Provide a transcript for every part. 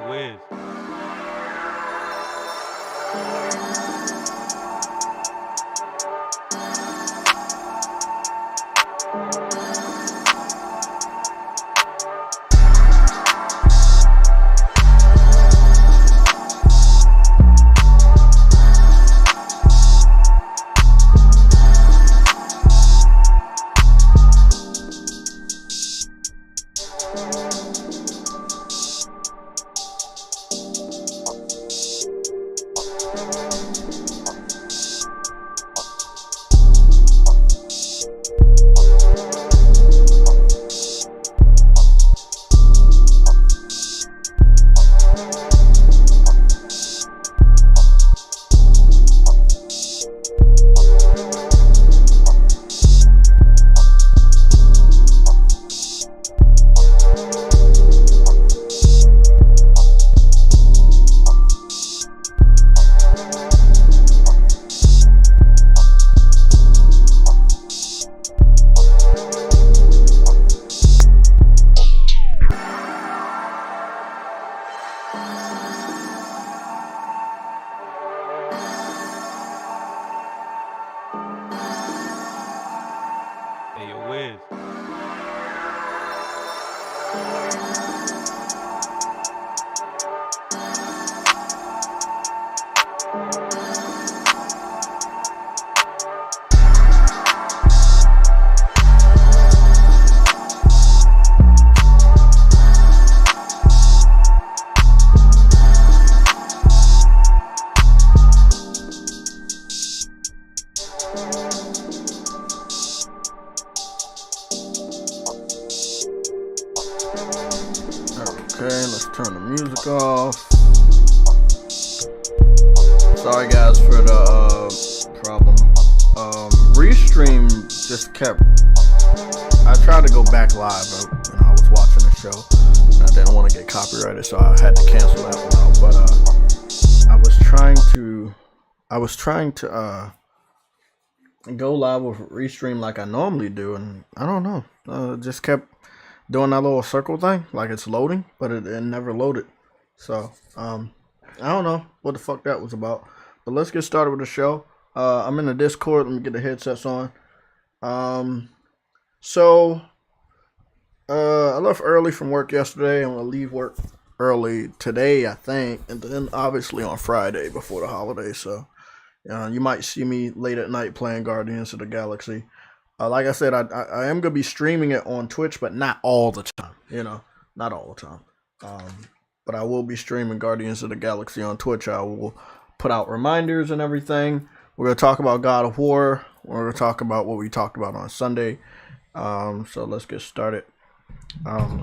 Wiz. Hey, yo, Wiz. Okay, let's turn the music off. Sorry guys for the problem. Restream just kept. I tried to go back live, I was watching the show, and I didn't want to get copyrighted, so I had to cancel that one out. But I was trying to go live with Restream like I normally do, and I don't know, just kept doing that little circle thing, like it's loading, but it never loaded. So I don't know what the fuck that was about. But let's get started with the show. I'm in the Discord. Let me get the headsets on. So I left early from work yesterday. I'm gonna leave work early today, I think, and then obviously on Friday before the holiday. So you might see me late at night playing Guardians of the Galaxy. Like I said, I am going to be streaming it on Twitch, but not all the time, not all the time. But I will be streaming Guardians of the Galaxy on Twitch. I will put out reminders and everything. We're going to talk about God of War. We're going to talk about what we talked about on Sunday. So let's get started.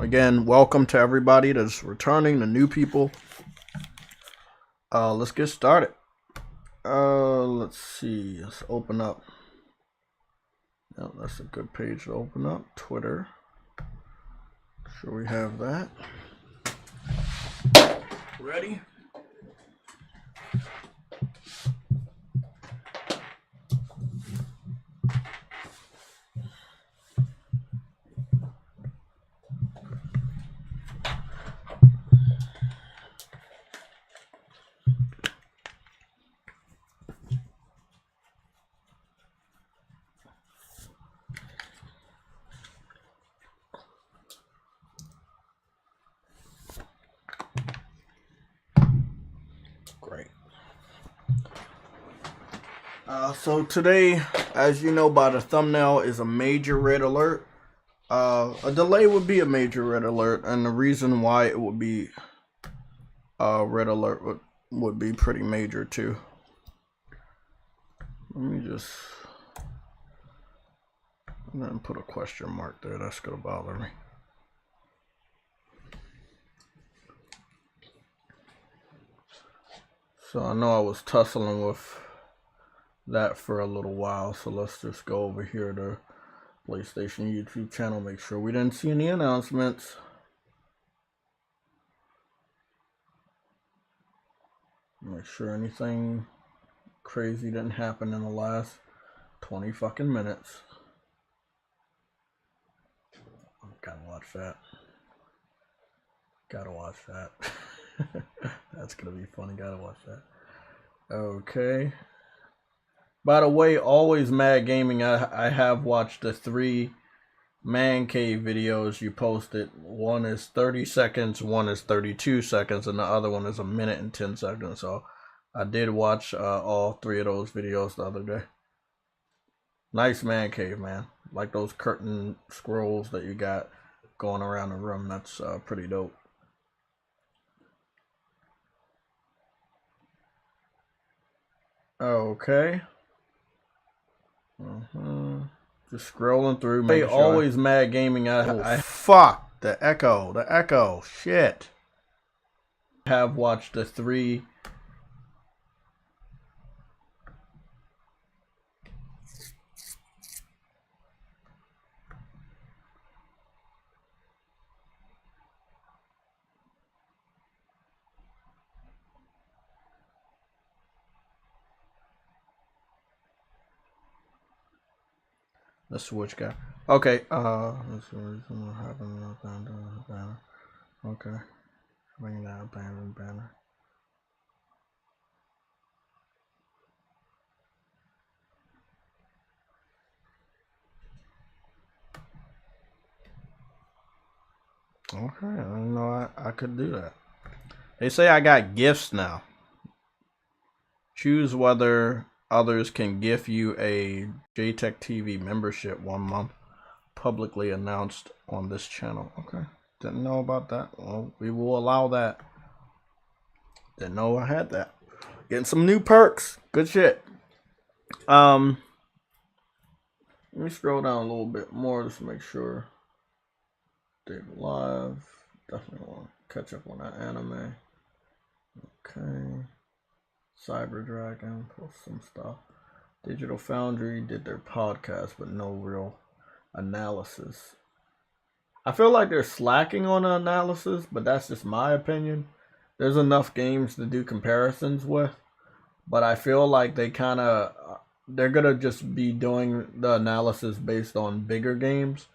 Again, welcome to everybody that's returning, the new people. Let's get started. Let's see. Let's open up. Yep, that's a good page to open up. Twitter. Sure we have that. Ready? So today, as you know by the thumbnail, is a major red alert. A delay would be a major red alert, and the reason why it would be a red alert would be pretty major too. Let me just put a question mark there. That's gonna bother me. So I know I was tussling with that for a little while, so let's just go over here to PlayStation YouTube channel, make sure we didn't see any announcements. Make sure anything crazy didn't happen in the last 20 fucking minutes. Gotta watch that. That's gonna be funny. Gotta watch that. Okay. By the way, always Mad Gaming. I have watched the 3 man cave videos you posted. One is 30 seconds, one is 32 seconds, and the other one is a minute and 10 seconds. So I did watch all 3 of those videos the other day. Nice man cave, man. Like those curtain scrolls that you got going around the room. That's pretty dope. Okay. Just scrolling through. Hey, always Mad Gaming. Fuck the echo. The echo. Shit. I have watched the 3. The Switch guy. Okay. Okay. Bring that banner. Okay, I didn't know I could do that. They say I got gifts now. Choose whether others can gift you a JayTechTV membership 1 month. Publicly announced on this channel. Okay, didn't know about that. Well, we will allow that. Didn't know I had that. Getting some new perks. Good shit. Let me scroll down a little bit more just to make sure. Dave Live. Definitely want to catch up on that anime. Okay. Cyber Dragon. Post some stuff. Digital Foundry did their podcast, but no real analysis. I feel like they're slacking on the analysis, but that's just my opinion. There's enough games to do comparisons with, but I feel like they're gonna just be doing the analysis based on bigger games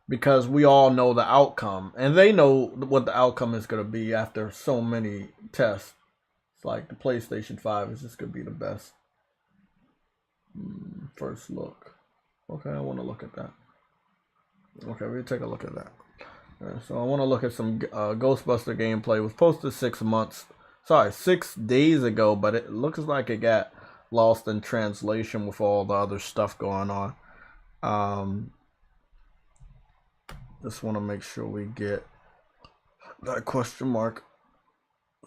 because we all know the outcome, and they know what the outcome is gonna be after so many tests. It's like the PlayStation 5 is just gonna be the best. First look. Okay, I want to look at that. Okay, we'll take a look at that. So I want to look at some Ghostbuster gameplay. It was posted 6 days ago, but it looks like it got lost in translation with all the other stuff going on. Just want to make sure we get that question mark.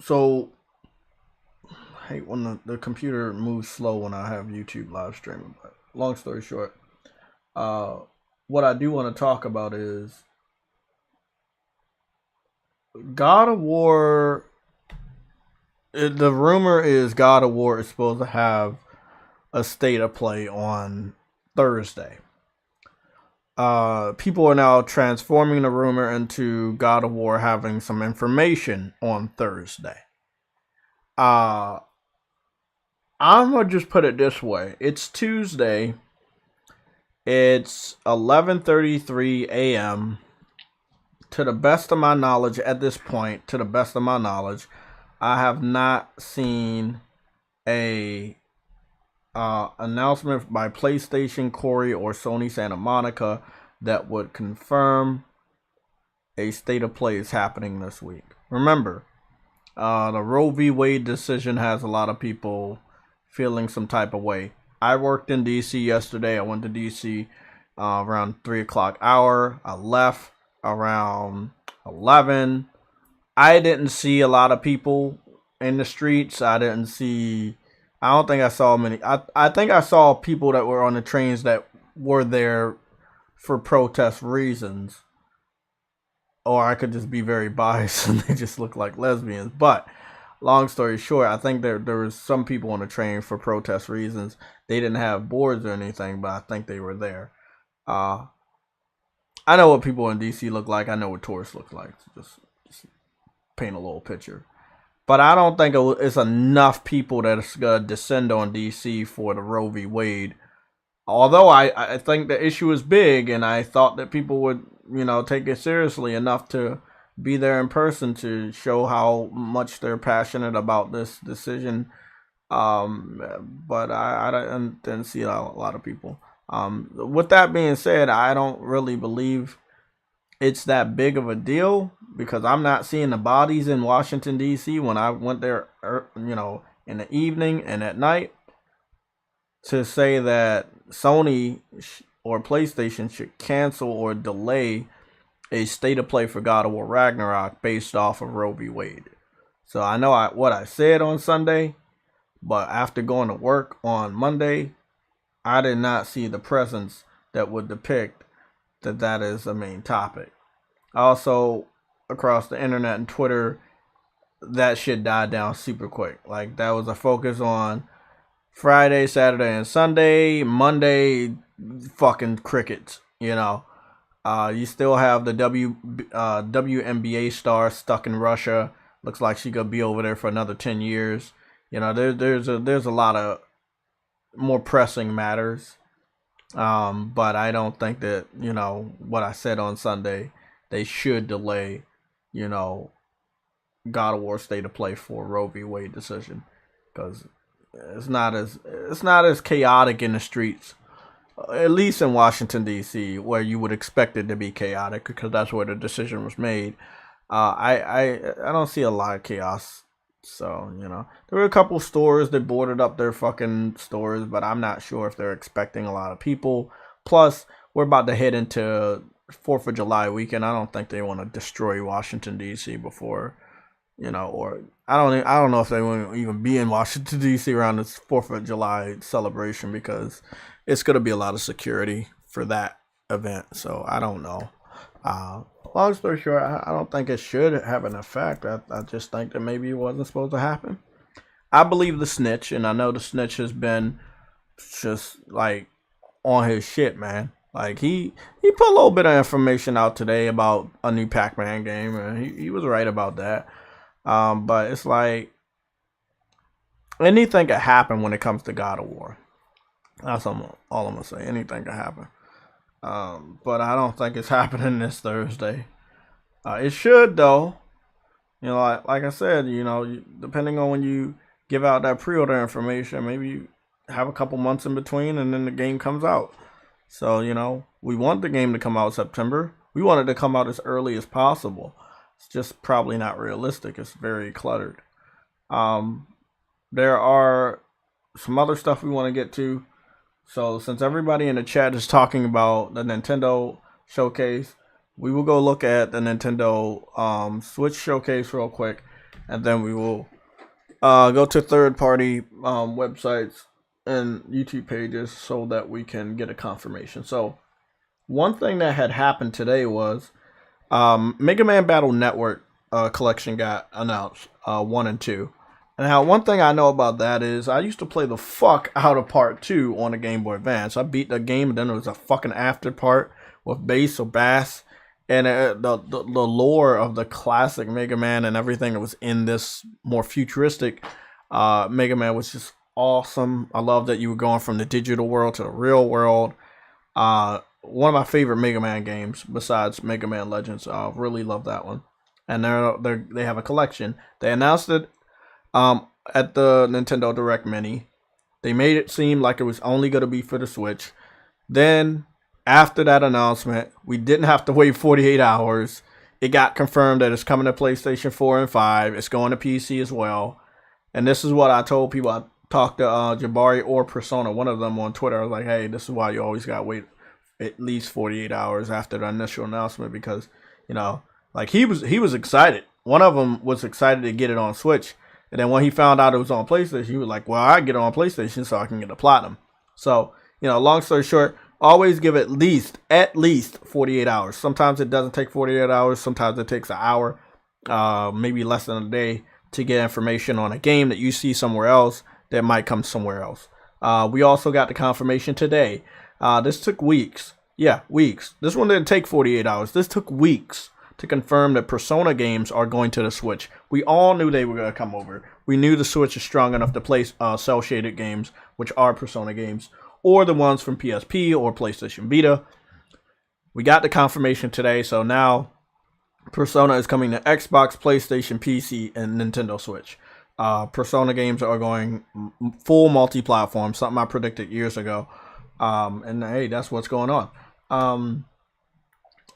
So I hate when the computer moves slow when I have YouTube live streaming. But long story short, what I do want to talk about is God of War. The rumor is God of War is supposed to have a state of play on Thursday. People are now transforming the rumor into God of War having some information on Thursday. I'm gonna just put it this way. It's Tuesday. It's 11:33 a.m. To the best of my knowledge, at this point, I have not seen a announcement by PlayStation, Corey, or Sony Santa Monica that would confirm a state of play is happening this week. Remember, the Roe v. Wade decision has a lot of people feeling some type of way. I worked in DC yesterday. I went to DC around 3 o'clock hour. I left around 11. I didn't see a lot of people in the streets. I don't think I saw many. I think I saw people that were on the trains that were there for protest reasons. Or I could just be very biased and they just look like lesbians. But long story short, I think there was some people on the train for protest reasons. They didn't have boards or anything, but I think they were there. I know what people in DC look like. I know what tourists look like. Just paint a little picture. But I don't think it's enough people that's going to descend on DC for the Roe v. Wade. Although I think the issue is big, and I thought that people would, take it seriously enough to be there in person to show how much they're passionate about this decision. But I didn't see a lot of people. With that being said, I don't really believe it's that big of a deal because I'm not seeing the bodies in Washington D.C. when I went there, in the evening and at night. To say that Sony or PlayStation should cancel or delay a state of play for God of War Ragnarok based off of Roe v. Wade. So I know what I said on Sunday, but after going to work on Monday, I did not see the presence that would depict that is the main topic. Also, across the internet and Twitter, that shit died down super quick. Like, that was a focus on Friday, Saturday, and Sunday. Monday, fucking crickets, You still have the WNBA star stuck in Russia. Looks like she could be over there for another 10 years. There's a lot of more pressing matters. But I don't think that, what I said on Sunday, they should delay, God of War State of Play for Roe v. Wade decision. Because it's not as chaotic in the streets, at least in Washington D.C., where you would expect it to be chaotic because that's where the decision was made. I don't see a lot of chaos. So, there were a couple stores that boarded up their fucking stores, but I'm not sure if they're expecting a lot of people. Plus, we're about to head into 4th of July weekend. I don't think they want to destroy Washington D.C. before, or I don't know if they want to even be in Washington D.C. around this 4th of July celebration because it's going to be a lot of security for that event. So I don't know. Long story short, I don't think it should have an effect. I just think that maybe it wasn't supposed to happen. I believe the snitch, and I know the snitch has been just like on his shit, man. Like he put a little bit of information out today about a new Pac-Man game, and he was right about that. But it's like anything could happen when it comes to God of War. That's all I'm gonna say. Anything could happen. But I don't think it's happening this Thursday. It should though. Like I said, depending on when you give out that pre-order information, maybe you have a couple months in between and then the game comes out. So, we want the game to come out September. We want it to come out as early as possible. It's just probably not realistic. It's very cluttered. There are some other stuff we want to get to. So since everybody in the chat is talking about the Nintendo showcase, we will go look at the Nintendo Switch showcase real quick, and then we will go to third-party websites and YouTube pages so that we can get a confirmation. So one thing that had happened today was Mega Man Battle Network collection got announced, 1 and 2. And now, one thing I know about that is I used to play the fuck out of Part 2 on the Game Boy Advance. I beat the game, and then there was a fucking after part with bass or bass. And the lore of the classic Mega Man and everything that was in this more futuristic Mega Man was just awesome. I love that you were going from the digital world to the real world. One of my favorite Mega Man games besides Mega Man Legends. I really love that one. And they have a collection. They announced it at the Nintendo Direct Mini. They made it seem like it was only going to be for the Switch. Then, after that announcement, we didn't have to wait 48 hours. It got confirmed that it's coming to PlayStation 4 and 5. It's going to PC as well. And this is what I told people. I talked to Jabari or Persona, one of them on Twitter. I was like, hey, this is why you always got to wait at least 48 hours after the initial announcement because, like he was excited. One of them was excited to get it on Switch. And then when he found out it was on PlayStation, he was like, well, I get it on PlayStation so I can get the Platinum. So, long story short, always give at least 48 hours. Sometimes it doesn't take 48 hours. Sometimes it takes an hour, maybe less than a day to get information on a game that you see somewhere else that might come somewhere else. We also got the confirmation today. This took weeks. Yeah, weeks. This one didn't take 48 hours. This took weeks to confirm that Persona games are going to the Switch. We all knew they were going to come over. We knew the Switch is strong enough to play cel-shaded games, which are Persona games, or the ones from PSP or PlayStation Vita. We got the confirmation today, so now Persona is coming to Xbox, PlayStation, PC, and Nintendo Switch. Persona games are going full multi-platform, something I predicted years ago. And hey, that's what's going on.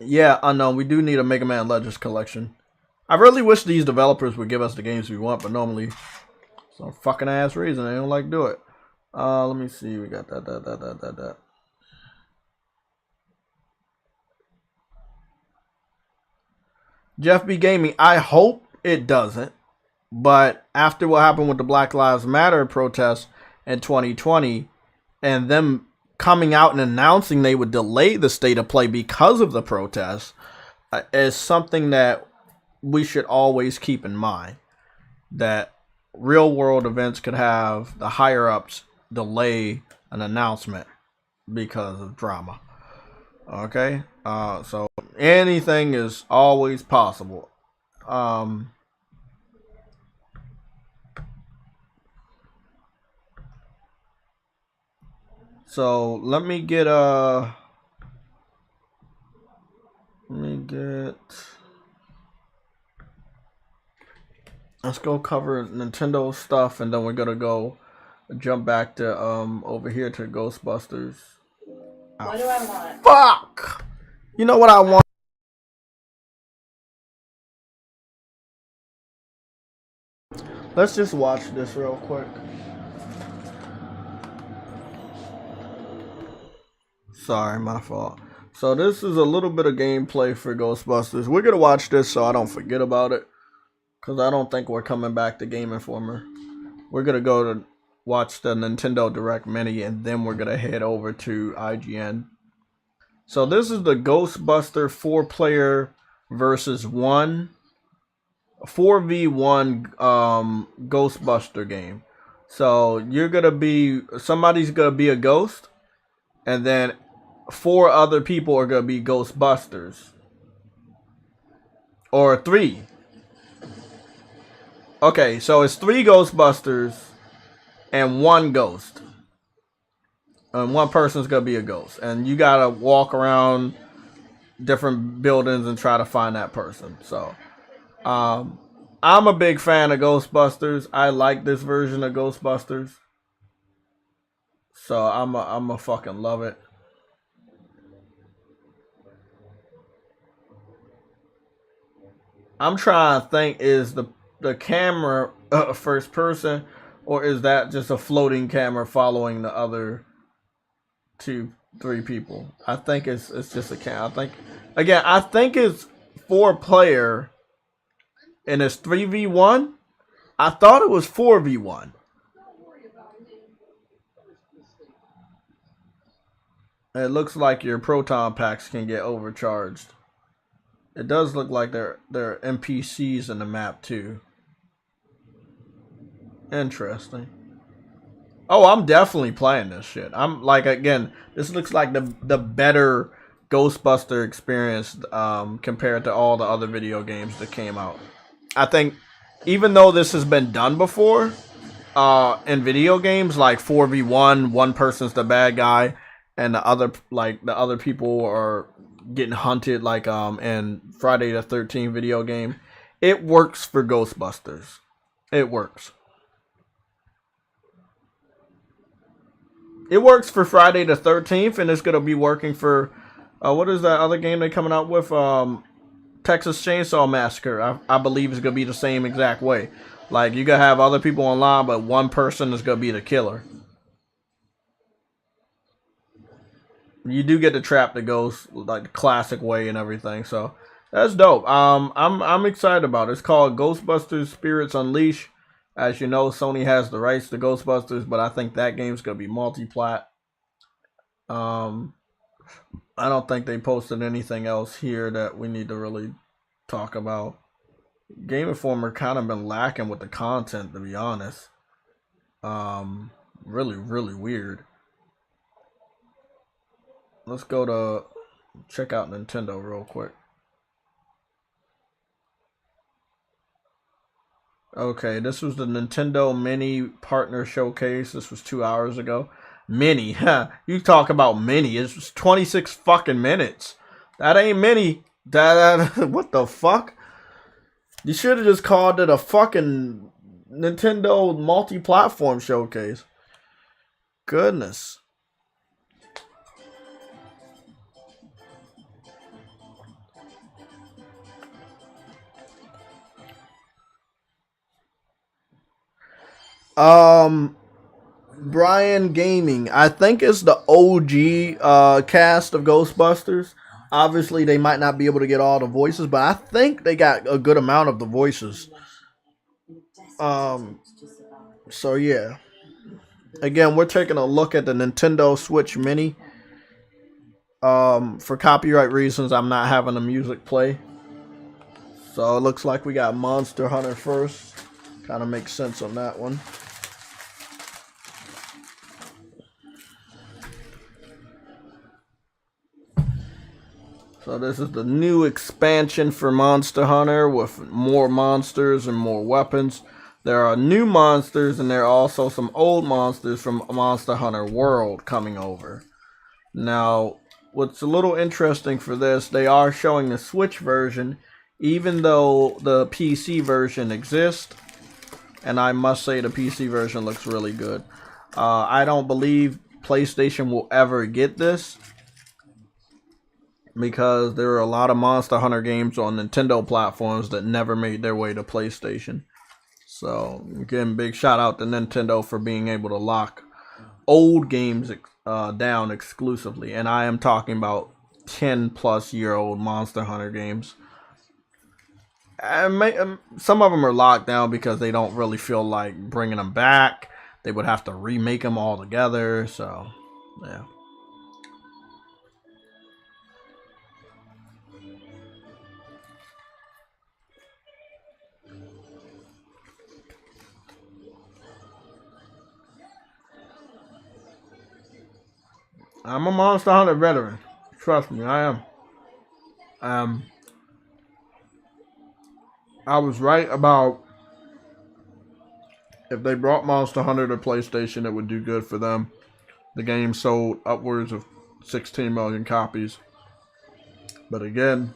Yeah, I know we do need a Mega Man Legends collection. I really wish these developers would give us the games we want, but normally, some fucking ass reason they don't like to do it. Let me see. We got that. Jeff B. Gaming, I hope it doesn't. But after what happened with the Black Lives Matter protests in 2020 and them coming out and announcing they would delay the state of play because of the protests is something that we should always keep in mind. That real world events could have the higher ups delay an announcement because of drama. Okay? So anything is always possible. So let me get let's go cover Nintendo stuff, and then we're gonna go jump back to over here to Ghostbusters. What do I want? Fuck! You know what I want? Let's just watch this real quick. Sorry, my fault. So this is a little bit of gameplay for Ghostbusters. We're gonna watch this so I don't forget about it, because I don't think we're coming back to Game Informer. We're gonna go to watch the Nintendo Direct Mini, and then we're gonna head over to IGN. So this is the Ghostbuster 4-player versus 4v1 Ghostbuster game. So somebody's gonna be a ghost, and then 4 other people are gonna be Ghostbusters, or 3. Okay, so it's 3 Ghostbusters and 1 ghost. And 1 person's gonna be a ghost. And you gotta walk around different buildings and try to find that person. So, I'm a big fan of Ghostbusters. I like this version of Ghostbusters. So I'm a fucking love it. I'm trying to think, is the camera first person, or is that just a floating camera following the other 2-3 people? I think it's just a camera. I think it's 4-player and it's 3v1. I thought it was 4v1. It looks like your proton packs can get overcharged. It does look like there are NPCs in the map too. Interesting. Oh, I'm definitely playing this shit. I'm like, again, this looks like the better Ghostbuster experience compared to all the other video games that came out. I think even though this has been done before in video games, like 4v1, one person's the bad guy and the other people are getting hunted, like in Friday the 13th video game, it works for Ghostbusters. It works. It works for Friday the 13th, and it's gonna be working for what is that other game they're coming out with? Texas Chainsaw Massacre. I believe it's gonna be the same exact way. Like, you gotta have other people online, but one person is gonna be the killer. You do get to trap the ghost like the classic way and everything, so that's dope. I'm excited about it. It's called Ghostbusters Spirits Unleashed. As you know, Sony has the rights to Ghostbusters, but I think that game's gonna be multi-plat. I don't think they posted anything else here that we need to really talk about. Game Informer kind of been lacking with the content, to be honest. Really, really weird. Let's go to check out Nintendo real quick. Okay, this was the Nintendo Mini Partner Showcase. This was 2 hours ago. Mini, huh? You talk about mini. It's 26 fucking minutes. That ain't mini. What the fuck? You should have just called it a fucking Nintendo multi-platform showcase. Goodness. Brian Gaming. I think it's the OG cast of Ghostbusters. Obviously, they might not be able to get all the voices, but I think they got a good amount of the voices. So yeah. Again, we're taking a look at the Nintendo Switch Mini. For copyright reasons, I'm not having the music play. So it looks like we got Monster Hunter first. Kind of makes sense on that one. So this is the new expansion for Monster Hunter with more monsters and more weapons. There are new monsters and there are also some old monsters from Monster Hunter World coming over. Now, what's a little interesting for this, they are showing the Switch version, even though the PC version exists. And I must say the PC version looks really good. I don't believe PlayStation will ever get this, because there are a lot of Monster Hunter games on Nintendo platforms that never made their way to PlayStation. So, again, big shout out to Nintendo for being able to lock old games down exclusively. And I am talking about 10-plus-year-old Monster Hunter games. And some of them are locked down because they don't really feel like bringing them back. They would have to remake them all together. So, yeah. I'm a Monster Hunter veteran. Trust me, I am. I was right about if they brought Monster Hunter to PlayStation, it would do good for them. The game sold upwards of 16 million copies. But again,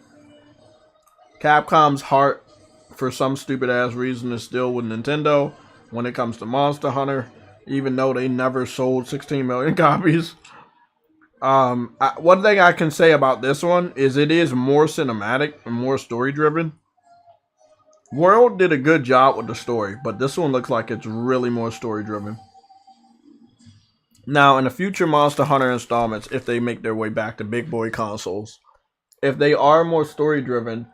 Capcom's heart, for some stupid ass reason, is still with Nintendo when it comes to Monster Hunter, even though they never sold 16 million copies. One thing I can say about this one is it is more cinematic and more story driven. World did a good job with the story, but this one looks like it's really more story driven. Now, in the future Monster Hunter installments, if they make their way back to big boy consoles, if they are more story driven,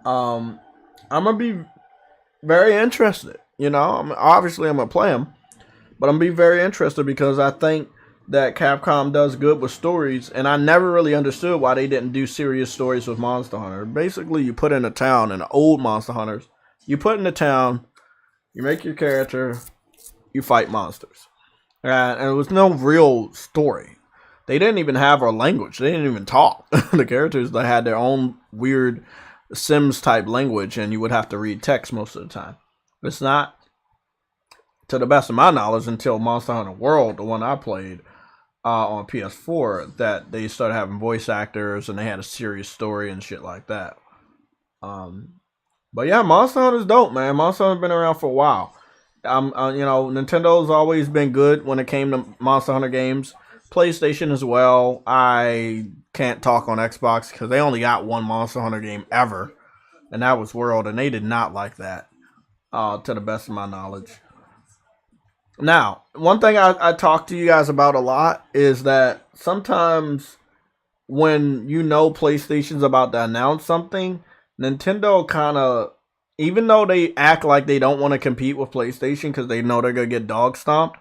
I'm gonna be very interested. You know, obviously I'm gonna play them, but I'm gonna be very interested because I think that Capcom does good with stories, and I never really understood why they didn't do serious stories with Monster Hunter. Basically, you put in a town, in the old Monster Hunters, you put in a town, you make your character, you fight monsters. And it was no real story. They didn't even have our language. They didn't even talk. The characters, they had their own weird Sims-type language, and you would have to read text most of the time. It's not, to the best of my knowledge, until Monster Hunter World, the one I played, on PS4, that they started having voice actors and they had a serious story and shit like that. But yeah, Monster Hunter's dope, man. Monster Hunter's been around for a while. You know, Nintendo's always been good when it came to Monster Hunter games. PlayStation as well. I can't talk on Xbox because they only got one Monster Hunter game ever, and that was World, and they did not like that, to the best of my knowledge. Now, one thing I talk to you guys about a lot is that sometimes when you know PlayStation's about to announce something, Nintendo kind of, even though they act like they don't want to compete with PlayStation because they know they're going to get dog stomped,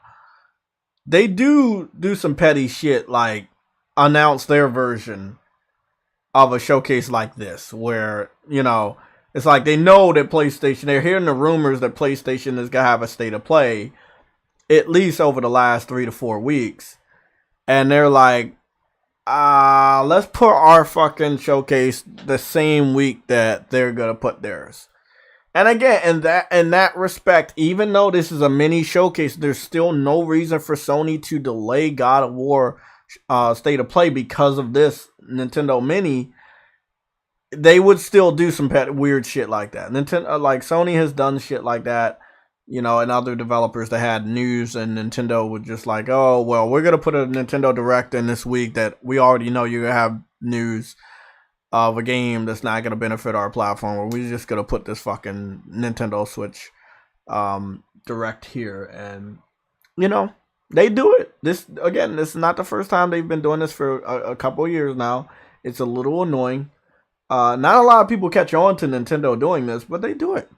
they do some petty shit like announce their version of a showcase like this, where, you know, it's like they know that PlayStation, they're hearing the rumors that PlayStation is going to have a state of play at least over the last 3 to 4 weeks. And they're like, let's put our fucking showcase the same week that they're going to put theirs. And again, in that respect, even though this is a mini showcase, there's still no reason for Sony to delay God of War State of Play because of this Nintendo Mini. they would still do some weird shit like that. Nintendo, like Sony has done shit like that, you know, and other developers that had news, and Nintendo would just like, oh, well, we're going to put a Nintendo Direct in this week that we already know you're going to have news of a game that's not going to benefit our platform, or we're just going to put this fucking Nintendo Switch Direct here. And, you know, they do it. This is not the first time. They've been doing this for a couple of years now. It's a little annoying. Not a lot of people catch on to Nintendo doing this, but they do it.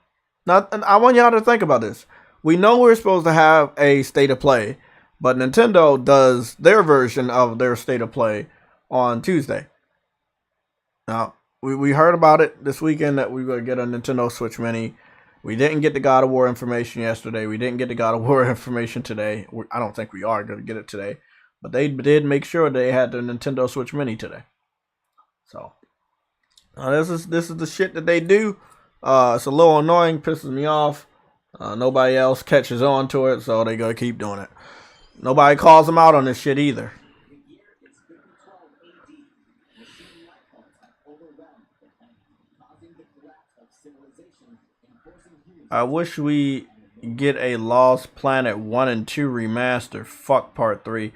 Now, and I want y'all to think about this. We know we're supposed to have a state of play, but Nintendo does their version of their state of play on Tuesday. Now, we heard about it this weekend that we were going to get a Nintendo Switch Mini. We didn't get the God of War information yesterday. We didn't get the God of War information today. I don't think we are going to get it today. But they did make sure they had the Nintendo Switch Mini today. So, this is the shit that they do. It's a little annoying, pisses me off. Nobody else catches on to it, so they going to keep doing it. Nobody calls them out on this shit either. I wish we get a Lost Planet 1 and 2 remaster. Fuck Part 3.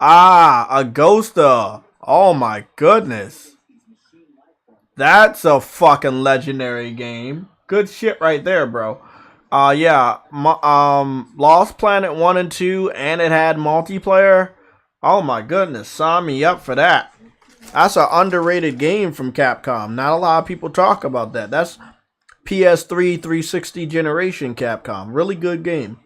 A Ghosta. Oh my goodness. That's a fucking legendary game. Good shit right there, bro. Yeah. Lost Planet 1 and 2, and it had multiplayer. Oh my goodness. Sign me up for that. That's an underrated game from Capcom. Not a lot of people talk about that. That's PS3 360 generation Capcom. Really good game.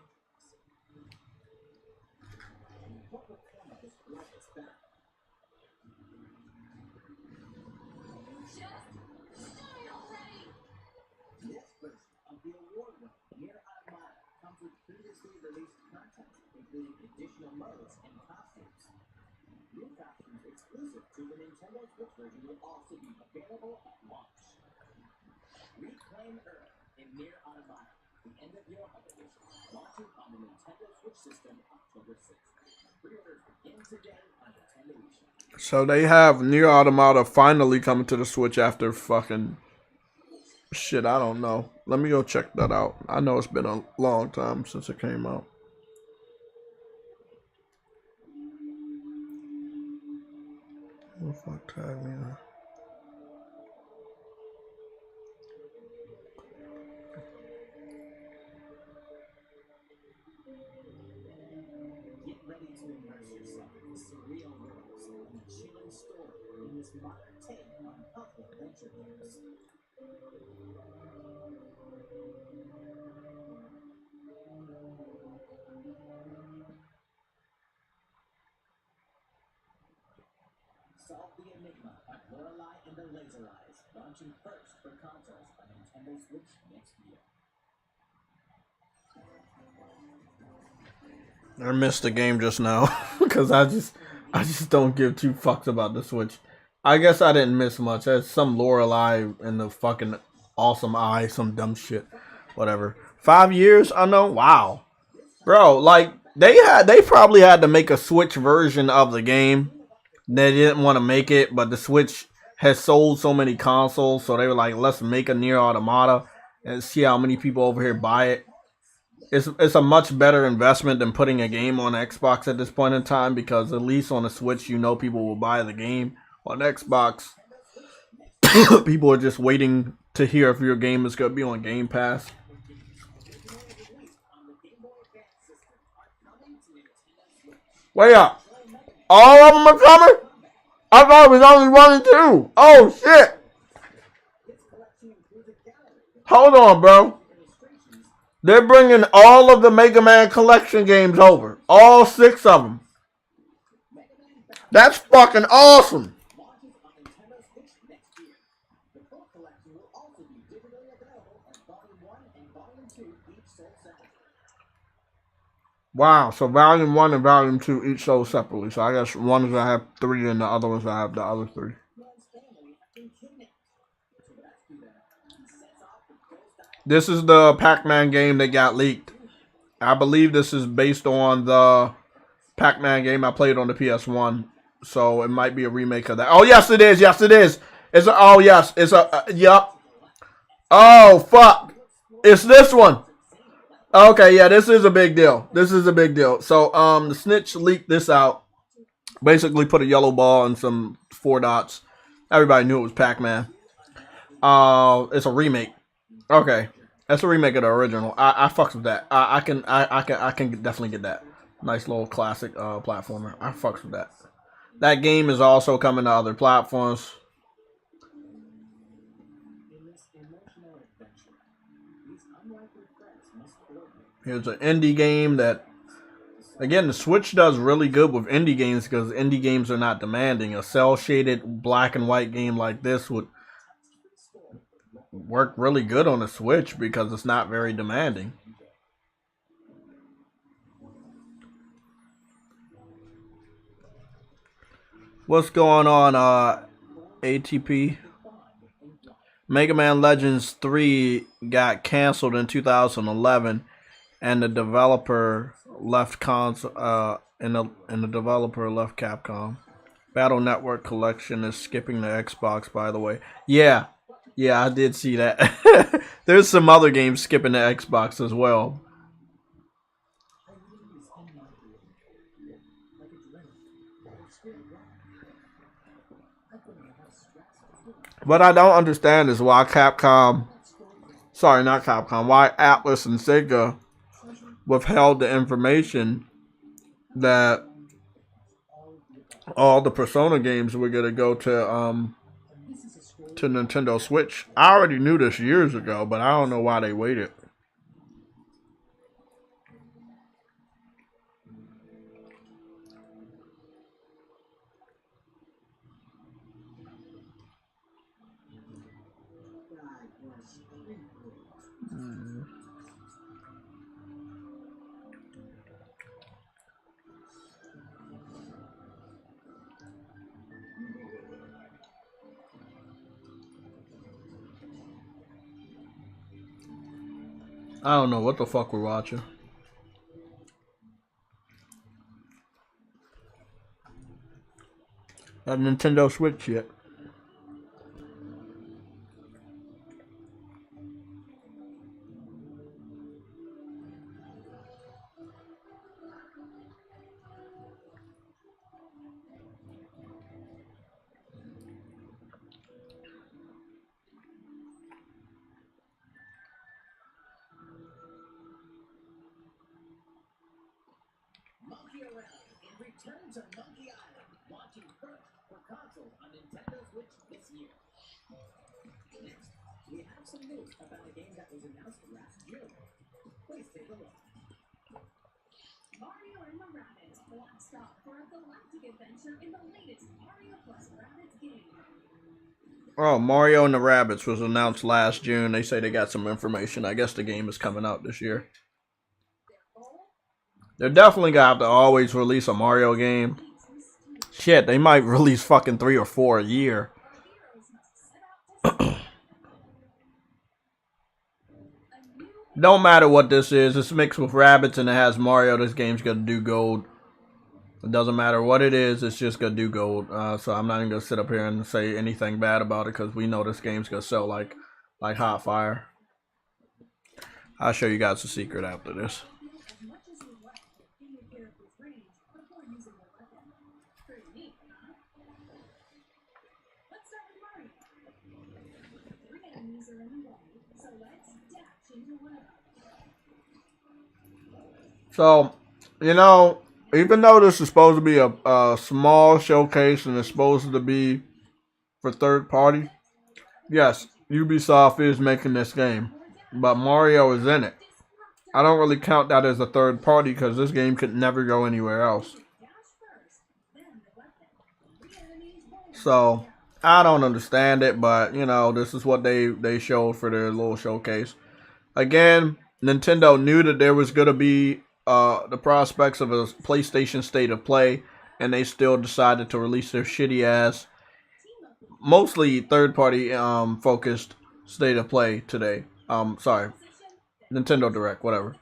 So they have Nier Automata finally coming to the Switch after fucking shit, I don't know. Let me go check that out. I know it's been a long time since it came out. Oh, fuck, tag me. Solve the enigma of Lorelei and the Laser Eyes, launching first for consoles on Nintendo Switch next year. I missed the game just now because I just don't give two fucks about the Switch. I guess I didn't miss much. There's some Lorelei in the fucking awesome eye, some dumb shit, whatever. 5 years, I know. Wow, bro. Like they probably had to make a Switch version of the game. They didn't want to make it, but the Switch has sold so many consoles, so they were like, let's make a Nier Automata and see how many people over here buy it. It's a much better investment than putting a game on Xbox at this point in time, because at least on the Switch, you know people will buy the game. On Xbox, people are just waiting to hear if your game is going to be on Game Pass. Wait up. All of them are coming? I thought it was only 1 and 2. Oh, shit. Hold on, bro. They're bringing all of the Mega Man collection games over. All 6 of them. That's fucking awesome. Wow, so Volume 1 and Volume 2 each sold separately. So I guess one is going to have 3 and the other one's going to have the other 3. This is the Pac-Man game that got leaked. I believe this is based on the Pac-Man game I played on the PS1. So it might be a remake of that. Oh, yes, it is. Yes, it is. It's a, oh yes, it's a yup. Oh fuck, it's this one. Okay, yeah, this is a big deal. This is a big deal. So the snitch leaked this out. Basically, put a yellow ball and some 4 dots. Everybody knew it was Pac-Man. It's a remake. Okay, that's a remake of the original. I fucks with that. I can definitely get that. Nice little classic platformer. I fucks with that. That game is also coming to other platforms. Here's an indie game that, again, the Switch does really good with indie games because indie games are not demanding. A cel-shaded black and white game like this would work really good on the Switch because it's not very demanding. What's going on, ATP? Mega Man Legends 3 got canceled in 2011, and the developer left and the developer left Capcom. Battle Network Collection is skipping the Xbox, by the way. Yeah, I did see that. There's some other games skipping the Xbox as well. What I don't understand is why why Atlas and Sega withheld the information that all the Persona games were gonna go to Nintendo Switch. I already knew this years ago, but I don't know why they waited. I don't know what the fuck we're watching. That Nintendo Switch yet. Return to Monkey Island, launching first for consoles on Nintendo Switch this year. Next, we have some news about a game that was announced last June. Please take a look. Mario and the Rabbids, one stop for a galactic adventure in the latest Mario plus Rabbids game. Oh, Mario and the Rabbids was announced last June. They say they got some information. I guess the game is coming out this year. They're definitely gonna have to always release a Mario game. Shit, they might release fucking 3 or 4 a year. Don't matter what this is. It's mixed with Rabbids and it has Mario. This game's gonna do gold. It doesn't matter what it is. It's just gonna do gold. So I'm not even gonna sit up here and say anything bad about it because we know this game's gonna sell like hot fire. I'll show you guys the secret after this. So, you know, even though this is supposed to be a small showcase and it's supposed to be for third party, yes, Ubisoft is making this game, but Mario is in it. I don't really count that as a third party because this game could never go anywhere else. So, I don't understand it, but, you know, this is what they showed for their little showcase. Again, Nintendo knew that there was going to be the prospects of a PlayStation State of Play, and they still decided to release their shitty ass, mostly third-party focused State of Play today. Sorry, Nintendo Direct, whatever.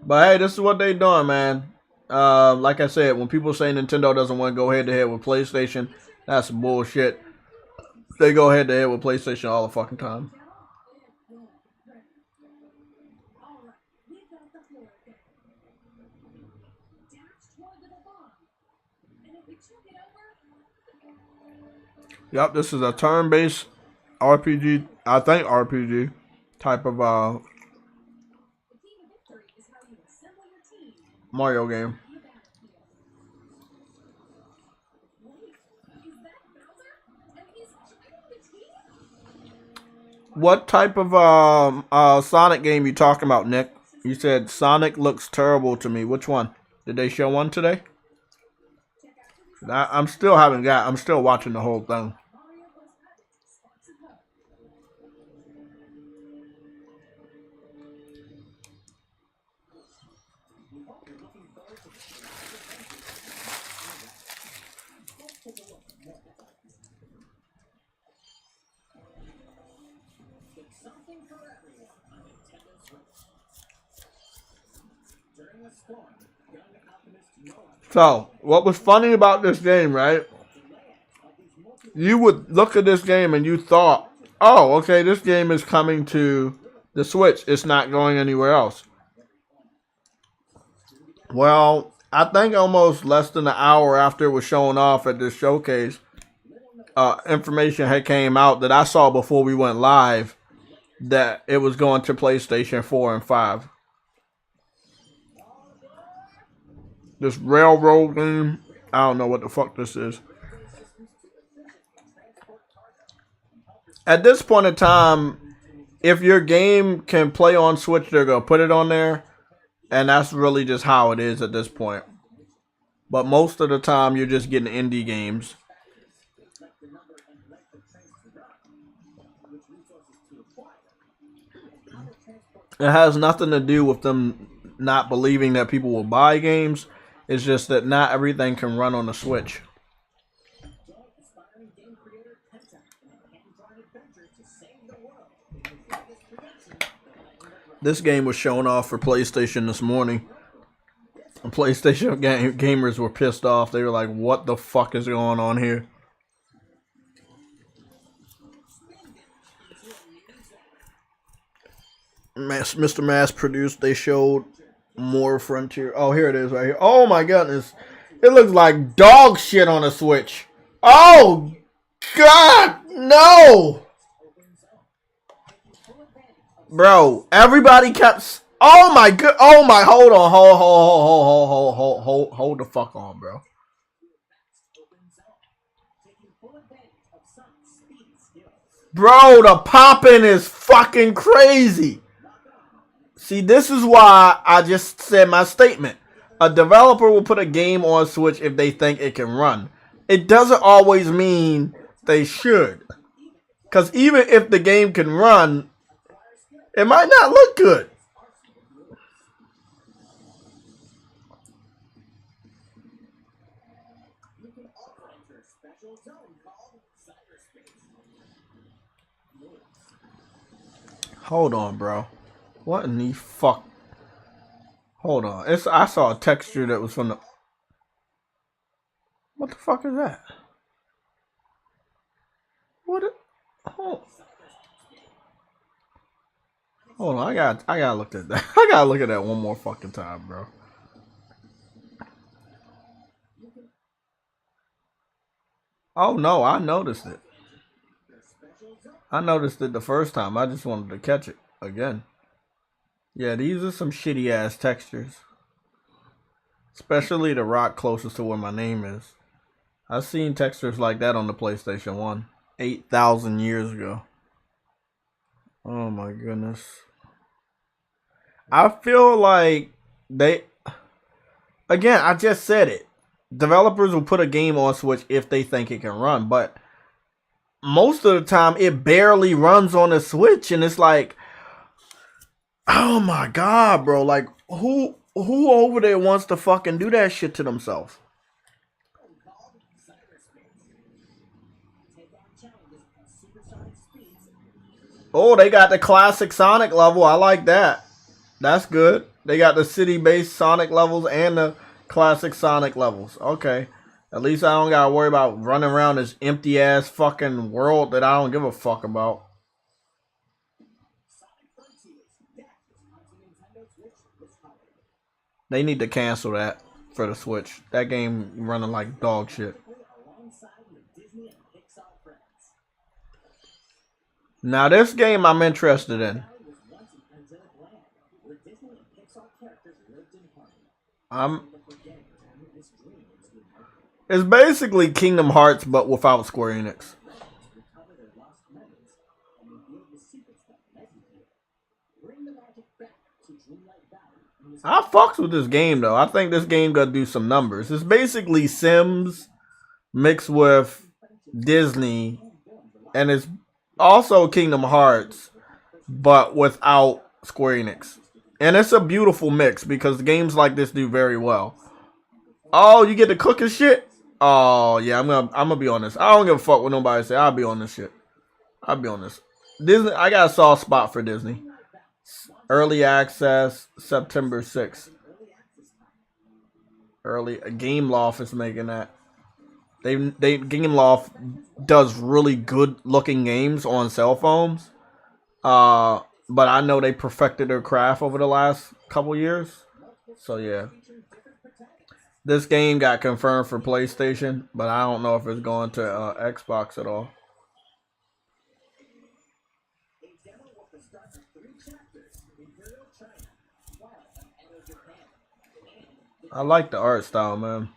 But hey, this is what they doing, man. Like I said, when people say Nintendo doesn't want to go head-to-head with PlayStation, That's bullshit. They go head to head with PlayStation all the fucking time. Yep, this is a turn-based RPG. I think RPG type of Mario game. What type of Sonic game you talking about, Nick? You said Sonic looks terrible to me. Which one? Did they show one today? I'm still watching the whole thing. So, what was funny about this game, right? You would look at this game and you thought, oh, okay, this game is coming to the Switch. It's not going anywhere else. Well, I think almost less than an hour after it was showing off at this showcase, information had came out that I saw before we went live that it was going to PlayStation 4 and 5. This railroad game, I don't know what the fuck this is. At this point in time, if your game can play on Switch, they're going to put it on there. And that's really just how it is at this point. But most of the time, you're just getting indie games. It has nothing to do with them not believing that people will buy games. It's just that not everything can run on the Switch. This game was shown off for PlayStation this morning. And PlayStation gamers were pissed off. They were like, what the fuck is going on here? Mr. Mass Produced, they showed more Frontier. Oh, here it is right here. Oh my goodness. It looks like dog shit on a Switch. Oh, God, no. Bro, everybody kept... Oh my god. Oh my, hold on. Hold the fuck on, bro. Bro, the popping is fucking crazy. See, this is why I just said my statement. A developer will put a game on Switch if they think it can run. It doesn't always mean they should. Because even if the game can run, it might not look good. Hold on, bro. What in the fuck? Hold on. I saw a texture that was from the... What the fuck is that? What? Hold on. I gotta look at that. I gotta look at that one more fucking time, bro. Oh no, I noticed it. I noticed it the first time. I just wanted to catch it again. Yeah, these are some shitty ass textures. Especially the rock closest to where my name is. I've seen textures like that on the PlayStation 1. 8,000 years ago. Oh my goodness. I feel like they... Again, I just said it. Developers will put a game on Switch if they think it can run. But most of the time, it barely runs on the Switch. And it's like... Oh my god, bro. Like, who over there wants to fucking do that shit to themselves? Oh, they got the classic Sonic level. I like that. That's good. They got the city-based Sonic levels and the classic Sonic levels. Okay. At least I don't gotta worry about running around this empty ass fucking world that I don't give a fuck about. They need to cancel that for the Switch. That game running like dog shit. Now this game I'm interested in. It's basically Kingdom Hearts but without Square Enix. I fucks with this game though. I think this game gonna do some numbers. It's basically Sims mixed with Disney, and it's also Kingdom Hearts, but without Square Enix. And it's a beautiful mix because games like this do very well. Oh, you get to cook and shit? Oh yeah, I'm gonna be on this. I don't give a fuck what nobody say. I'll be on this shit. I'll be on this. Disney, I got a soft spot for Disney. Early access, September 6th. Early Gameloft is making that. They Gameloft does really good looking games on cell phones. But I know they perfected their craft over the last couple years. So yeah. This game got confirmed for PlayStation, but I don't know if it's going to Xbox at all. I like the art style, man.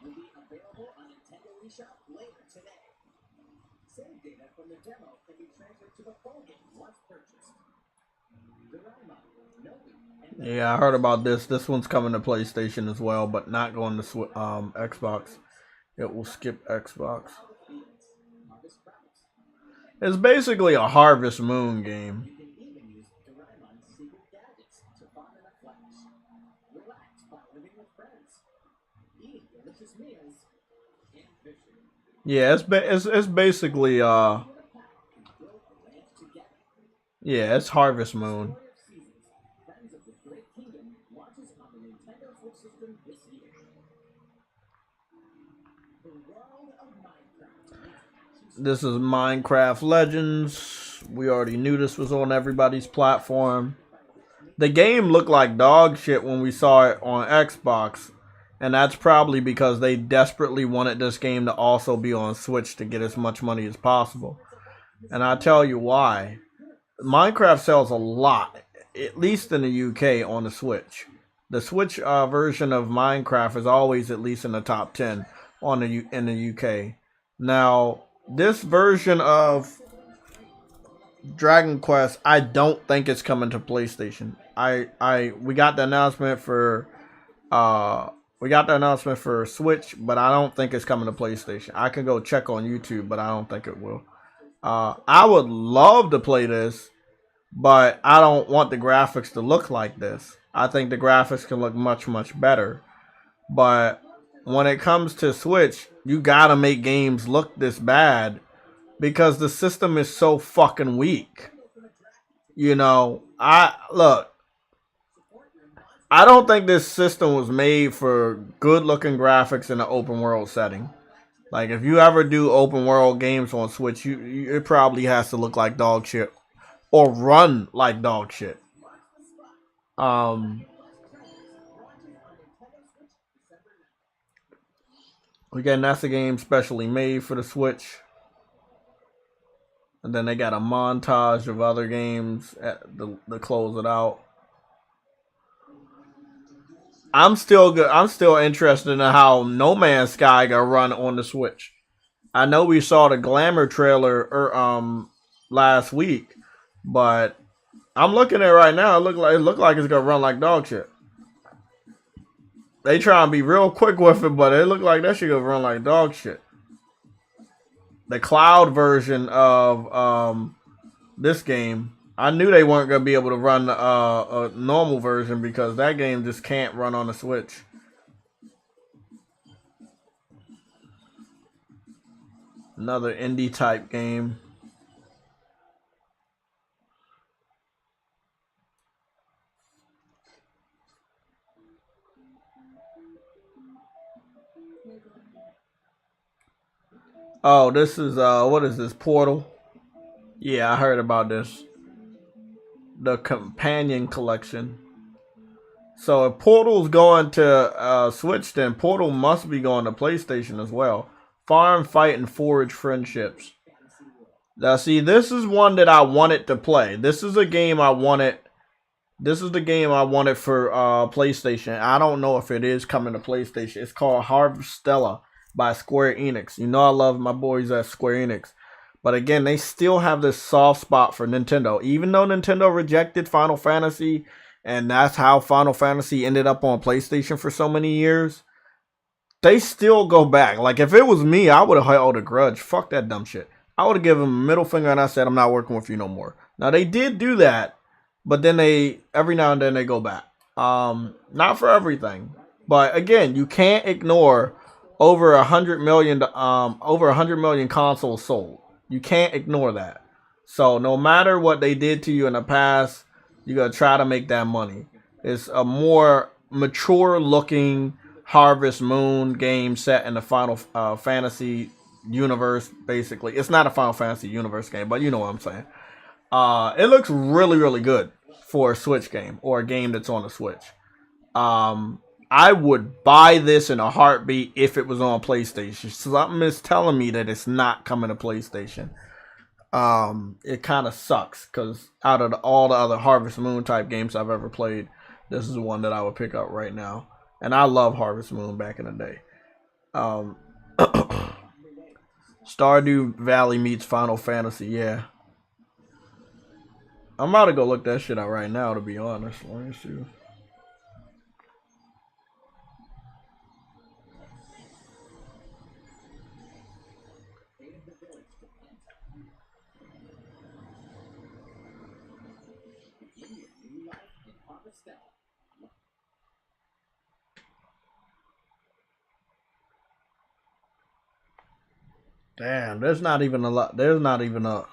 Yeah, I heard about this. This one's coming to PlayStation as well, but not going to Xbox. It will skip Xbox. It's basically a Harvest Moon game. Yeah, it's basically yeah, it's Harvest Moon. This is Minecraft Legends. We already knew this was on everybody's platform. The game looked like dog shit when we saw it on Xbox. And that's probably because they desperately wanted this game to also be on Switch to get as much money as possible. And I'll tell you why. Minecraft sells a lot, at least in the UK, on the Switch. The Switch version of Minecraft is always at least in the top 10 in the UK. Now, this version of Dragon Quest, I don't think it's coming to PlayStation. We got the announcement for Switch, but I don't think it's coming to PlayStation. I can go check on YouTube, but I don't think it will. I would love to play this, but I don't want the graphics to look like this. I think the graphics can look much, much better. But when it comes to Switch, you gotta make games look this bad because the system is so fucking weak. You know, I don't think this system was made for good looking graphics in an open world setting. Like if you ever do open world games on Switch, it probably has to look like dog shit or run like dog shit. Again, that's a game specially made for the Switch. And then they got a montage of other games to close it out. I'm still good. I'm still interested in how No Man's Sky gonna run on the Switch. I know we saw the Glamour trailer last week, but I'm looking at it right now. It look like it's gonna run like dog shit. They try and be real quick with it, but it look like that shit gonna run like dog shit. The cloud version of this game, I knew they weren't gonna be able to run a normal version because that game just can't run on the Switch. Another indie type game. Oh, this is what is this, Portal? Yeah, I heard about this. The companion collection. So if Portal's going to Switch, then Portal must be going to PlayStation as well. Farm, Fight, and Forge Friendships. Now, see, this is one that I wanted to play. This is a game I wanted. This is the game I wanted for PlayStation. I don't know if it is coming to PlayStation. It's called Harvestella by Square Enix. You know I love my boys at Square Enix. But again, they still have this soft spot for Nintendo. Even though Nintendo rejected Final Fantasy, and that's how Final Fantasy ended up on PlayStation for so many years, they still go back. Like, if it was me, I would have held a grudge. Fuck that dumb shit. I would have given them a middle finger and I said, I'm not working with you no more. Now, they did do that, but then every now and then they go back. Not for everything. But again, you can't ignore over 100 million consoles sold. You can't ignore that. So no matter what they did to you in the past, you gotta try to make that money. It's a more mature looking Harvest Moon game set in the Final Fantasy universe, basically. It's not a Final Fantasy universe game, but you know what I'm saying. It looks really, really good for a Switch game or a game that's on the Switch. I would buy this in a heartbeat if it was on PlayStation. Something is telling me that it's not coming to PlayStation. It kind of sucks because out of all the other Harvest Moon type games I've ever played, this is the one that I would pick up right now. And I love Harvest Moon back in the day. Stardew Valley meets Final Fantasy, yeah. I'm about to go look that shit out right now, to be honest. Let me see. Damn, there's not even a lot. There's not even a.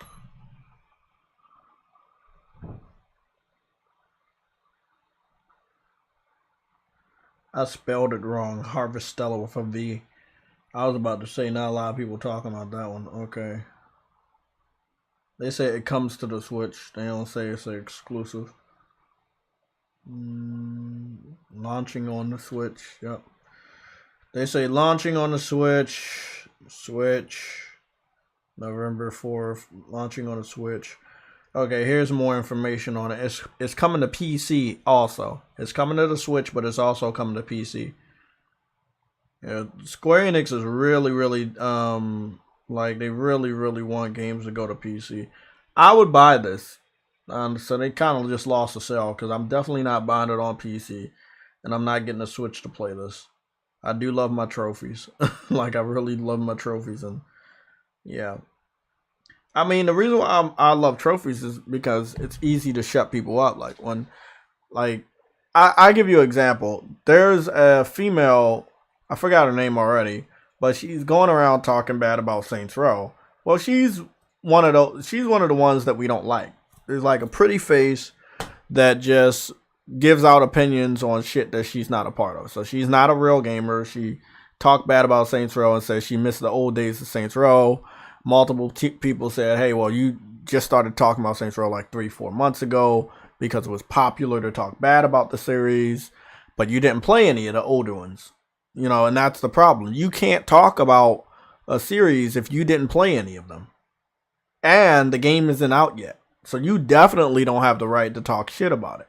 I spelled it wrong. Harvestella with a V. I was about to say not a lot of people talking about that one. Okay. They say it comes to the Switch. They don't say it's an exclusive. Launching on the Switch. Yep. They say launching on the Switch. November 4th. Launching on the Switch. Okay, here's more information on it. It's coming to PC also. It's coming to the Switch, but it's also coming to PC. Yeah, Square Enix is really, like they really want games to go to PC. I would buy this. So they kind of just lost the sale because I'm definitely not buying it on PC, and I'm not getting a Switch to play this. I do love my trophies. Like, I really love my trophies, and yeah. I mean, the reason why I love trophies is because it's easy to shut people up. I give you an example. There's a female, I forgot her name already, but she's going around talking bad about Saints Row. Well, she's one of the ones that we don't like. There's like a pretty face that just gives out opinions on shit that she's not a part of. So she's not a real gamer. She talked bad about Saints Row and says she missed the old days of Saints Row. Multiple people said, hey, well, you just started talking about Saints Row like 3-4 months ago because it was popular to talk bad about the series, but you didn't play any of the older ones. You know, and that's the problem. You can't talk about a series if you didn't play any of them. And the game isn't out yet. So you definitely don't have the right to talk shit about it.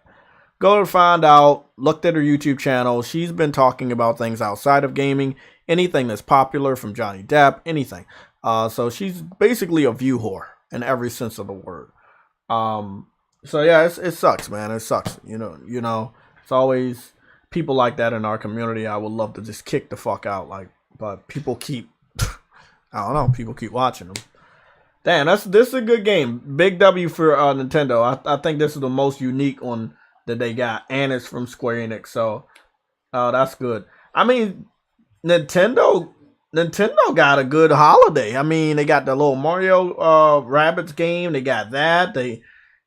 Go to find out, looked at her YouTube channel. She's been talking about things outside of gaming, anything that's popular from Johnny Depp, anything. So she's basically a view whore in every sense of the word. So yeah, it sucks, man. It sucks. You know, it's always people like that in our community. I would love to just kick the fuck out, but people keep, I don't know, people keep watching them. Damn, this is a good game. Big W for Nintendo. I think this is the most unique one that they got, and it's from Square Enix. So, that's good. I mean, Nintendo got a good holiday. I mean, they got the little Mario Rabbids game. They got that. They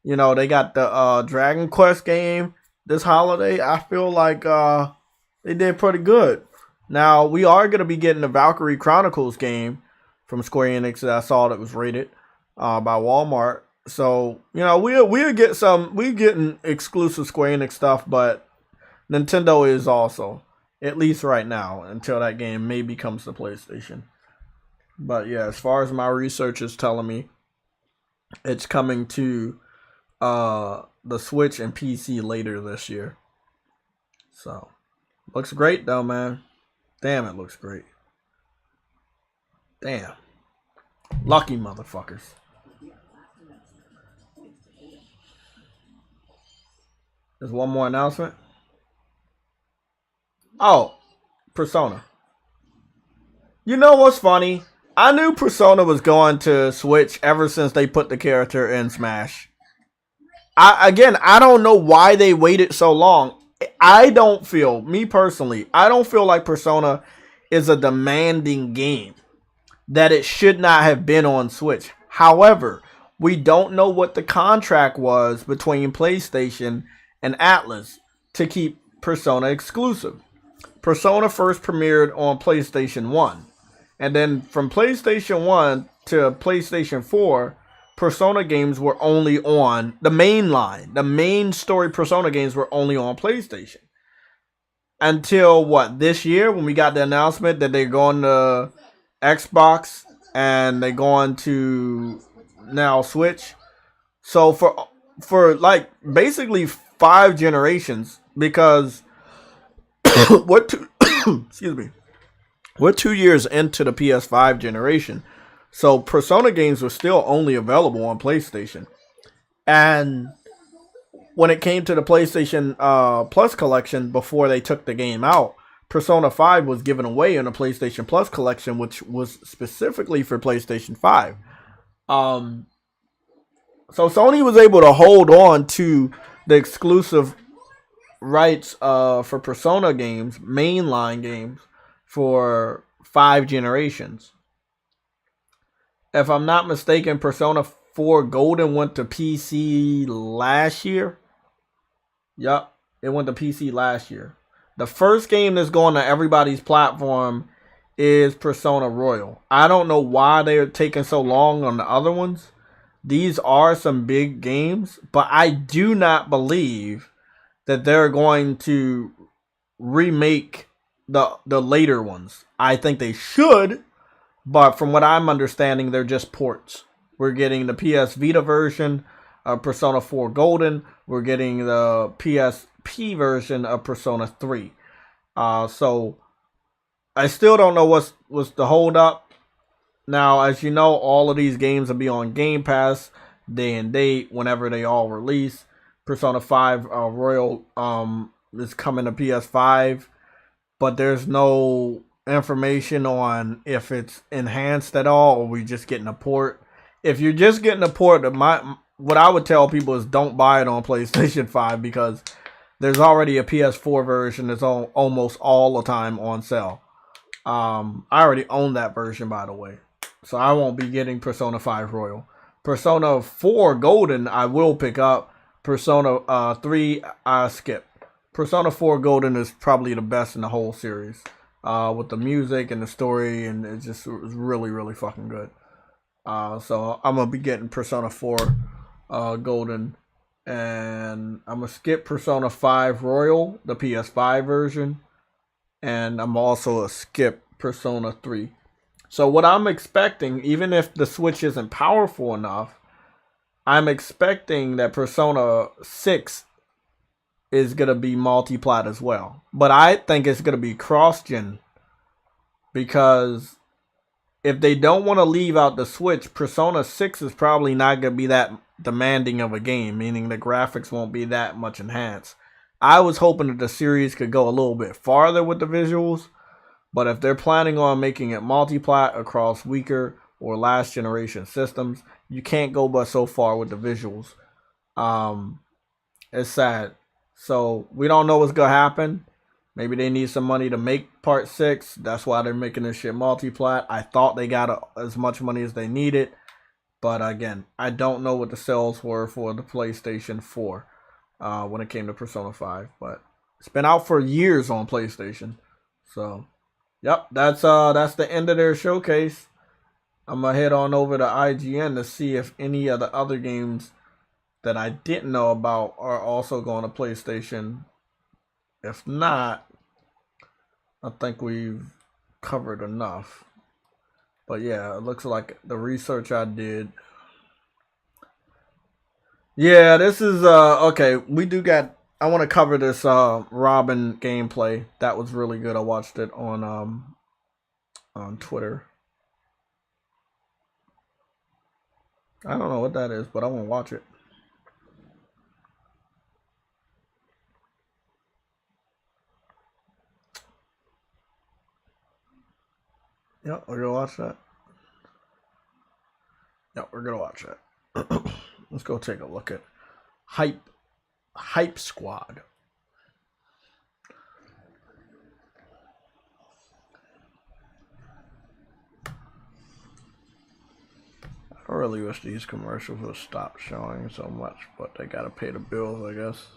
got the Dragon Quest game this holiday. I feel like they did pretty good. Now, we are going to be getting the Valkyrie Chronicles game from Square Enix that I saw that was rated by Walmart. So, you know, we'll get we getting exclusive Square Enix stuff, but Nintendo is also, at least right now, until that game maybe comes to PlayStation. But yeah, as far as my research is telling me, it's coming to the Switch and PC later this year. So, looks great though, man. Damn, it looks great. Damn. Lucky motherfuckers. There's one more announcement. Oh, Persona. You know what's funny? I knew Persona was going to Switch ever since they put the character in Smash. I don't know why they waited so long. Me personally, I don't feel like Persona is a demanding game that it should not have been on Switch. However, we don't know what the contract was between PlayStation and Atlas to keep Persona exclusive. Persona first premiered on PlayStation 1. And then from PlayStation 1 to PlayStation 4, Persona games were only on the main line. The main story Persona games were only on PlayStation. Until this year when we got the announcement that they're going to Xbox and they're going to now Switch. So for like basically 5 generations, because excuse me. We're 2 years into the PS5 generation. So Persona games were still only available on PlayStation. And when it came to the PlayStation Plus collection, before they took the game out, Persona 5 was given away in the PlayStation Plus collection, which was specifically for PlayStation 5. So Sony was able to hold on to the exclusive rights for Persona games, mainline games, for 5 generations. If I'm not mistaken, Persona 4 Golden went to PC last year. Yup, it went to PC last year. The first game that's going to everybody's platform is Persona Royal. I don't know why they're taking so long on the other ones. These are some big games, but I do not believe that they're going to remake the later ones. I think they should, but from what I'm understanding, they're just ports. We're getting the PS Vita version of Persona 4 Golden. We're getting the PSP version of Persona 3. So I still don't know what's the hold up. Now, as you know, all of these games will be on Game Pass day and date whenever they all release. Persona 5 Royal is coming to PS5. But there's no information on if it's enhanced at all or we just getting a port. If you're just getting a port, what I would tell people is don't buy it on PlayStation 5 because there's already a PS4 version that's almost all the time on sale. I already own that version, by the way. So I won't be getting Persona 5 Royal. Persona 4 Golden I will pick up. Persona 3 I skip. Persona 4 Golden is probably the best in the whole series. With the music and the story, and it was really, really fucking good. So I'm going to be getting Persona 4 Golden. And I'm going to skip Persona 5 Royal, the PS5 version. And I'm also a skip Persona 3. So what I'm expecting, even if the Switch isn't powerful enough, I'm expecting that Persona 6 is going to be multi-plat as well. But I think it's going to be cross-gen. Because if they don't want to leave out the Switch, Persona 6 is probably not going to be that demanding of a game. Meaning the graphics won't be that much enhanced. I was hoping that the series could go a little bit farther with the visuals. But if they're planning on making it multi-plat across weaker or last generation systems, you can't go but so far with the visuals. It's sad. So we don't know what's gonna happen. Maybe they need some money to make part 6. That's why they're making this shit multi-plat. I thought they got as much money as they needed. But again, I don't know what the sales were for the PlayStation 4 when it came to Persona 5. But it's been out for years on PlayStation. So, yep, that's the end of their showcase. I'm gonna head on over to IGN to see if any of the other games that I didn't know about are also going to PlayStation. If not, I think we've covered enough. But yeah, it looks like the research I did. Yeah, this is okay. We do got. I want to cover this Robin gameplay. That was really good. I watched it on Twitter. I don't know what that is, but I want to watch it. Yep, we're gonna watch that. Yep, we're gonna watch that. Let's go take a look at Hype Squad. I really wish these commercials would stop showing so much, but they gotta pay the bills, I guess.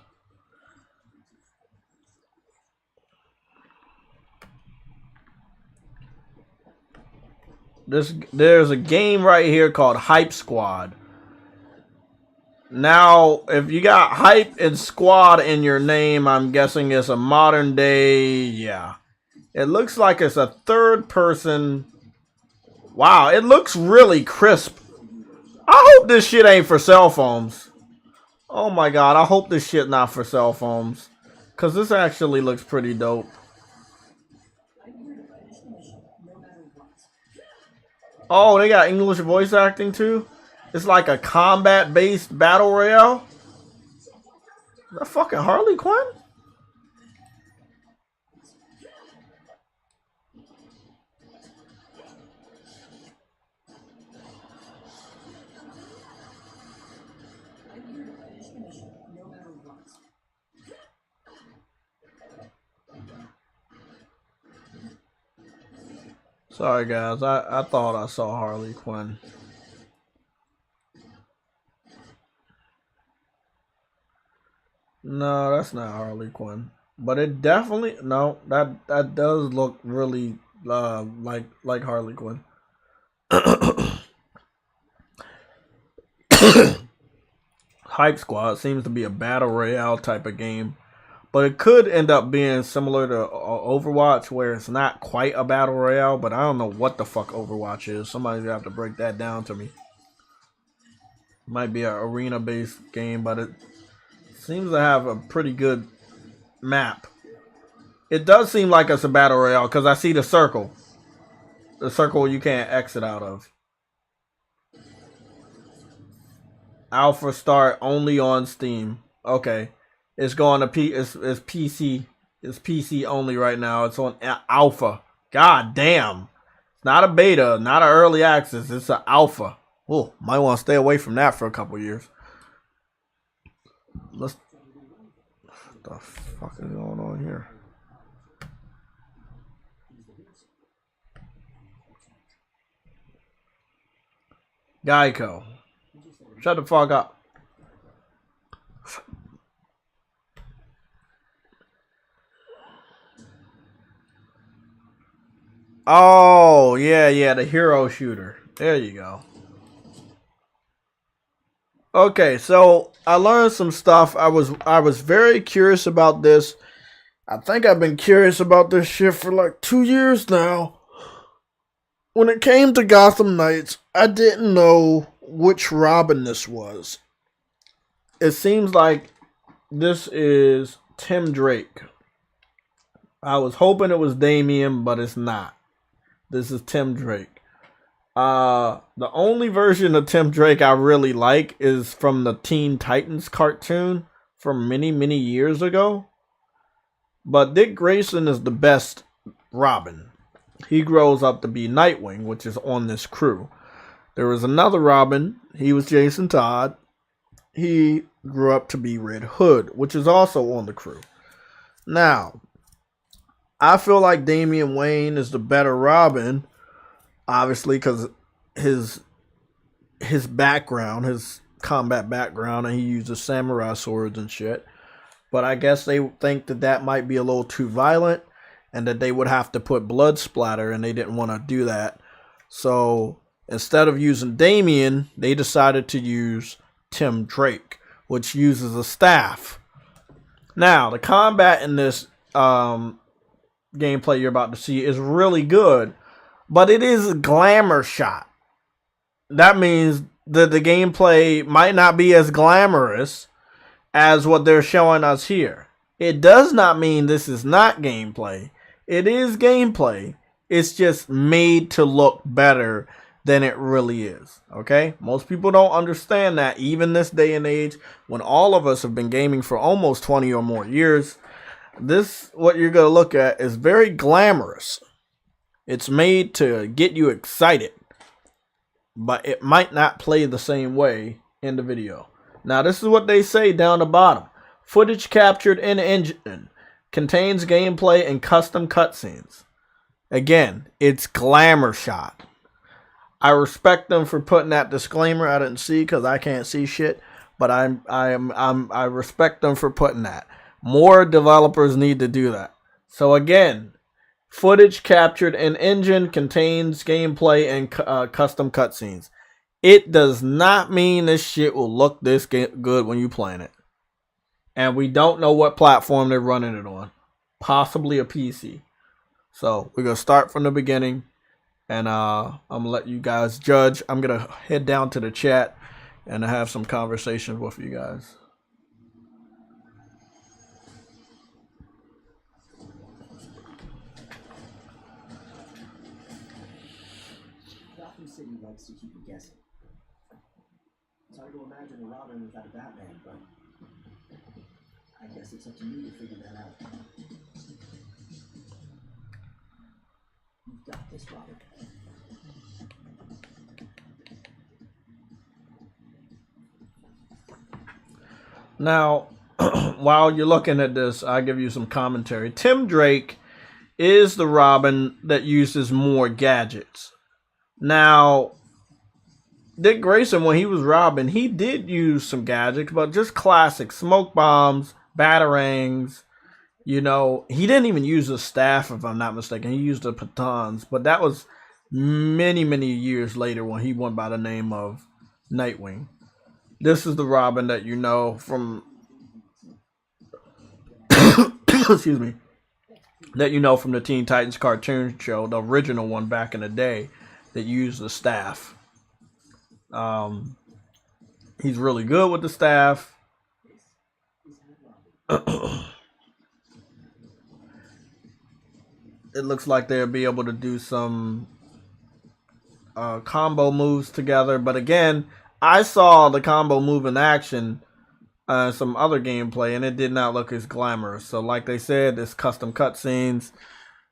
There's a game right here called Hype Squad. Now, if you got Hype and Squad in your name, I'm guessing it's a modern day, yeah. It looks like it's a third person. Wow, it looks really crisp. I hope this shit ain't for cell phones. Oh my god, I hope this shit not for cell phones. Cause this actually looks pretty dope. Oh, they got English voice acting too? It's like a combat-based battle royale? Is that fucking Harley Quinn? Sorry guys, I thought I saw Harley Quinn. No, that's not Harley Quinn. But it definitely no, that does look really like Harley Quinn. Hype Squad seems to be a battle royale type of game. But it could end up being similar to Overwatch, where it's not quite a battle royale, but I don't know what the fuck Overwatch is. Somebody's gonna have to break that down to me. Might be an arena-based game, but it seems to have a pretty good map. It does seem like it's a battle royale, because I see the circle. The circle you can't exit out of. Alpha start only on Steam. Okay. It's going to it's PC. It's PC only right now. It's on alpha. God damn. It's not a beta, not an early access. It's an alpha. Oh, might want to stay away from that for a couple years. What the fuck is going on here? Geico. Shut the fuck up. Oh, yeah, the hero shooter. There you go. Okay, so I learned some stuff. I was very curious about this. I think I've been curious about this shit for like 2 years now. When it came to Gotham Knights, I didn't know which Robin this was. It seems like this is Tim Drake. I was hoping it was Damian, but it's not. This is Tim Drake. The only version of Tim Drake I really like is from the Teen Titans cartoon from many, many years ago. But Dick Grayson is the best Robin. He grows up to be Nightwing, which is on this crew. There was another Robin. He was Jason Todd. He grew up to be Red Hood, which is also on the crew. Now, I feel like Damian Wayne is the better Robin, obviously, because his background, his combat background, and he uses samurai swords and shit. But I guess they think that might be a little too violent, and that they would have to put blood splatter, and they didn't want to do that. So Instead of using Damien, they decided to use Tim Drake, which uses a staff. Now, the combat in this gameplay you're about to see is really good, but it is a glamour shot. That means that the gameplay might not be as glamorous as what they're showing us here. It does not mean this is not gameplay. It is gameplay. It's just made to look better than it really is. Okay? Most people don't understand that, even this day and age, when all of us have been gaming for almost 20 or more years. This, what you're going to look at, is very glamorous. It's made to get you excited, but it might not play the same way in the video. Now, this is what they say down the bottom. Footage captured in engine contains gameplay and custom cutscenes. Again, it's glamour shot. I respect them for putting that disclaimer. I didn't see because I can't see shit, but I respect them for putting that. More developers need to do that. So again, footage captured in engine contains gameplay and custom cutscenes. It does not mean this shit will look this good when you playing it. And we don't know what platform they're running it on. Possibly a PC. So we're going to start from the beginning. And I'm going to let you guys judge. I'm going to head down to the chat and have some conversations with you guys. Gotham City likes to keep you guessing. It's hard to imagine a Robin without a Batman, but I guess it's up to you to figure that out. You've got this, Robin. Now, while you're looking at this, I'll give you some commentary. Tim Drake is the Robin that uses more gadgets. Now, Dick Grayson, when he was Robin, he did use some gadgets, but just classic smoke bombs, batarangs. You know, he didn't even use a staff, if I'm not mistaken. He used the batons, but that was many, many years later when he went by the name of Nightwing. This is the Robin that you know from, excuse me, that you know from the Teen Titans cartoon show, the original one back in the day, that used the staff. He's really good with the staff. It looks like they'll be able to do some combo moves together, but again, I saw the combo move in action, some other gameplay, and it did not look as glamorous. So like they said, there's custom cutscenes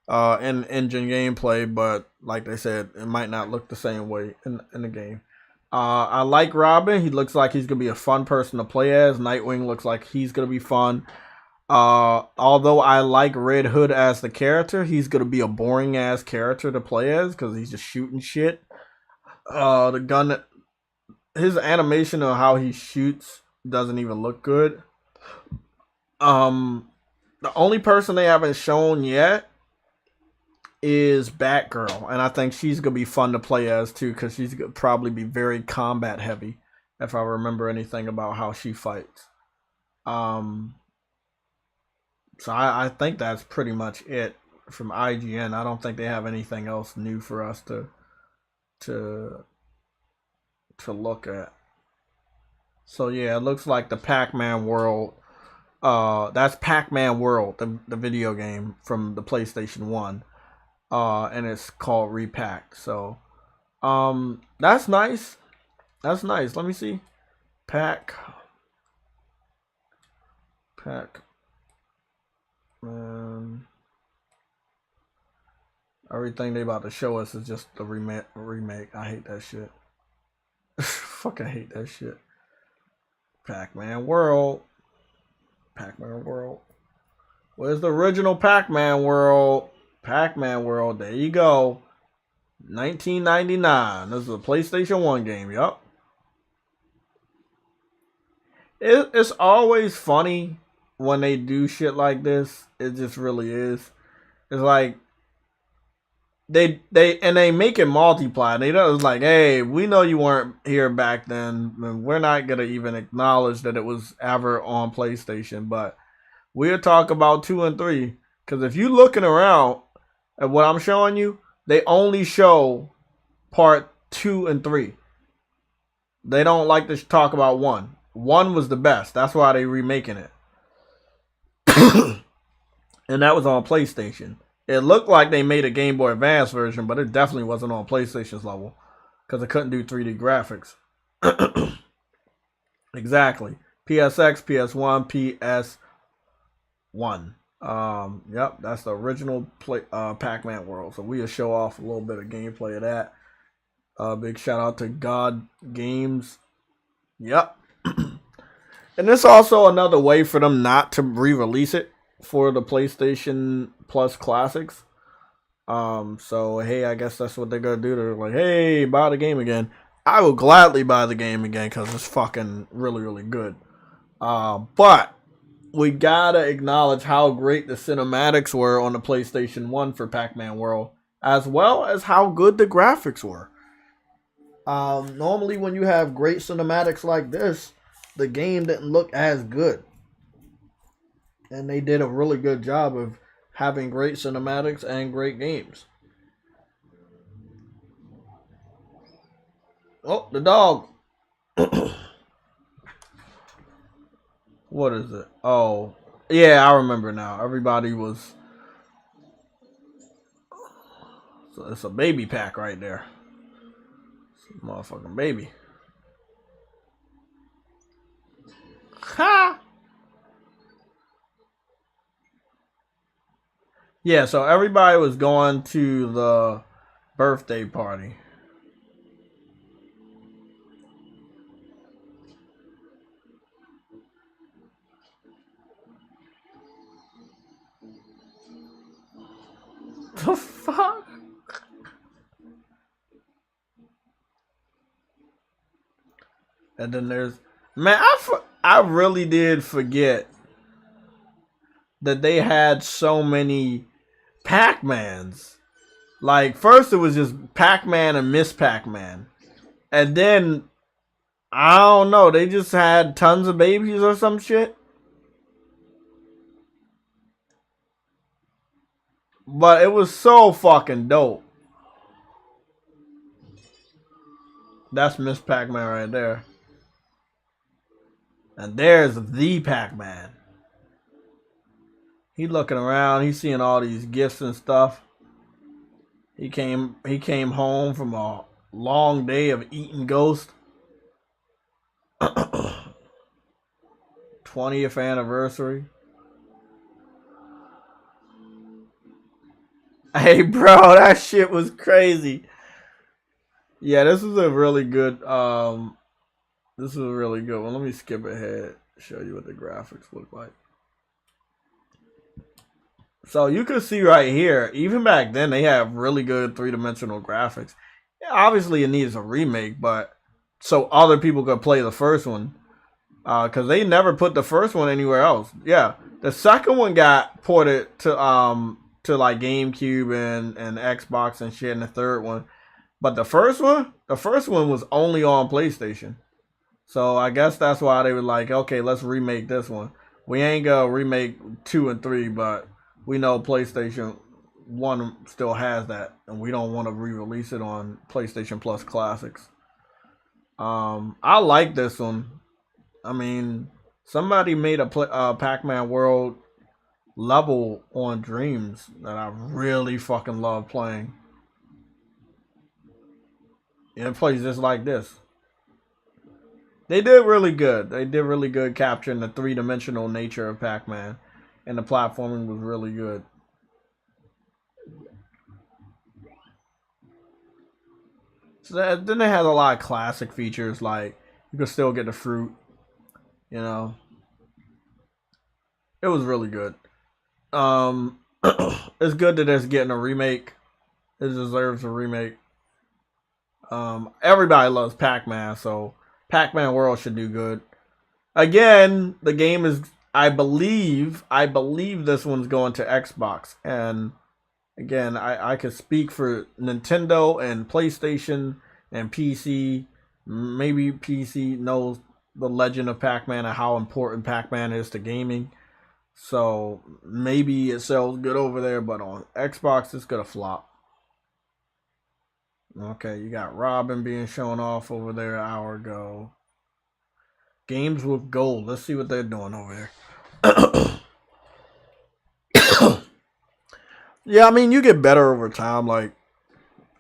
and engine gameplay, but like they said, it might not look the same way in the game. I like Robin. He looks like he's going to be a fun person to play as. Nightwing looks like he's going to be fun. Although I like Red Hood as the character, he's going to be a boring ass character to play as because he's just shooting shit. The gun... His animation of how he shoots doesn't even look good. The only person they haven't shown yet is Batgirl, and I think she's gonna be fun to play as too, because she's gonna probably be very combat heavy, if I remember anything about how she fights. So I think that's pretty much it from IGN. I don't think they have anything else new for us to look at. So yeah, it looks like the Pac-Man world. That's Pac-Man World, the video game from the PlayStation 1. And it's called Repacked. So that's nice. That's nice. Let me see. Man. Everything they about to show us is just the remake. I hate that shit. Fucking hate that shit. Pac-Man World. Pac-Man World. Where's the original Pac-Man World? Pac-Man World. There you go. 1999. This is a PlayStation 1 game. Yup. It's always funny when they do shit like this. It just really is. It's like they make it multiply. They know it's like, hey, we know you weren't here back then, and we're not gonna even acknowledge that it was ever on PlayStation, but we'll talk about 2 and 3. Because if you looking around at what I'm showing you, they only show part 2 and 3. They don't like to talk about 1. 1 was the best. That's why they remaking it. And that was on PlayStation. It looked like they made a Game Boy Advance version, but it definitely wasn't on PlayStation's level because it couldn't do 3D graphics. Exactly. PSX, PS1, PS1. Yep, that's the original Pac-Man world. So we'll show off a little bit of gameplay of that. Big shout out to God Games. Yep. And this also another way for them not to re-release it for the PlayStation Plus Classics. So hey, I guess that's what they're gonna do. They're like, hey, buy the game again. I will gladly buy the game again because it's fucking really, really good. But we gotta acknowledge how great the cinematics were on the PlayStation 1 for Pac-Man World, as well as how good the graphics were. Normally when you have great cinematics like this, the game didn't look as good. And they did a really good job of having great cinematics and great games. Oh, the dog. What is it? Oh, yeah, I remember now. Everybody was... So it's a baby pack right there. It's a motherfucking baby. Ha! Yeah, so everybody was going to the birthday party. The fuck? And then there's... Man, I really did forget that they had so many Pac-Mans. Like, first it was just Pac-Man and Miss Pac-Man. And then, I don't know, they just had tons of babies or some shit. But it was so fucking dope. That's Miss Pac-Man right there. And there's the Pac-Man. He looking around, he's seeing all these gifts and stuff. He came home from a long day of eating ghost. 20th anniversary. Hey bro, that shit was crazy. Yeah, this is a really good this is a really good one. Let me skip ahead, show you what the graphics look like. So you can see right here, even back then they have really good 3-dimensional graphics. Yeah, obviously it needs a remake, but so other people could play the first one. Cause they never put the first one anywhere else. Yeah. The second one got ported to like GameCube and Xbox and shit, and the third one. But the first one was only on PlayStation. So I guess that's why they were like, okay, let's remake this one. We ain't gonna remake 2 and 3, but we know PlayStation 1 still has that, and we don't want to re-release it on PlayStation Plus Classics. I like this one. I mean, somebody made a Pac-Man World level on Dreams that I really fucking love playing. And it plays just like this. They did really good. They did really good capturing the 3-dimensional nature of Pac-Man. And the platforming was really good. So then they had a lot of classic features, like you could still get the fruit. You know. It was really good. It's good that it's getting a remake. It deserves a remake. Everybody loves Pac-Man, so Pac-Man World should do good. Again, the game is, I believe this one's going to Xbox, and Again, I could speak for Nintendo and PlayStation and PC. Maybe PC knows the legend of Pac-Man and how important Pac-Man is to gaming. So maybe it sells good over there, but on Xbox it's gonna flop. Okay, you got Robin being shown off over there an hour ago. Games with gold. Let's see what they're doing over there. Yeah, I mean you get better over time. Like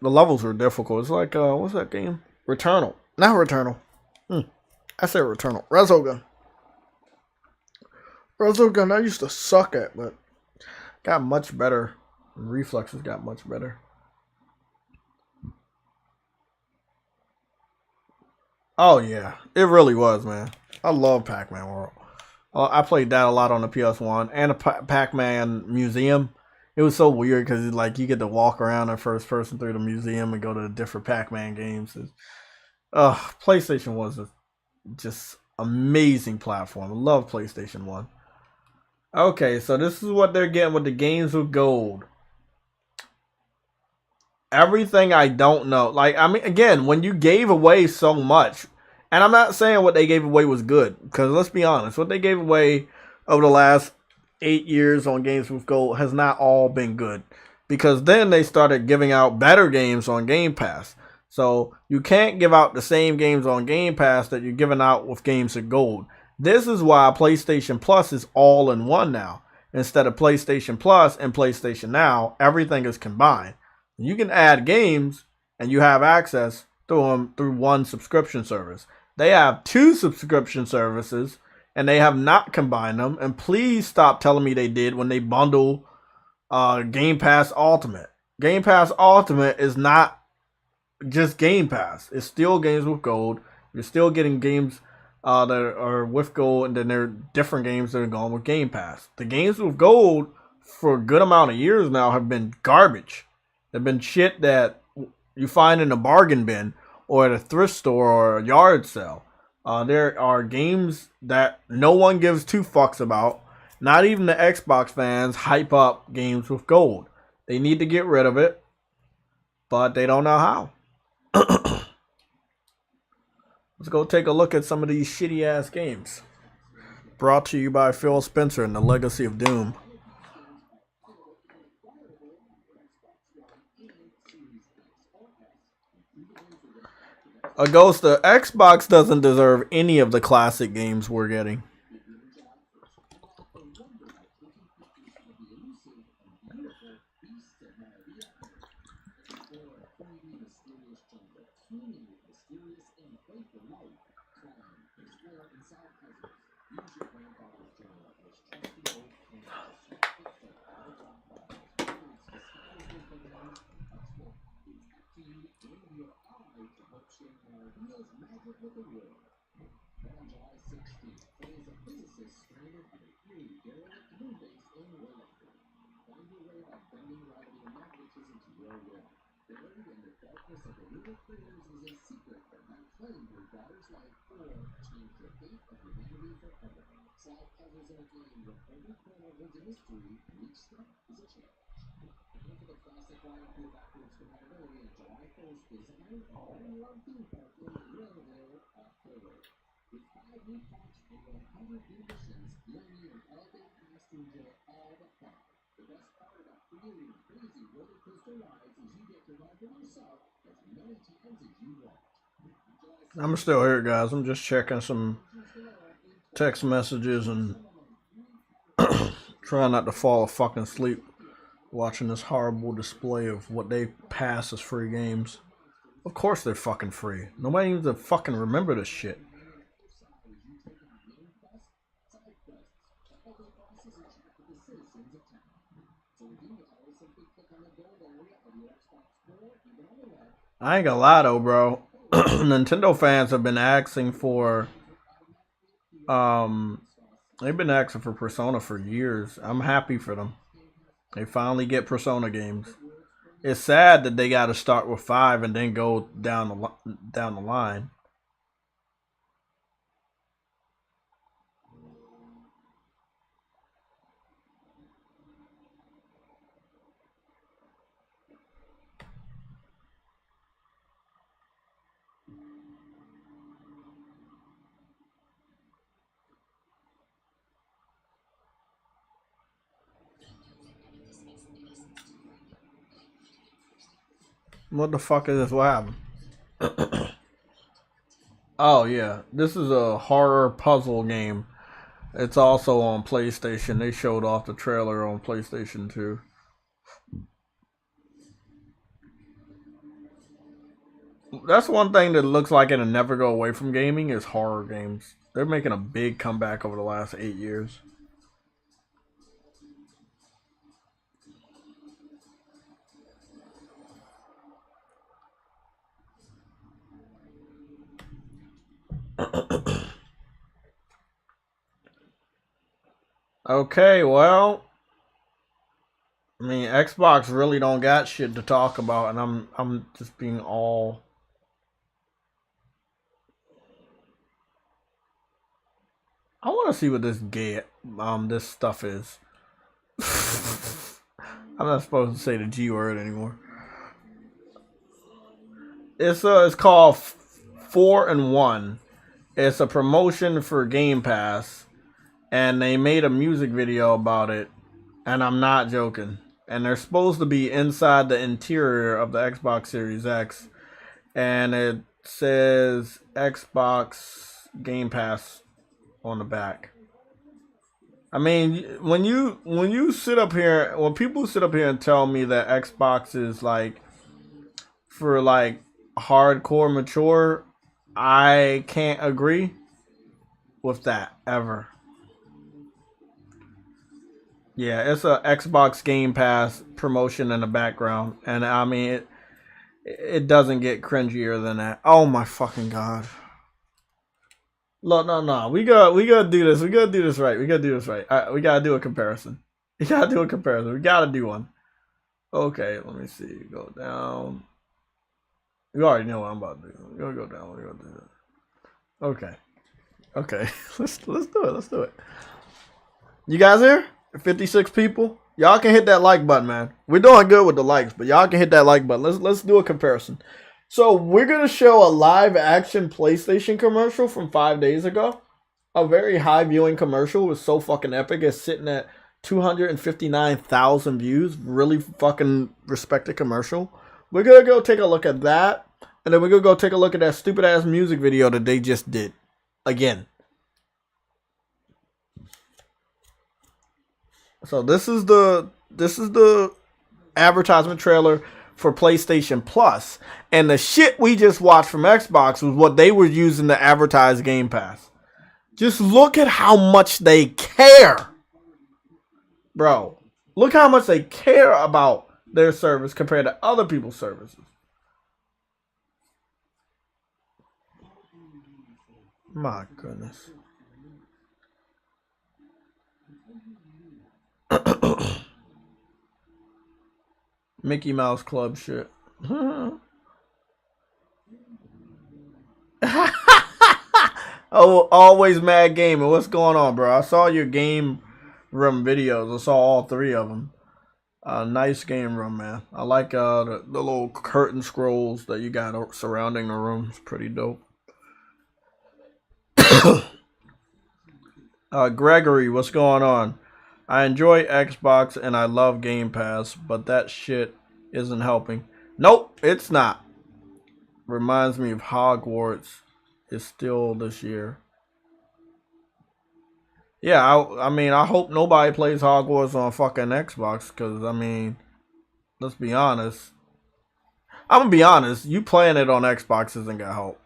the levels are difficult. It's like what's that game? Returnal. Not Returnal. I said Returnal. Resogun. Resogun I used to suck at, but got much better. Reflexes got much better. Oh yeah, it really was, man. I love Pac-Man World. I played that a lot on the PS1 and a Pac-Man Museum. It was so weird because like you get to walk around in first person through the museum and go to the different Pac-Man games. PlayStation was just amazing platform. I love PlayStation 1. Okay, so this is what they're getting with the games with gold. Everything I don't know. Like, I mean, again, when you gave away so much, and I'm not saying what they gave away was good, because let's be honest, what they gave away over the last 8 years on Games with Gold has not all been good. Because then they started giving out better games on Game Pass. So you can't give out the same games on Game Pass that you're giving out with Games with Gold. This is why PlayStation Plus is all in one now. Instead of PlayStation Plus and PlayStation Now, everything is combined. You can add games and you have access to them through one subscription service. They have 2 subscription services and they have not combined them. And please stop telling me they did when they bundle Game Pass Ultimate. Game Pass Ultimate is not just Game Pass. It's still games with gold. You're still getting games that are with gold, and then there are different games that are going with Game Pass. The games with gold for a good amount of years now have been garbage. They've been shit that you find in a bargain bin or at a thrift store or a yard sale. There are games that no one gives 2 fucks about. Not even the Xbox fans hype up games with gold. They need to get rid of it, but they don't know how. Let's go take a look at some of these shitty ass games. Brought to you by Phil Spencer and the Legacy of Doom. A Ghost, the Xbox doesn't deserve any of the classic games we're getting. I'm still here, guys. I'm just checking some text messages and trying not to fall a fucking asleep watching this horrible display of what they pass as free games. Of course they're fucking free. Nobody needs to fucking remember this shit. I ain't gonna lie though, bro. Nintendo fans have been asking for they've been asking for Persona for years. I'm happy for them. They finally get Persona games. It's sad that they got to start with 5 and then go down the line. What the fuck is this? What happened? Oh yeah, this is a horror puzzle game. It's also on PlayStation. They showed off the trailer on PlayStation 2. That's one thing that looks like it'll never go away from gaming is horror games. They're making a big comeback over the last 8 years. Okay, well, I mean, Xbox really don't got shit to talk about, and I'm just being all. I want to see what this stuff is. I'm not supposed to say the G word anymore. It's called 4-in-1. It's a promotion for Game Pass, and they made a music video about it, and I'm not joking. And they're supposed to be inside the interior of the Xbox Series X, and it says Xbox Game Pass on the back. I mean, when you sit up here, when people sit up here and tell me that Xbox is like for like hardcore mature, I can't agree with that ever. Yeah, it's a Xbox Game Pass promotion in the background, and I mean it doesn't get cringier than that. Oh my fucking god! Look, no, we gotta do this. We gotta do this right. We gotta do this right. We gotta do a comparison. We gotta do a comparison. We gotta do one. Okay, let me see. Go down. You already know what I'm about to do. We're gonna go down. We're gonna do that. Okay. let's do it. Let's do it. You guys here? 56 people. Y'all can hit that like button, man. We're doing good with the likes, but y'all can hit that like button. Let's do a comparison. So we're gonna show a live action PlayStation commercial from 5 days ago. A very high viewing commercial. It was so fucking epic. It's sitting at 259,000 views. Really fucking respected commercial. We're gonna go take a look at that, and then we're gonna go take a look at that stupid ass music video that they just did. Again. So this is the advertisement trailer for PlayStation Plus, and the shit we just watched from Xbox was what they were using to advertise Game Pass. Just look at how much they care, bro. Look how much they care about their service compared to other people's services. My goodness. Mickey Mouse Club shit. Oh, always mad gaming. What's going on, bro? I saw your game room videos. I saw all 3 of them. Nice game room, man. I like the little curtain scrolls that you got surrounding the room. It's pretty dope. Gregory, what's going on? I enjoy Xbox and I love Game Pass, but that shit isn't helping. Nope, it's not. Reminds me of Hogwarts. Is still this year. Yeah, I mean, I hope nobody plays Hogwarts on fucking Xbox, because, I mean, let's be honest. I'm going to be honest, you playing it on Xbox isn't going to help.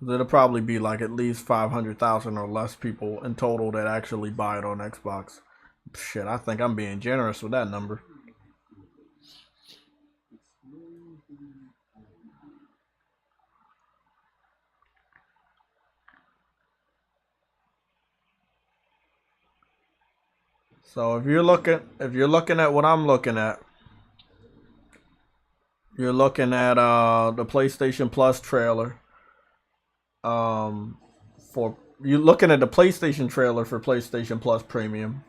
There'll probably be like at least 500,000 or less people in total that actually buy it on Xbox. Shit, I think I'm being generous with that number. So if you're looking at what I'm looking at, you're looking at the PlayStation Plus trailer. For you're looking at the PlayStation trailer for PlayStation Plus Premium,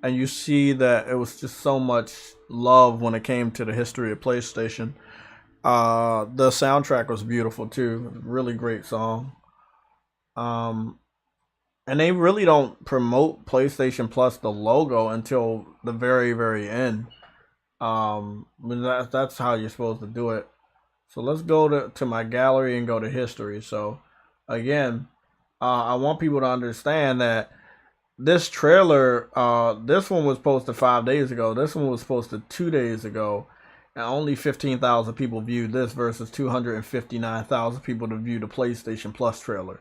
and you see that it was just so much love when it came to the history of PlayStation. The soundtrack was beautiful too, really great song. And they really don't promote PlayStation Plus, the logo, until the very, very end. That's how you're supposed to do it. So let's go to my gallery and go to history. So again, I want people to understand that this trailer, this one was posted 5 days ago. This one was posted 2 days ago. And only 15,000 people viewed this versus 259,000 people to view the PlayStation Plus trailer.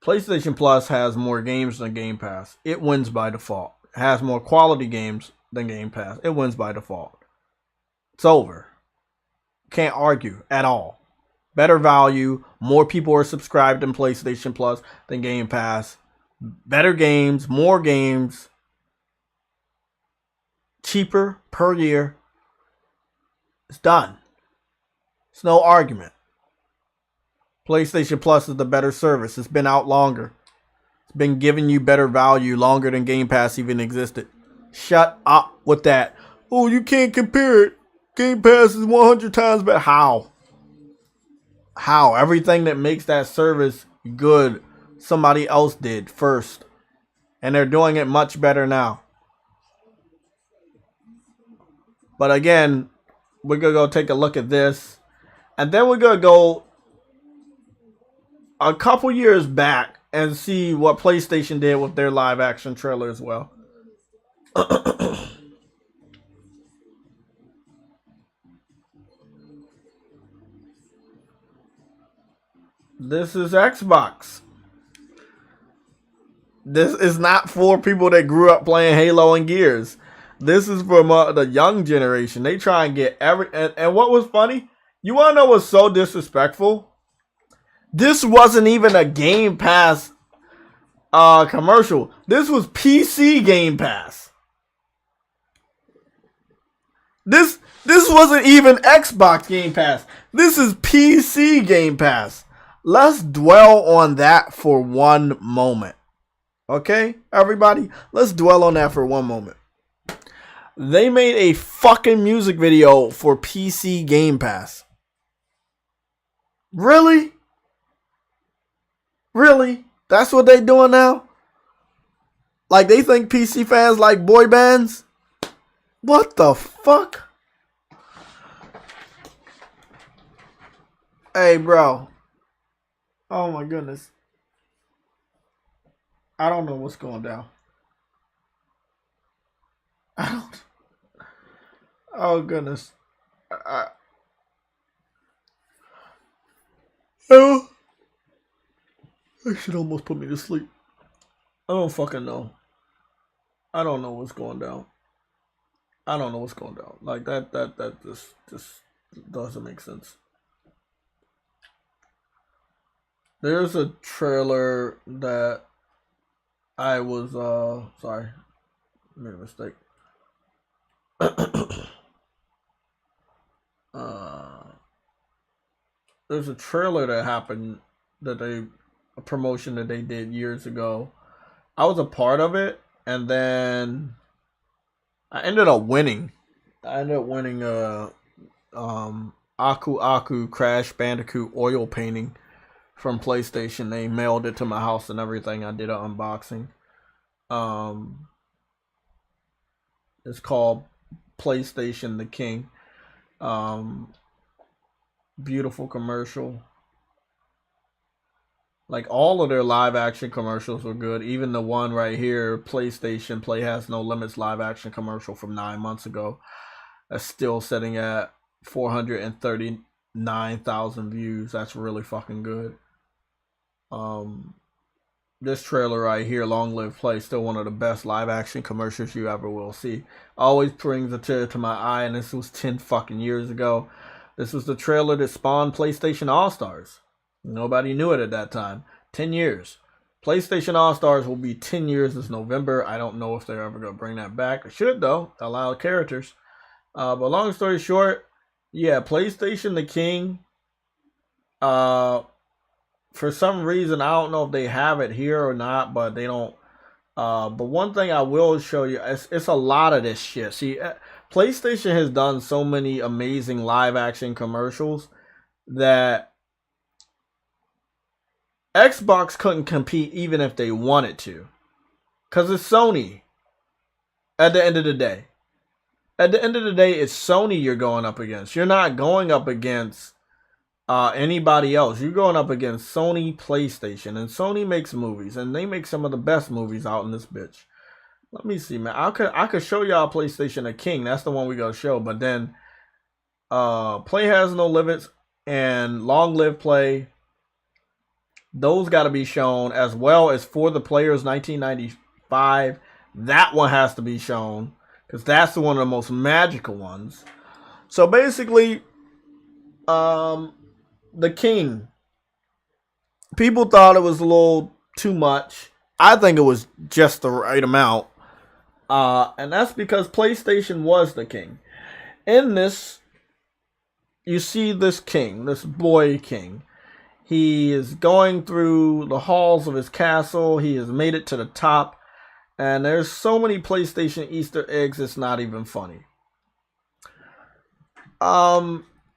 PlayStation Plus has more games than Game Pass. It wins by default. It has more quality games than Game Pass. It wins by default. It's over. Can't argue at all. Better value. More people are subscribed in PlayStation Plus than Game Pass. Better games. More games. Cheaper per year. It's done. It's no argument. PlayStation Plus is the better service. It's been out longer. It's been giving you better value longer than Game Pass even existed. Shut up with that. Oh, you can't compare it. Game Pass is 100 times better. How? How? Everything that makes that service good, somebody else did first. And they're doing it much better now. But again, we're going to go take a look at this. And then we're going to go a couple years back and see what PlayStation did with their live action trailer as well. This is Xbox. This is not for people that grew up playing Halo and Gears. This is for the young generation. They try and get and what was funny? You want to know what's so disrespectful? This wasn't even a Game Pass commercial. This was PC Game Pass. This wasn't even Xbox Game Pass. This is PC Game Pass. Let's dwell on that for one moment. Okay, everybody? Let's dwell on that for one moment. They made a fucking music video for PC Game Pass. Really? Really? That's what they doing now? Like they think PC fans like boy bands? What the fuck? Hey, bro. Oh my goodness. I don't know what's going down. Oh goodness. Oh. That should almost put me to sleep. I don't fucking know. I don't know what's going down. I don't know what's going down. Like that just doesn't make sense. There's a trailer that I was sorry. I made a mistake. There's a trailer that happened that a promotion that they did years ago. I was a part of it, and then I ended up winning. Aku Aku Crash Bandicoot oil painting from PlayStation. They mailed it to my house and everything. I did an unboxing. It's called PlayStation the King. Beautiful commercial. Like all of their live action commercials were good. Even the one right here, PlayStation Play Has No Limits live action commercial from 9 months ago, that's still sitting at 439,000 views. That's really fucking good. This trailer right here, Long Live Play, still one of the best live action commercials you ever will see. Always brings a tear to my eye, and this was 10 fucking years ago. This was the trailer that spawned PlayStation All-Stars. Nobody knew it at that time. 10 years. PlayStation All-Stars will be 10 years this November. I don't know if they're ever going to bring that back. It should, though. Allow characters. But long story short, yeah, PlayStation the King. For some reason, I don't know if they have it here or not, but they don't. But one thing I will show you, it's a lot of this shit. See, PlayStation has done so many amazing live action commercials that Xbox couldn't compete even if they wanted to. Because it's Sony at the end of the day. At the end of the day, it's Sony you're going up against. You're not going up against anybody else. You're going up against Sony PlayStation. And Sony makes movies. And they make some of the best movies out in this bitch. Let me see, man. I could show y'all PlayStation a King. That's the one we gonna show. But then Play Has No Limits and Long Live Play. Those got to be shown, as well as For the Players 1995. That one has to be shown, because that's one of the most magical ones. So basically, The King. People thought it was a little too much. I think it was just the right amount. And that's because PlayStation was the king. In this, you see this king, this boy king. He is going through the halls of his castle. He has made it to the top. And there's so many PlayStation Easter eggs, it's not even funny.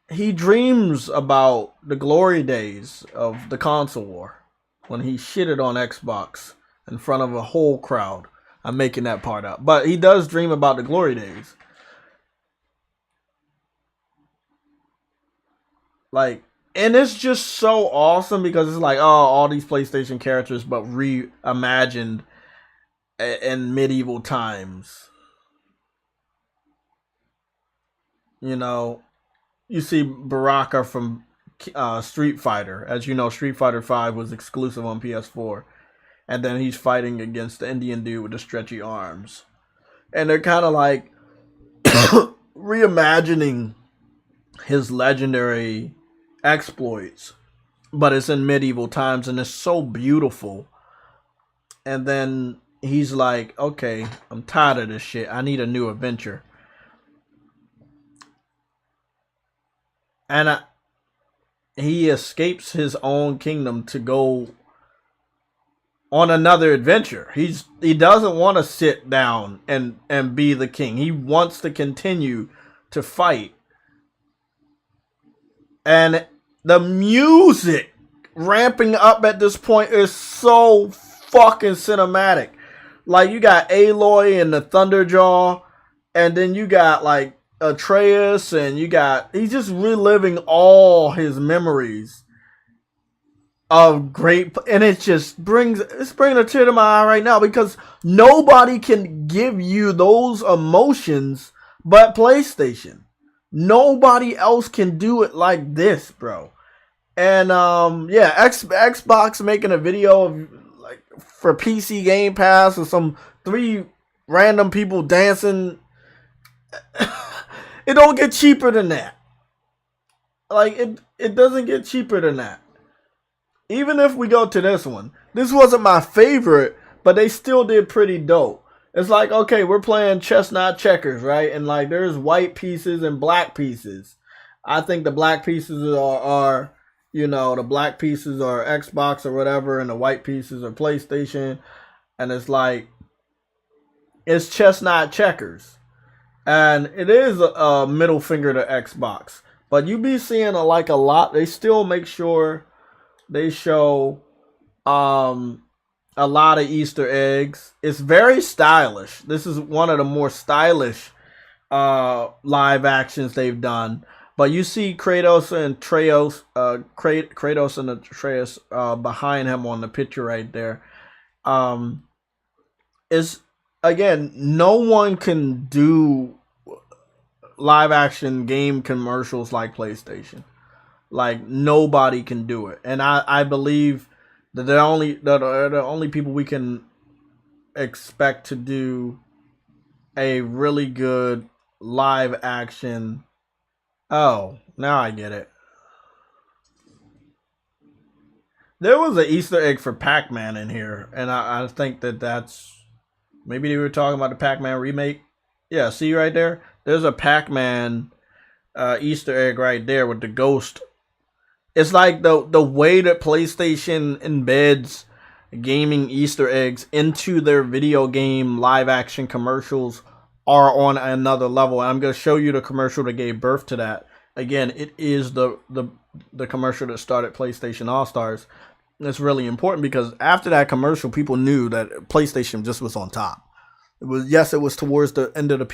He dreams about the glory days of the console war, when he shitted on Xbox in front of a whole crowd. I'm making that part up. But he does dream about the glory days. Like, and it's just so awesome because it's like, oh, all these PlayStation characters, but reimagined in medieval times. You know, you see Baraka from Street Fighter. As you know, Street Fighter 5 was exclusive on PS4. And then he's fighting against the Indian dude with the stretchy arms. And they're kind of like reimagining his legendary exploits. But it's in medieval times and it's so beautiful. And then he's like, okay, I'm tired of this shit. I need a new adventure. And he escapes his own kingdom to go on another adventure. He doesn't want to sit down and be the king. He wants to continue to fight. And the music ramping up at this point is so fucking cinematic. Like, you got Aloy and the Thunderjaw, and then you got like Atreus, and he's just reliving all his memories of great, and it's bringing a tear to my eye right now, because nobody can give you those emotions but PlayStation. Nobody else can do it like this, bro. And yeah, Xbox making a video of, like, for PC Game Pass, and some 3 random people dancing. It don't get cheaper than that. Like, it doesn't get cheaper than that. Even if we go to this one, this wasn't my favorite, but they still did pretty dope. It's like, okay, we're playing chess, not checkers, right? And like, there's white pieces and black pieces. I think the black pieces are the black pieces are Xbox or whatever, and the white pieces are PlayStation. And it's like, it's chess, not checkers. And it is a middle finger to Xbox. But you be seeing a lot. They still make sure they show a lot of Easter eggs. It's very stylish. This is one of the more stylish live actions they've done. But you see Kratos and Atreus behind him on the picture right there. Is, again, no one can do live action game commercials like PlayStation. Like, nobody can do it. And I believe that they're the only people we can expect to do a really good live action. Oh, now I get it. There was an Easter egg for Pac-Man in here, and I think that's, maybe they were talking about the Pac-Man remake. Yeah, see right there? There's a Pac-Man Easter egg right there with the ghost. It's like the way that PlayStation embeds gaming Easter eggs into their video game live action commercials are on another level. And I'm going to show you the commercial that gave birth to that. Again, it is the commercial that started PlayStation All-Stars. It's really important because after that commercial, people knew that PlayStation just was on top. It was towards the end of the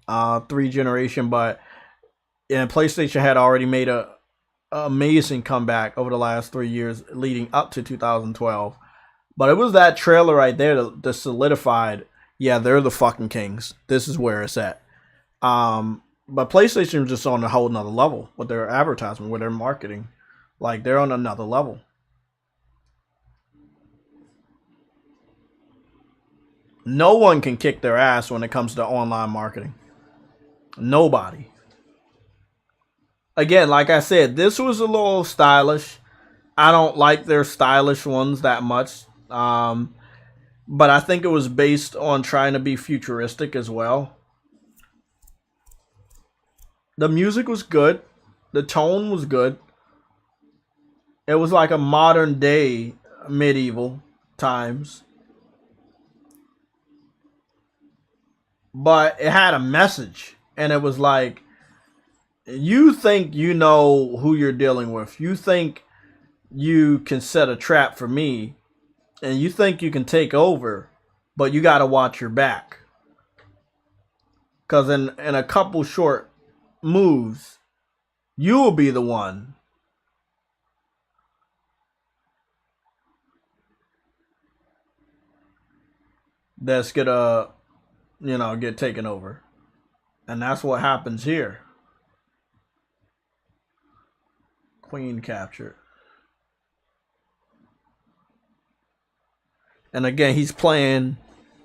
3 generation, but PlayStation had already made a amazing comeback over the last 3 years leading up to 2012. But it was that trailer right there that solidified, yeah, they're the fucking kings. This is where it's at. But PlayStation is just on a whole nother level with their advertisement, with their marketing. Like, they're on another level. No one can kick their ass when it comes to online marketing. Nobody. Again, like I said, this was a little stylish. I don't like their stylish ones that much. But I think it was based on trying to be futuristic as well. The music was good. The tone was good. It was like a modern day medieval times. But it had a message. And it was like, you think you know who you're dealing with. You think you can set a trap for me. And you think you can take over. But you got to watch your back. Because in a couple short moves, you will be the one that's gonna, get taken over. And that's what happens here. Queen captured. And again, he's playing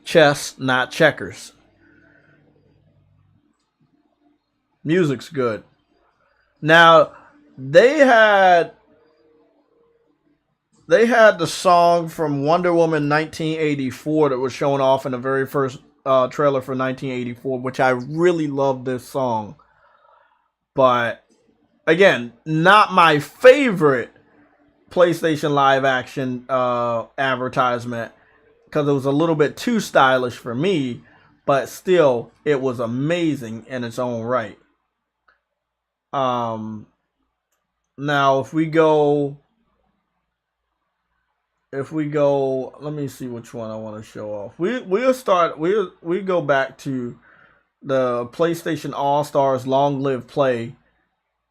chess, not checkers. Music's good. Now, they had the song from Wonder Woman 1984 that was shown off in the very first trailer for 1984, which I really love this song. But, again, not my favorite PlayStation live action advertisement, because it was a little bit too stylish for me, but still, it was amazing in its own right. Now, if we go, let me see which one I want to show off. We go back to the PlayStation All Stars Long Live Play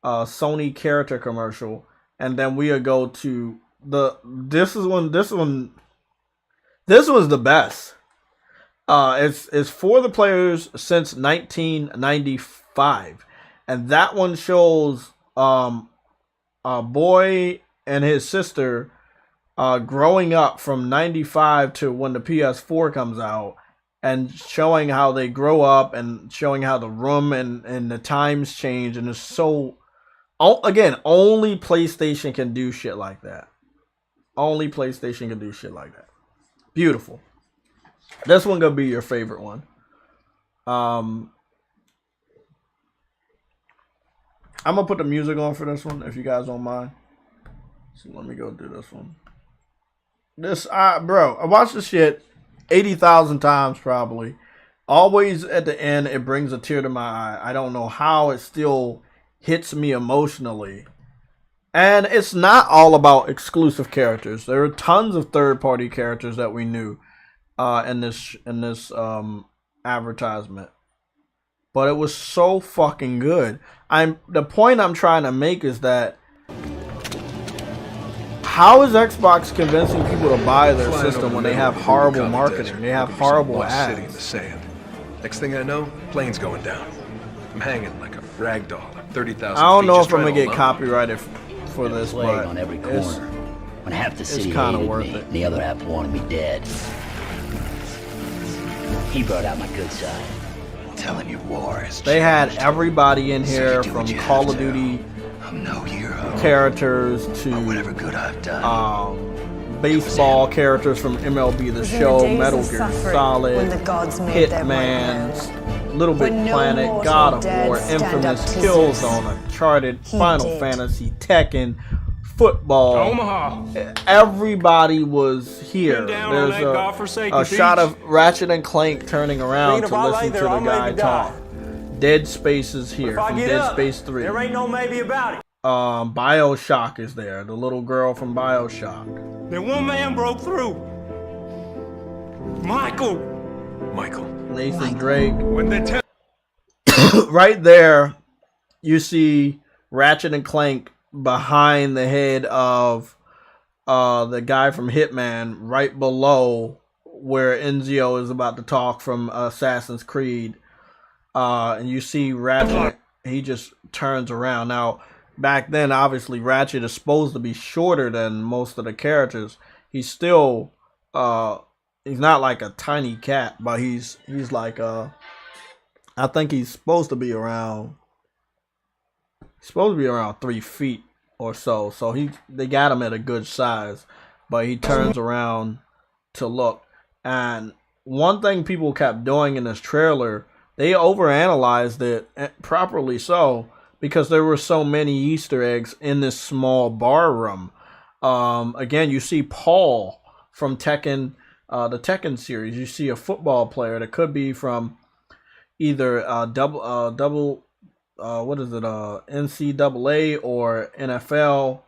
Sony character commercial, and then we'll go to this was the best. It's for the players since 1995. And that one shows a boy and his sister growing up from 95 to when the PS4 comes out, and showing how they grow up and showing how the room and the times change. And it's so, again, only PlayStation can do shit like that. Only PlayStation can do shit like that. Beautiful. This one gonna be your favorite one. I'm gonna put the music on for this one, if you guys don't mind. So let me go do this one. Bro, I watched this shit 80,000 times probably. Always at the end, it brings a tear to my eye. I don't know how it still hits me emotionally. And it's not all about exclusive characters. There are tons of third-party characters that we knew in this advertisement. But it was so fucking good. The point I'm trying to make is that, how is Xbox convincing people to buy their system when they have horrible marketing? They have horrible ads. Sitting in the sand. Next thing I know, plane's going down. I'm hanging like a rag doll at 30,000 I don't know feet, if I'm gonna just get copyrighted for this, but on every corner. When half the city kind of hated worth me, it. and the other half wanted me dead. He brought out my good side. I'm telling you, war is. They had everybody in here from Call of Duty I'm no hero. characters to Whatever good I've done. baseball characters from MLB The Show, days Metal of Gear suffering Solid, when the gods made their Hitman's, Little Big When no Planet, mortal God of dared War, stand up Infamous, to Killzone, Zeus. Uncharted, He Final did. Fantasy, Tekken, football. Omaha. Everybody was here. Been down on There's that godforsaken a shot beach. of Ratchet and Clank turning around to listen to the guy talk. Dead Space is here from Dead Space 3. There ain't no maybe about it. BioShock is there. The little girl from BioShock. Then one man broke through. Michael. Michael. Nathan Drake. When they tell right there, you see Ratchet and Clank behind the head of the guy from Hitman, right below where Enzio is about to talk from Assassin's Creed. And you see Ratchet, he just turns around. Now, back then, obviously, Ratchet is supposed to be shorter than most of the characters. He's still, he's not like a tiny cat, but he's like, I think he's supposed to be around 3 feet or so. So they got him at a good size, but he turns around to look. And one thing people kept doing in this trailer, they overanalyzed it, properly so, because there were so many Easter eggs in this small bar room. Again, you see Paul from Tekken, the Tekken series. You see a football player that could be from either NCAA or NFL.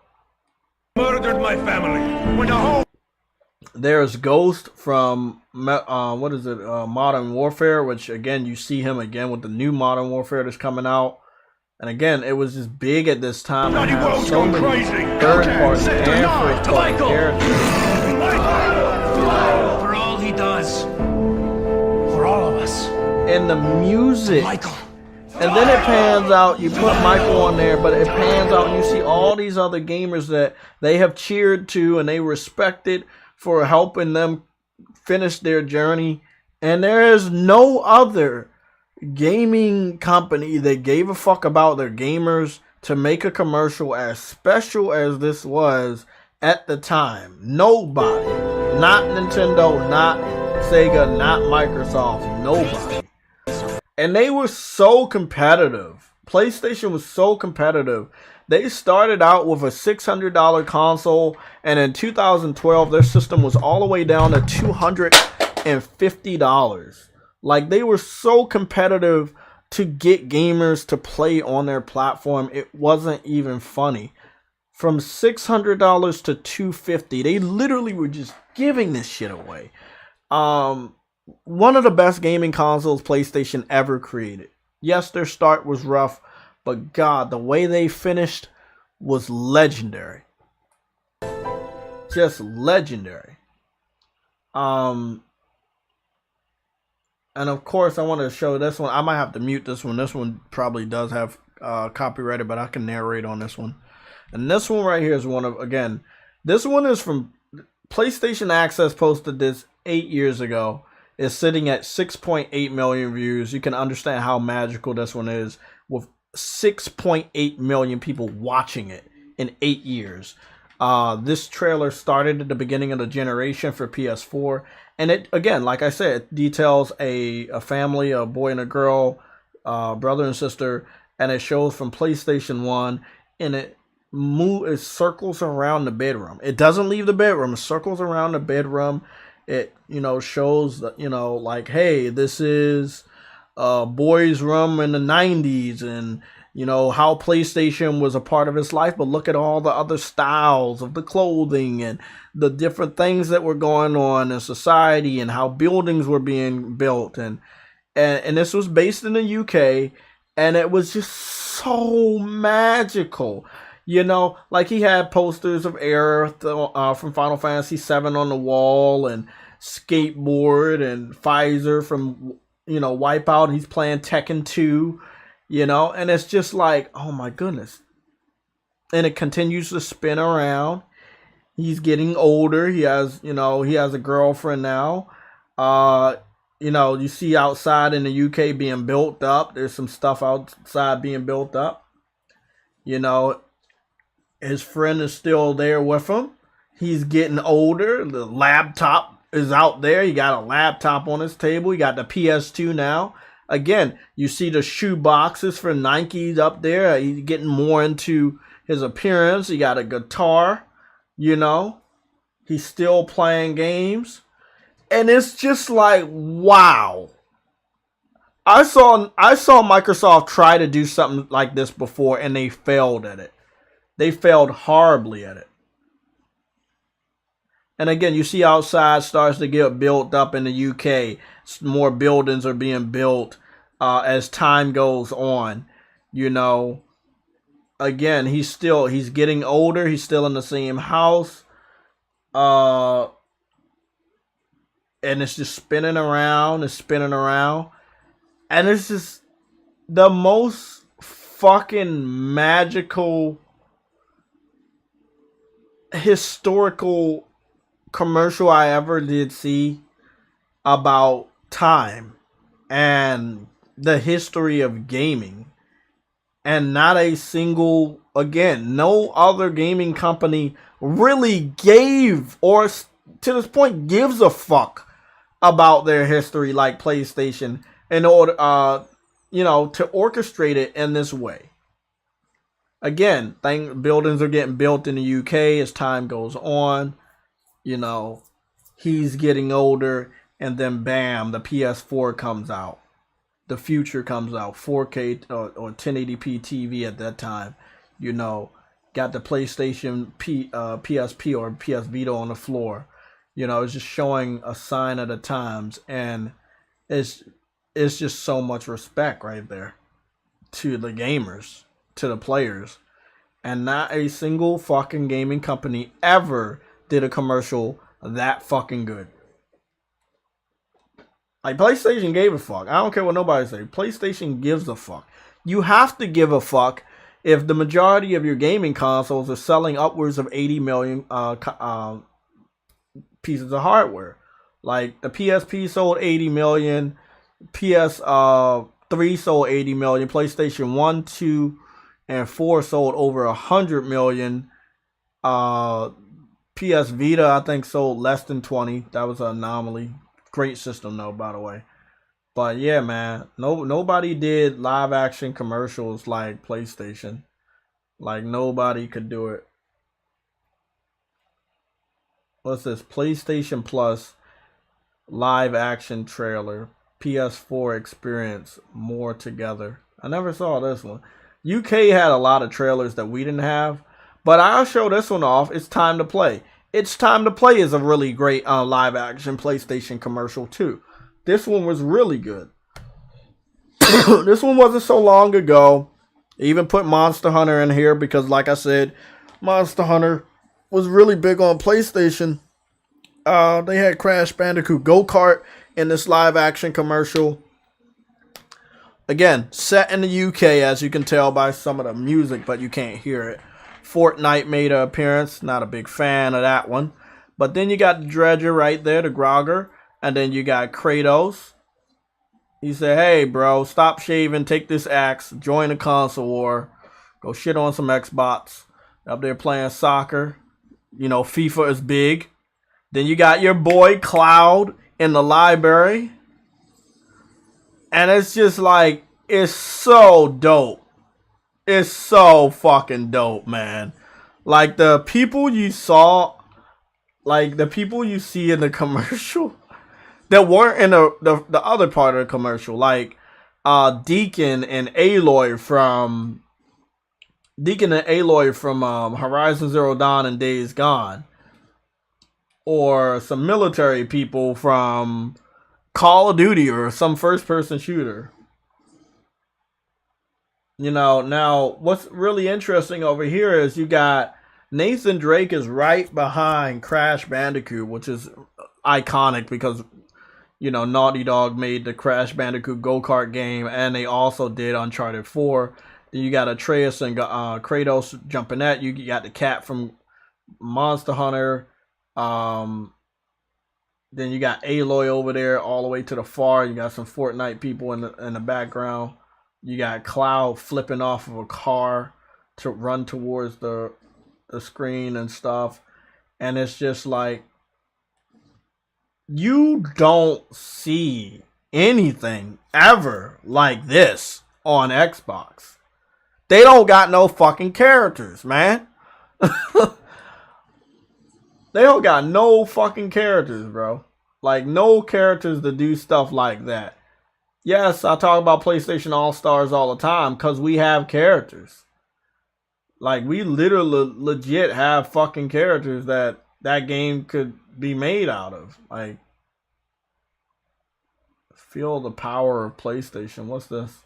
Murdered my family. Went home. There's Ghost from Modern Warfare, which again you see him again with the new Modern Warfare that's coming out. And again, it was just big at this time. Bloody world's so gone many crazy. third-party and first-party characters. For all he does. For all of us. And the music. Michael. And then it pans out, you put Michael on there, but it pans out and you see all these other gamers that they have cheered to and they respected for helping them finish their journey. And there is no other gaming company that gave a fuck about their gamers to make a commercial as special as this was at the time. Nobody. Not Nintendo, not Sega, not Microsoft, nobody. And they were so competitive. PlayStation was so competitive. They started out with a $600 console, and in 2012, their system was all the way down to $250. Like, they were so competitive to get gamers to play on their platform. It wasn't even funny. From $600 to $250, they literally were just giving this shit away. One of the best gaming consoles PlayStation ever created. Yes, their start was rough, but God, the way they finished was legendary. Just legendary. And of course, I want to show this one. I might have to mute this one. This one probably does have copyrighted, but I can narrate on this one. And this one right here is one of, again, this one is from PlayStation Access, posted this 8 years ago. Is sitting at 6.8 million views. You can understand how magical this one is with 6.8 million people watching it in 8 years. This trailer started at the beginning of the generation for PS4. And it, again, like I said, it details a family, a boy and a girl, brother and sister. And it shows from PlayStation 1. And it circles around the bedroom. It doesn't leave the bedroom. It circles around the bedroom. It, shows that, like, hey, this is boys' room in the 90s and, how PlayStation was a part of his life. But look at all the other styles of the clothing and the different things that were going on in society and how buildings were being built. And this was based in the UK, and it was just so magical. Like he had posters of Aerith from Final Fantasy VII on the wall, and Skateboard and Pfizer from, Wipeout. He's playing Tekken 2, and it's just like, oh my goodness. And it continues to spin around. He's getting older. He has a girlfriend now. You see outside in the UK being built up. There's some stuff outside being built up. His friend is still there with him. He's getting older. The laptop is out there. He got a laptop on his table. He got the PS2 now. Again, you see the shoe boxes for Nike up there. He's getting more into his appearance. He got a guitar. He's still playing games. And it's just like, wow. I saw Microsoft try to do something like this before, and they failed at it. They failed horribly at it. And again, you see outside starts to get built up in the UK. More buildings are being built. as time goes on. You know, again, he's getting older. He's still in the same house. And it's just spinning around and spinning around. And it's just the most fucking magical historical commercial I ever did see about time and the history of gaming. And not a single, again, no other gaming company really gave, or to this point gives a fuck about their history like PlayStation in order, to orchestrate it in this way. Again, buildings are getting built in the UK as time goes on. You know, he's getting older, and then bam, the PS4 comes out. The future comes out, 4K or 1080p TV at that time. You know, got the PlayStation PSP or PS Vita on the floor. You know, it's just showing a sign of the times, and it's just so much respect right there to the gamers, to the players. And not a single fucking gaming company ever did a commercial that fucking good. Like, PlayStation gave a fuck. I don't care what nobody say. PlayStation gives a fuck. You have to give a fuck if the majority of your gaming consoles are selling upwards of 80 million pieces of hardware. Like, the PSP sold 80 million. PS3 sold 80 million. PlayStation 1, 2, and 4 sold over 100 million. PS Vita, I think, sold less than 20. That was an anomaly. Great system, though, by the way. But yeah, man, nobody did live action commercials like PlayStation. Like, nobody could do it. What's this? PlayStation Plus live action trailer. PS4 experience more together. I never saw this one. UK had a lot of trailers that we didn't have, but I'll show this one off. It's Time to Play. It's Time to Play is a really great live action PlayStation commercial too. This one was really good. This one wasn't so long ago. I even put Monster Hunter in here because, like I said, Monster Hunter was really big on PlayStation. They had Crash Bandicoot Go-Kart in this live action commercial. Again, set in the UK, as you can tell by some of the music, but you can't hear it. Fortnite made an appearance. Not a big fan of that one. But then you got the Dredger right there, the Grogger. And then you got Kratos. He said, hey, bro, stop shaving, take this axe, join the console war, go shit on some Xbox. Up there playing soccer. You know, FIFA is big. Then you got your boy Cloud in the library. And it's just like, it's so dope. It's so fucking dope, man. Like, the people you saw, like, the people you see in the commercial that weren't in the other part of the commercial, like Deacon and Aloy from Horizon Zero Dawn and Days Gone, or some military people from Call of Duty or some first-person shooter. You know, now what's really interesting over here is you got Nathan Drake is right behind Crash Bandicoot, which is iconic because, you know, Naughty Dog made the Crash Bandicoot Go-Kart game, and they also did Uncharted 4. Then you got Atreus and Kratos jumping at you. You got the cat from Monster Hunter. Then you got Aloy over there all the way to the far. You got some Fortnite people in the background. You got Cloud flipping off of a car to run towards the screen and stuff. And it's just like, you don't see anything ever like this on Xbox. They don't got no fucking characters, man. They don't got no fucking characters, bro. Like, no characters to do stuff like that. Yes, I talk about PlayStation All-Stars all the time because we have characters. Like, we literally legit have fucking characters that game could be made out of. Like, Feel the power of PlayStation. What's this?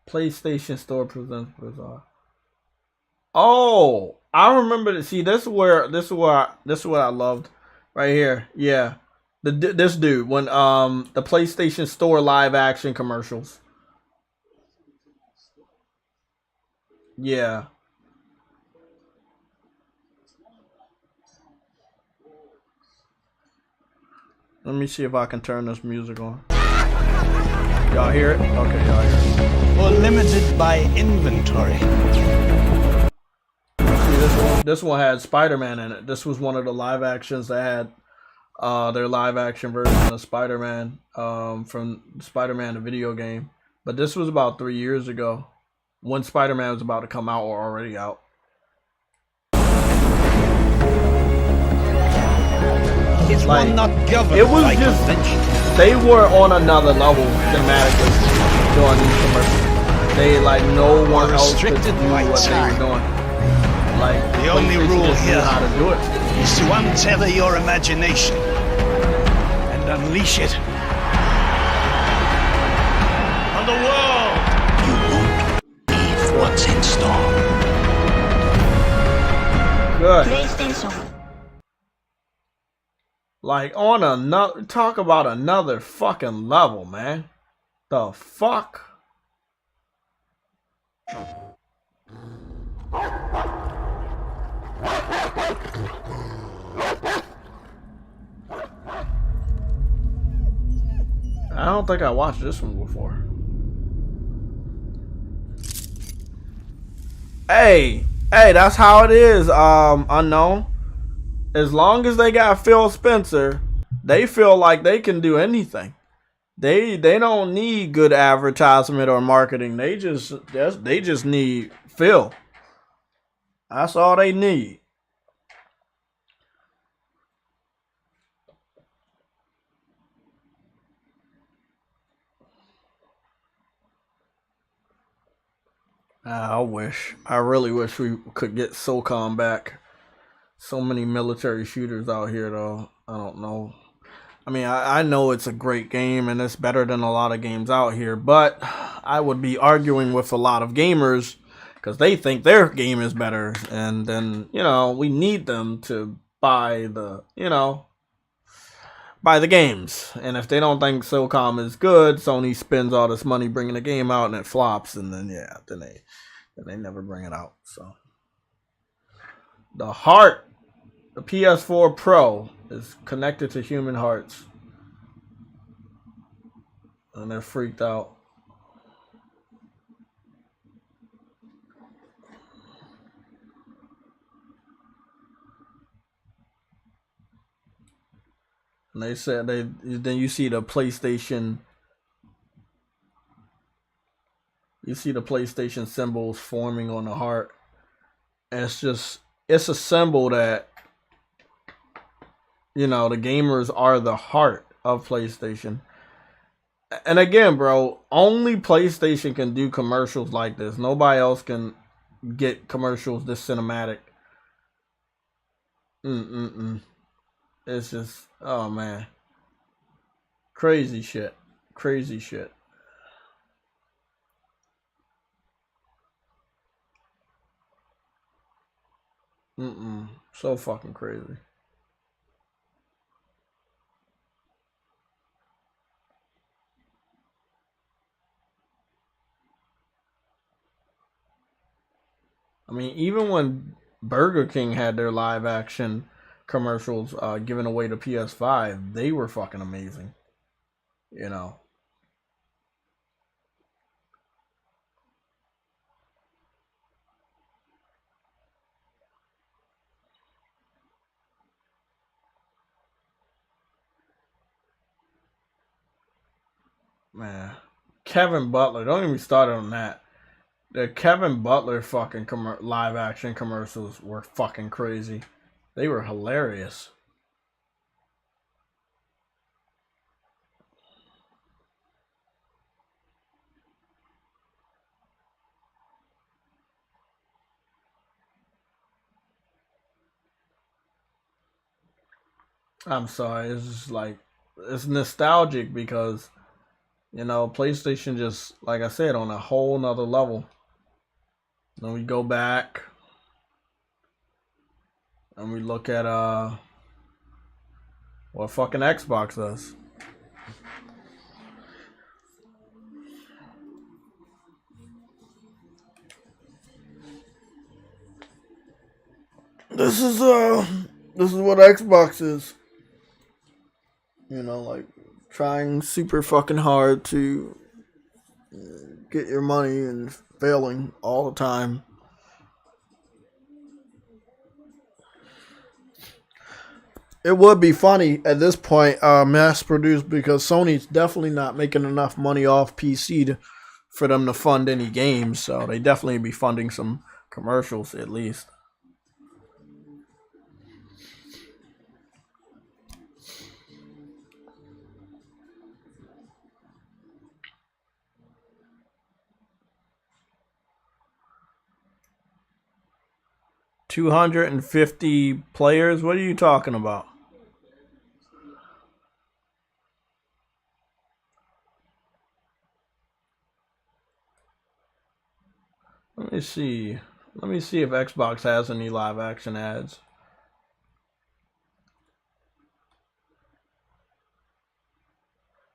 PlayStation Store presents Bizarre. Oh, I remember to see this is what I loved right here. Yeah. This dude when the PlayStation Store live action commercials. Yeah. Let me see if I can turn this music on. Y'all hear it? Okay, y'all hear it. Or limited by inventory. See, this one had Spider-Man in it. This was one of the live actions that had their live action version of Spider-Man from Spider-Man the video game. But this was about 3 years ago when Spider-Man was about to come out or already out. Is Like, one not governed it was by just convention? they were on another level thematically doing these commercials. They like no one else could do Restricted by what they time. were doing. Like The only PlayStation rule just knew here how to do it. is to untether your imagination and unleash it on the world. You won't believe what's in store. Good. PlayStation. Like on another, talk about another fucking level, man. The fuck? I don't think I watched this one before. Hey, that's how it is, Unknown. As long as they got Phil Spencer, they feel like they can do anything. They don't need good advertisement or marketing. They just need Phil. That's all they need. I really wish we could get SOCOM back. So many military shooters out here, though. I don't know. I mean, I know it's a great game and it's better than a lot of games out here, but I would be arguing with a lot of gamers because they think their game is better. And then, we need them to buy the games. And if they don't think SOCOM is good, Sony spends all this money bringing the game out and it flops. And then, then they never bring it out. So the heart, the PS4 Pro is connected to human hearts. And they're freaked out. And they said then you see the PlayStation. You see the PlayStation symbols forming on the heart. And it's a symbol that the gamers are the heart of PlayStation. And again, bro, only PlayStation can do commercials like this. Nobody else can get commercials this cinematic. It's just, oh man. Crazy shit. Crazy shit. So fucking crazy. I mean, even when Burger King had their live action commercials given away to PS5, they were fucking amazing. Man, Kevin Butler, don't even start on that. The Kevin Butler fucking live action commercials were fucking crazy. They were hilarious. I'm sorry. It's just like it's nostalgic because PlayStation just, like I said, on a whole nother level. Then we go back and we look at what fucking Xbox does. This is what Xbox is. Like trying super fucking hard to get your money and failing all the time. It would be funny at this point, mass produced, because Sony's definitely not making enough money off PC for them to fund any games. So they definitely be funding some commercials at least. $250 players? What are you talking about? Let me see. Let me see if Xbox has any live action ads.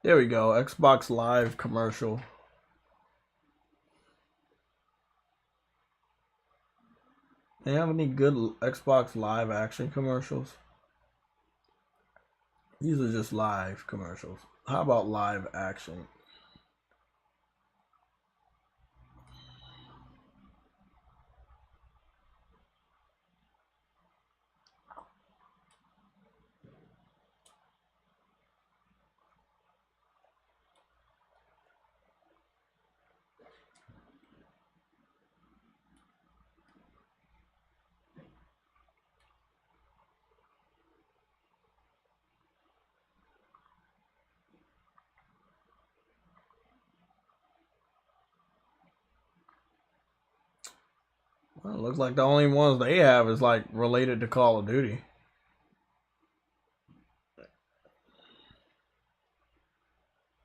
There we go. Xbox Live commercial. Do you have any good Xbox Live action commercials? These are just live commercials. How about live action? Well, it looks like the only ones they have is like related to Call of Duty.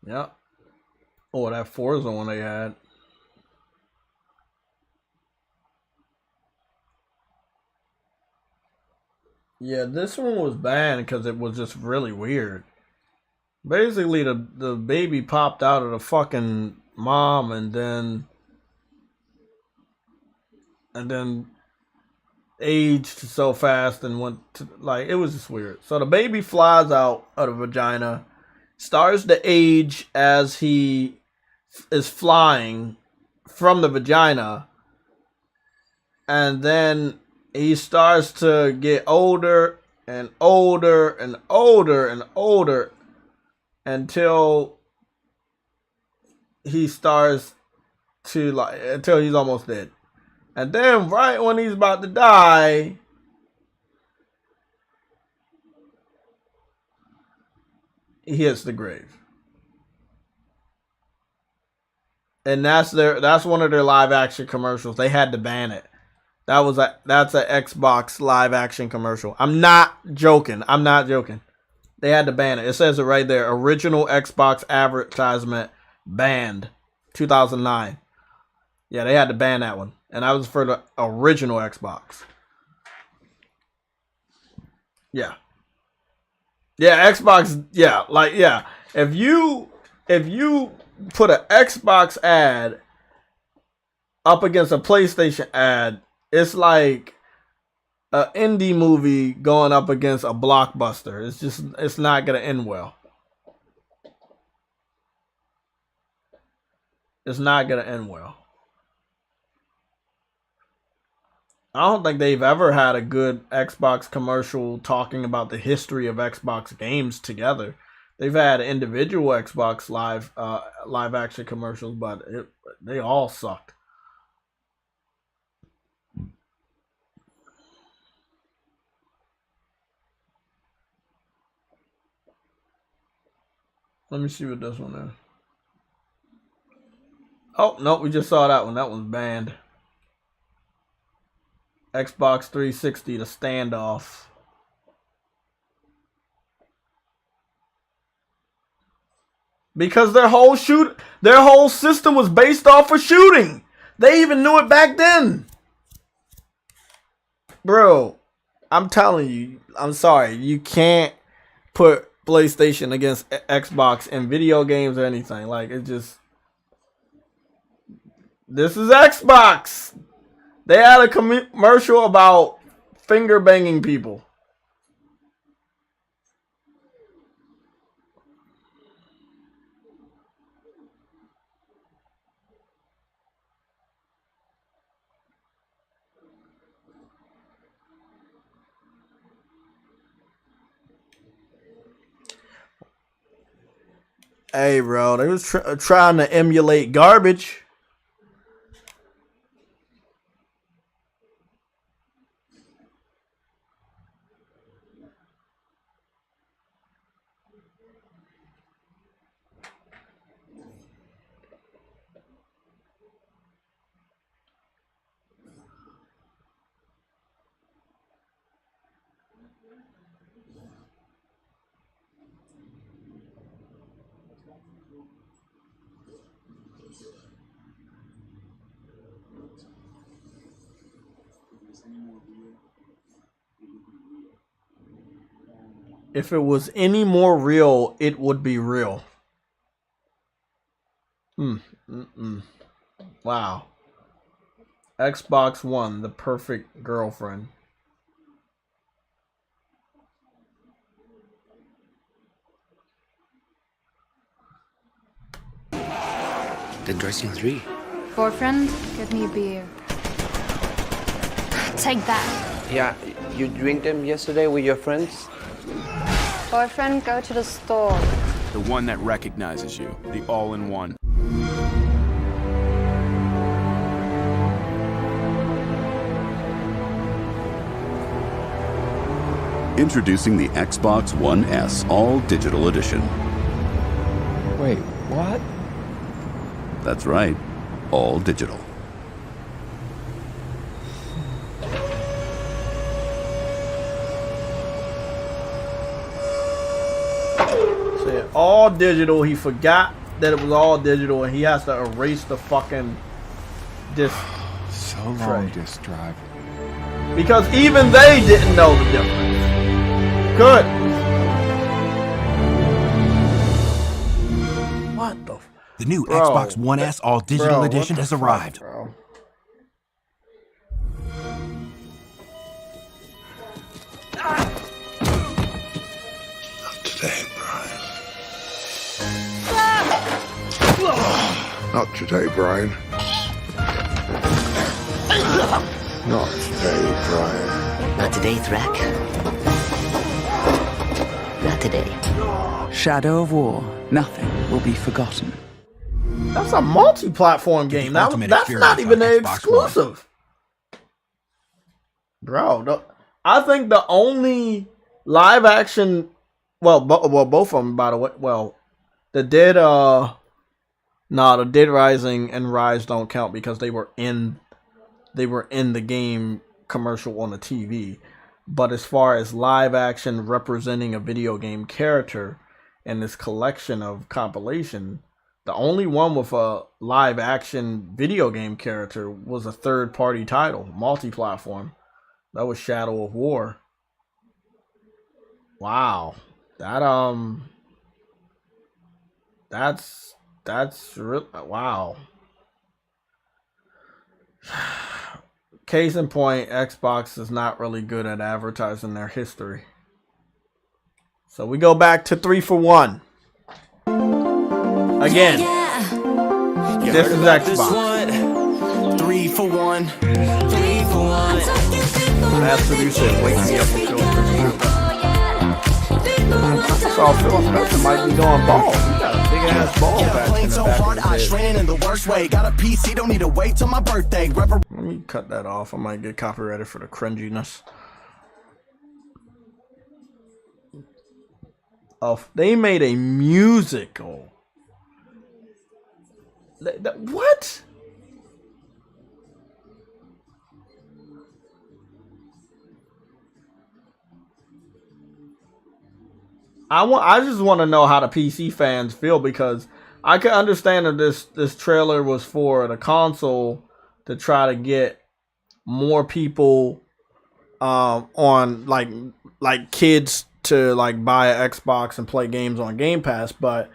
Yep. Oh, that Forza one they had. Yeah, this one was banned because it was just really weird. Basically, the baby popped out of the fucking mom and then aged so fast and went to, like, it was just weird. So the baby flies out of the vagina, starts to age as he is flying from the vagina, and then he starts to get older and older and older and older until he starts to, like, until he's almost dead. And then right when he's about to die, he hits the grave. And that's one of their live action commercials. They had to ban it. That's an Xbox live action commercial. I'm not joking. They had to ban it. It says it right there. Original Xbox advertisement banned. 2009. Yeah, they had to ban that one. And that was for the original Xbox. Yeah. Yeah, Xbox, yeah, like, yeah. If you put an Xbox ad up against a PlayStation ad, it's like an indie movie going up against a blockbuster. It's not going to end well. It's not going to end well. I don't think they've ever had a good Xbox commercial talking about the history of Xbox games together. They've had individual Xbox live action commercials, but they all sucked. Let me see what this one is. Oh, no, we just saw that one. That one's banned. Xbox 360, the standoff. Because their whole system was based off of shooting. They even knew it back then. Bro, I'm telling you, I'm sorry. You can't put PlayStation against Xbox in video games or anything. Like, it's just... This is Xbox. They had a commercial about finger banging people. Hey, bro, they was trying to emulate garbage. If it was any more real, it would be real. Wow. Xbox One, the perfect girlfriend. Then dressing 3. Boyfriend, get me a beer. Take that. Yeah, you drink them yesterday with your friends? Boyfriend, go to the store. The one that recognizes you. The all-in-one. Introducing the Xbox One S All Digital Edition. Wait, what? That's right, all digital. Said all digital. He forgot that it was all digital, and he has to erase the fucking disc. So long, disc drive. Because even they didn't know the difference. Good. What the? The new Xbox One S All Digital Edition has arrived. Bro? Not today, Brian. Not today, Brian. Not today, Brian. Not today, Thrak. Not today. Shadow of War. Nothing will be forgotten. That's a multi-platform game. That's not even an exclusive. Bro, I think the only live action, both of them, by the way, the Dead Rising and Rise don't count because they were in the game commercial on the TV. But as far as live action representing a video game character in this collection of compilation, the only one with a live action video game character was a third party title, multi-platform. That was Shadow of War. Wow. That's real. Wow. Case in point, Xbox is not really good at advertising their history. So we go back to 3 for 1. Again. This is Xbox. 3 for 1. 3 for 1. That's what you said. Wake me up and Phil Spencer. I saw Phil Spencer might be going bald. He got a big ass ball back in the back of his head. In the worst way. Got a PC, don't need to wait till my birthday. Let me cut that off. I might get copyrighted for the cringiness. Oh, they made a musical. What? I just want to know how the PC fans feel, because I can understand that this trailer was for the console to try to get more people on like kids to like buy an Xbox and play games on Game Pass, but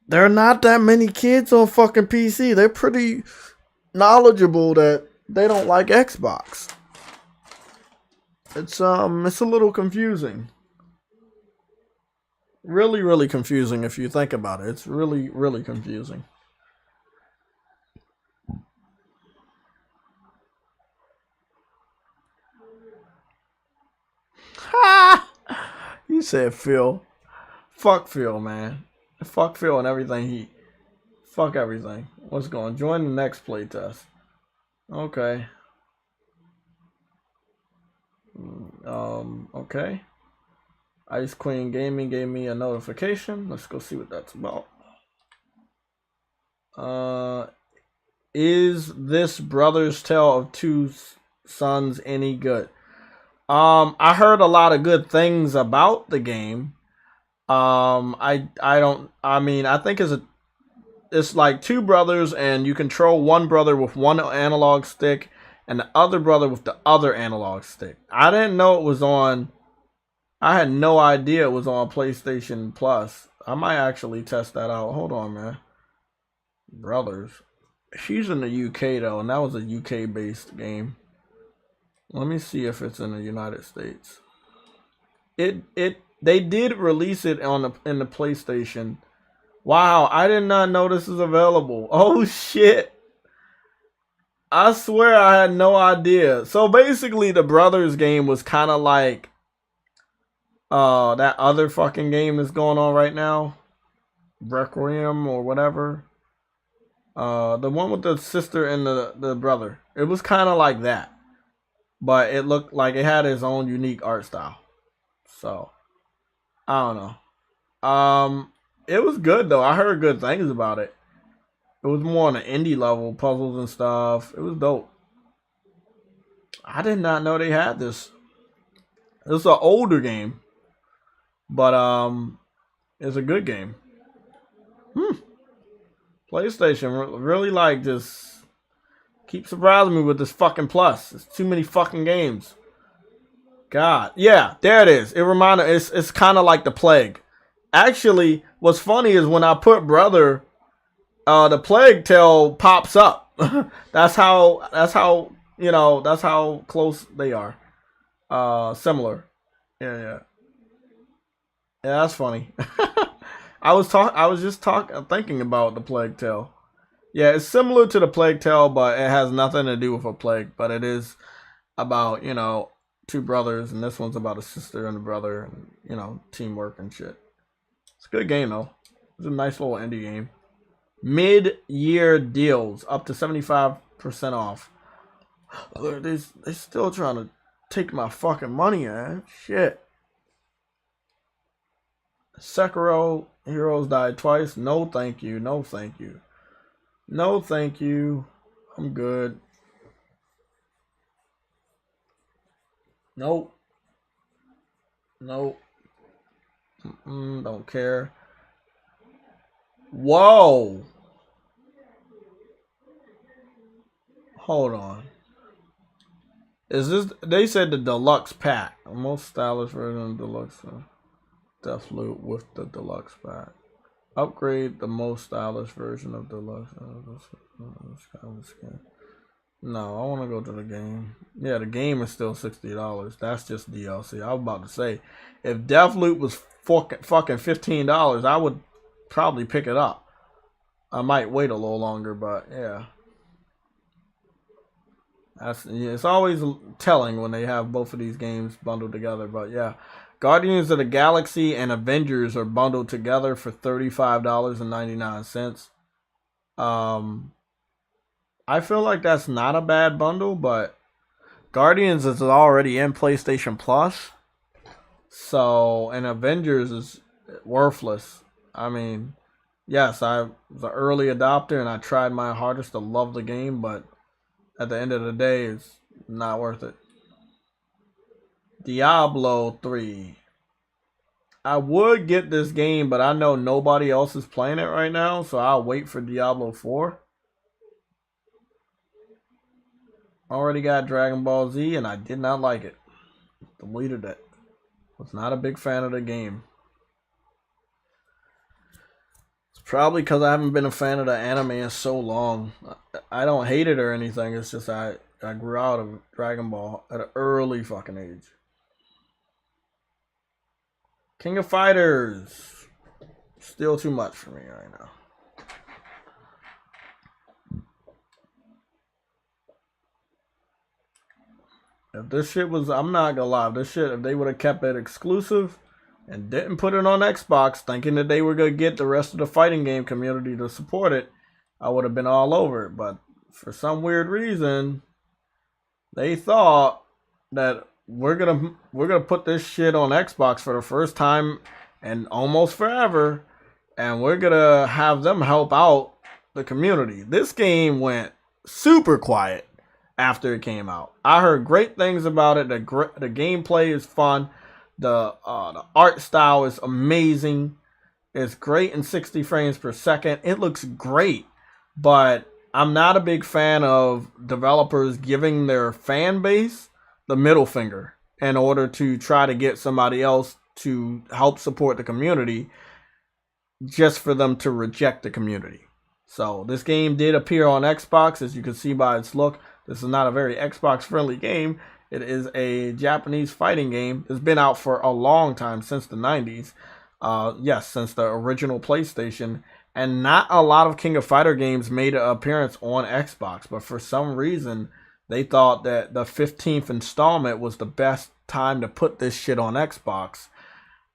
there are not that many kids on fucking PC. They're pretty knowledgeable that they don't like Xbox. It's a little confusing. Really, really confusing if you think about it. It's really, really confusing. Ha! You said Phil. Fuck Phil, man. Fuck Phil and everything fuck everything. What's going on? Join the next playtest. Okay. Okay. Ice Queen Gaming gave me a notification. Let's go see what that's about. Is this Brother's Tale of Two Sons any good? I heard a lot of good things about the game. I think it's like two brothers, and you control one brother with one analog stick and the other brother with the other analog stick. I didn't know it was on. I had no idea it was on PlayStation Plus. I might actually test that out. Hold on, man. Brothers. She's in the UK though, and that was a UK based game. Let me see if it's in the United States. They did release it in the PlayStation. Wow, I did not know this is available. Oh shit. I swear I had no idea. So basically the Brothers game was kind of like that other fucking game that's going on right now. Requiem or whatever. The one with the sister and the brother. It was kind of like that. But it looked like it had its own unique art style. So, I don't know. It was good though. I heard good things about it. It was more on an indie level, puzzles and stuff. It was dope. I did not know they had this. It's an older game, but it's a good game. PlayStation really like just keep surprising me with this fucking plus. It's too many fucking games. God, yeah, there it is. It reminded. It's kind of like the Plague. Actually, what's funny is when I put Brother. The Plague Tale pops up. that's how you know, that's how close they are. Similar. Yeah, that's funny. I was just thinking about the Plague Tale. Yeah, it's similar to the Plague Tale, but it has nothing to do with a plague. But it is about, you know, two brothers, and this one's about a sister and a brother, and, you know, teamwork and shit. It's a good game though. It's a nice little indie game. Mid-year deals up to 75% off. They still trying to take my fucking money, man. Shit. Sekiro, Heroes Died Twice. No thank you. No thank you. No thank you. I'm good. Nope. Nope. Don't care. Whoa. Hold on. Is this? They said the deluxe pack. The most stylish version of deluxe. Deathloop with the deluxe pack. Upgrade the most stylish version of deluxe. No, I want to go to the game. Yeah, the game is still $60. That's just DLC. I was about to say, if Deathloop was fucking $15, I would probably pick it up. I might wait a little longer, but yeah. It's always telling when they have both of these games bundled together, but yeah. Guardians of the Galaxy and Avengers are bundled together for $35.99. I feel like that's not a bad bundle, but Guardians is already in PlayStation Plus. So, and Avengers is worthless. I mean, yes, I was an early adopter and I tried my hardest to love the game, but at the end of the day, it's not worth it. Diablo 3. I would get this game, but I know nobody else is playing it right now, so I'll wait for Diablo 4. Already got Dragon Ball Z, and I did not like it. Deleted it. Was not a big fan of the game. It's probably because I haven't been a fan of the anime in so long. I don't hate it or anything. It's just I grew out of Dragon Ball at an early fucking age. King of Fighters. Still too much for me right now. If this shit was, I'm not gonna lie, if they would have kept it exclusive and didn't put it on Xbox, thinking that they were gonna get the rest of the fighting game community to support it, I would have been all over it. But for some weird reason, they thought that we're gonna put this shit on Xbox for the first time and almost forever, and we're gonna have them help out the community. This game went super quiet after it came out. I heard great things about it. The gameplay is fun. The art style is amazing. It's great in 60 frames per second. It looks great, but I'm not a big fan of developers giving their fan base the middle finger in order to try to get somebody else to help support the community just for them to reject the community. So this game did appear on Xbox, as you can see by its look. This is not a very Xbox-friendly game. It is a Japanese fighting game. It's been out for a long time, since the 90s. Yes, since the original PlayStation. And not a lot of King of Fighter games made an appearance on Xbox. But for some reason, they thought that the 15th installment was the best time to put this shit on Xbox.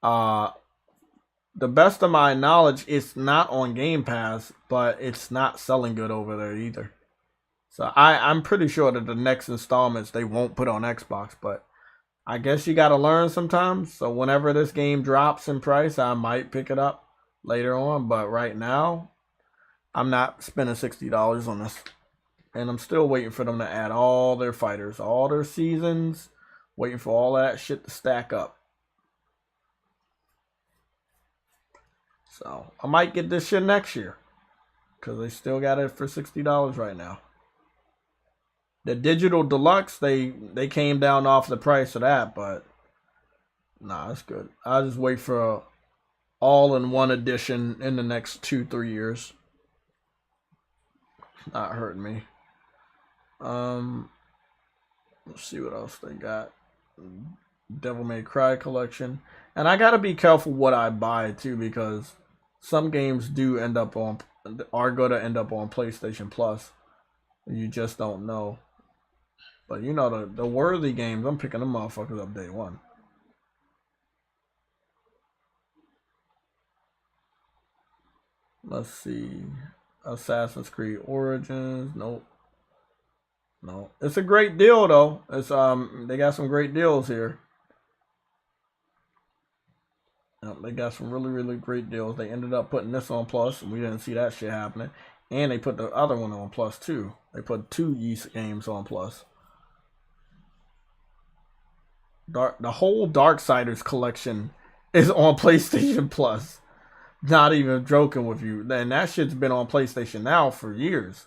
The best of my knowledge, it's not on Game Pass, but it's not selling good over there either. So I'm pretty sure that the next installments they won't put on Xbox, but I guess you gotta learn sometimes. So whenever this game drops in price, I might pick it up later on. But right now, I'm not spending $60 on this. And I'm still waiting for them to add all their fighters, all their seasons, waiting for all that shit to stack up. So I might get this shit next year, because they still got it for $60 right now. The digital deluxe, they came down off the price of that, but nah, it's good. I'll just wait for a all-in-one edition in the next 2-3 years. Not hurting me. Let's see what else they got. Devil May Cry collection. And I gotta be careful what I buy too, because some games are gonna end up on PlayStation Plus. You just don't know. But you know, the worthy games, I'm picking them motherfuckers up day one. Let's see. Assassin's Creed Origins. Nope. No. It's a great deal though. It's they got some great deals here. Yep, they got some really, really great deals. They ended up putting this on Plus, and we didn't see that shit happening. And they put the other one on Plus too. They put 2 Yeast games on Plus. The whole Darksiders collection is on PlayStation Plus. Not even joking with you. And that shit's been on PlayStation Now for years.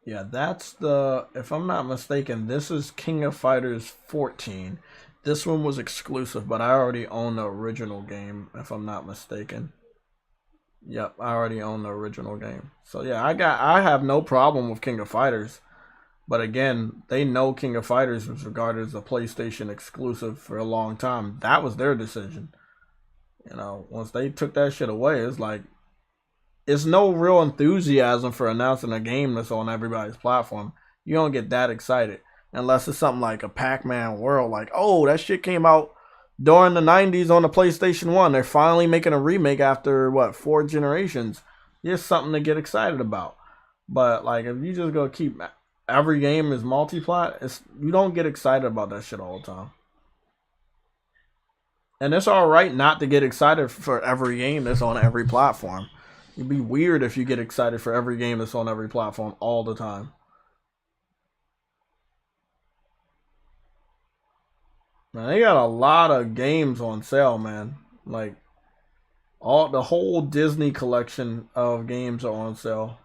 Yeah, that's if I'm not mistaken, this is King of Fighters 14. This one was exclusive, but I already own the original game, if I'm not mistaken. Yep, I already own the original game. So yeah, I have no problem with King of Fighters. But again, they know King of Fighters was regarded as a PlayStation exclusive for a long time. That was their decision. You know, once they took that shit away, it's like, it's no real enthusiasm for announcing a game that's on everybody's platform. You don't get that excited unless it's something like a Pac-Man world. Like, oh, that shit came out during the 90s on the PlayStation 1. They're finally making a remake after, 4 generations. It's something to get excited about. But, like, if you just go keep every game is multi-plat, you don't get excited about that shit all the time. And it's alright not to get excited for every game that's on every platform. It'd be weird if you get excited for every game that's on every platform all the time. Man, they got a lot of games on sale, man. Like, the whole Disney collection of games are on sale.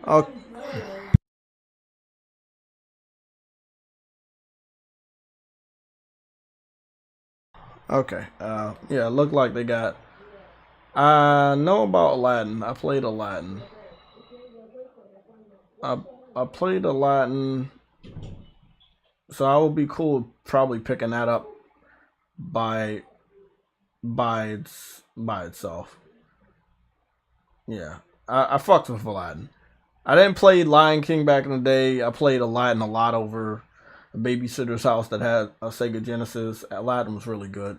Oh. Okay. Yeah, it looked like they got. I know about Aladdin. I played Aladdin. I played Aladdin, so I would be cool probably picking that up by itself. Yeah, I fucked with Aladdin. I didn't play Lion King back in the day. I played Aladdin a lot over a babysitter's house that had a Sega Genesis. Aladdin was really good.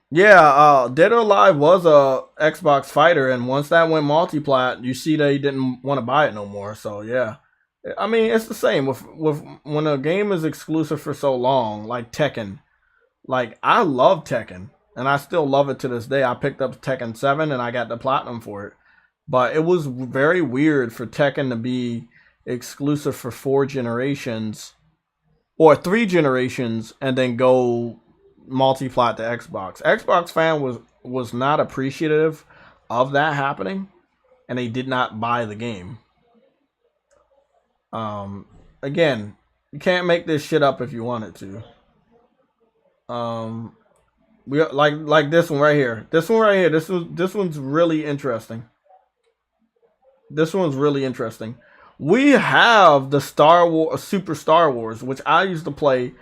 Yeah, Dead or Alive was a Xbox fighter, and once that went multiplat, you see they didn't want to buy it no more. So yeah, I mean it's the same with when a game is exclusive for so long, like Tekken. Like I love Tekken, and I still love it to this day. I picked up Tekken 7 and I got the platinum for it, but it was very weird for Tekken to be exclusive for 4 generations or 3 generations, and then go multiplat to Xbox. Xbox fan was not appreciative of that happening, and they did not buy the game. Again, you can't make this shit up if you wanted to. We like this one right here. This one's really interesting. This one's really interesting. We have the Super Star Wars, which I used to play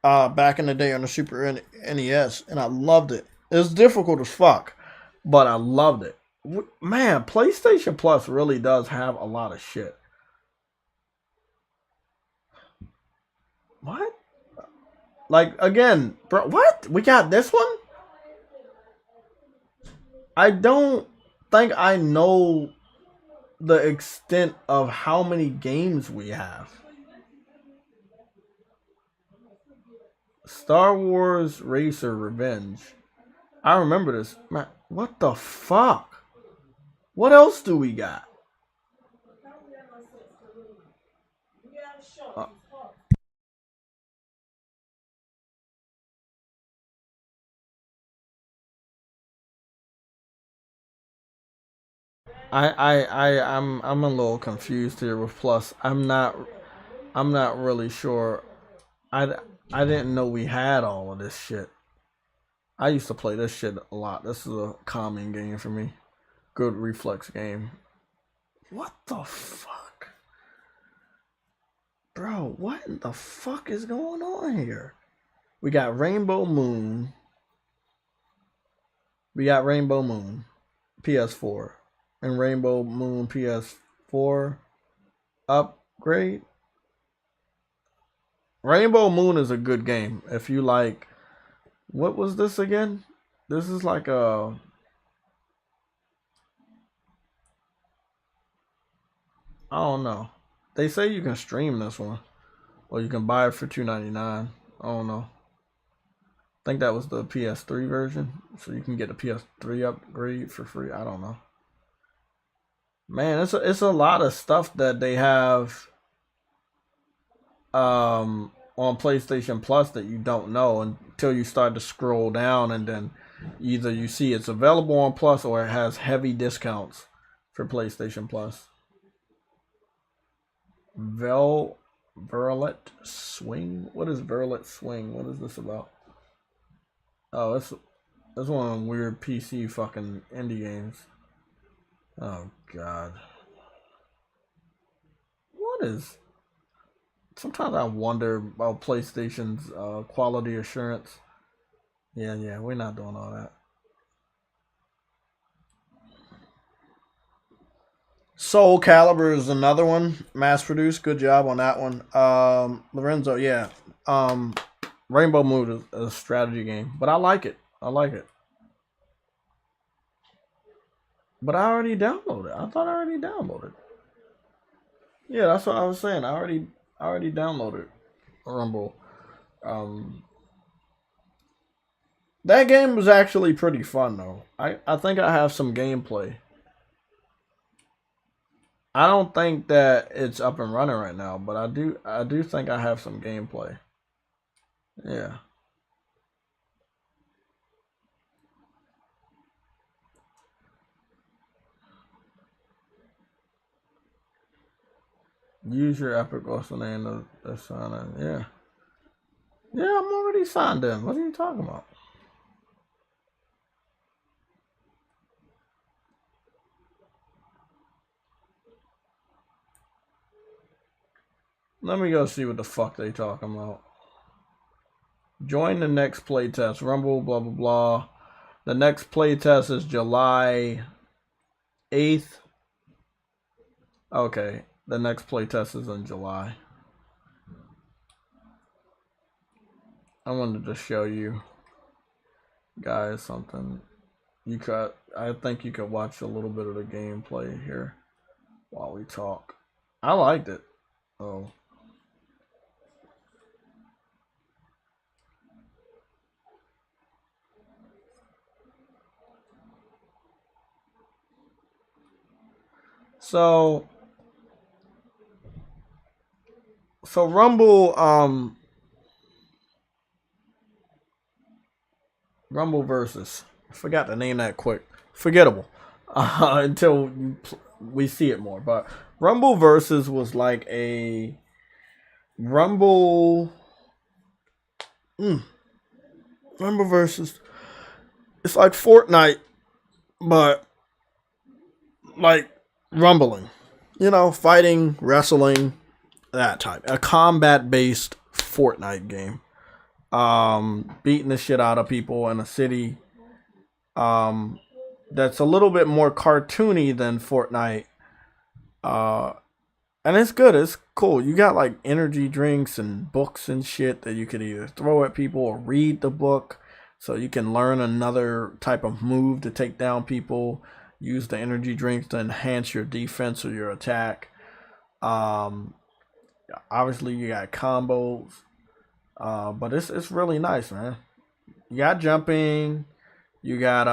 back in the day on the Super NES, and I loved it. It was difficult as fuck, but I loved it. Man, PlayStation Plus really does have a lot of shit. What? Like, again, bro, what? We got this one? I don't think I know the extent of how many games we have. Star Wars Racer Revenge. I remember this. Man, what the fuck? What else do we got? I'm a little confused here with Plus. I'm not really sure. I didn't know we had all of this shit. I used to play this shit a lot. This is a calming game for me. Good reflex game. What the fuck? Bro, what in the fuck is going on here? We got Rainbow Moon. PS4. And Rainbow Moon PS4 upgrade. Rainbow Moon is a good game. If you like, what was this again? This is like a, I don't know. They say you can stream this one, or you can buy it for $2.99. I don't know. I think that was the PS3 version, so you can get a PS3 upgrade for free. I don't know. Man, it's a lot of stuff that they have on PlayStation Plus that you don't know until you start to scroll down, and then either you see it's available on Plus or it has heavy discounts for PlayStation Plus. Verlet Swing? What is Verlet Swing? What is this about? Oh, that's one of them weird PC fucking indie games. Oh, God. What is... Sometimes I wonder about PlayStation's quality assurance. Yeah, we're not doing all that. Soul Calibur is another one, mass produced. Good job on that one. Lorenzo, yeah. Rainbow Mood is a strategy game, but I like it. But I already downloaded. I thought I already downloaded. Yeah, that's what I was saying. I already downloaded Rumble. That game was actually pretty fun though. I think I have some gameplay. I don't think that it's up and running right now, but I do think I have some gameplay. Yeah. Use your Epic Awesome name to sign in. Yeah. Yeah, I'm already signed in. What are you talking about? Let me go see what the fuck they talking about. Join the next playtest. Rumble, blah, blah, blah. The next playtest is July 8th. Okay. The next playtest is in July. I wanted to show you guys something. I think you could watch a little bit of the gameplay here while we talk. I liked it. Oh. So Rumble Rumble versus, I forgot to name that quick. Forgettable. Until we see it more. But Rumble versus was like a Rumble versus. It's like Fortnite, but like rumbling. You know, fighting, wrestling, that type. A combat-based Fortnite game. Beating the shit out of people in a city. That's a little bit more cartoony than Fortnite. And it's good. It's cool. You got like energy drinks and books and shit that you could either throw at people or read the book. So you can learn another type of move to take down people. Use the energy drinks to enhance your defense or your attack. Obviously you got combos. But it's really nice, man. You got jumping. You got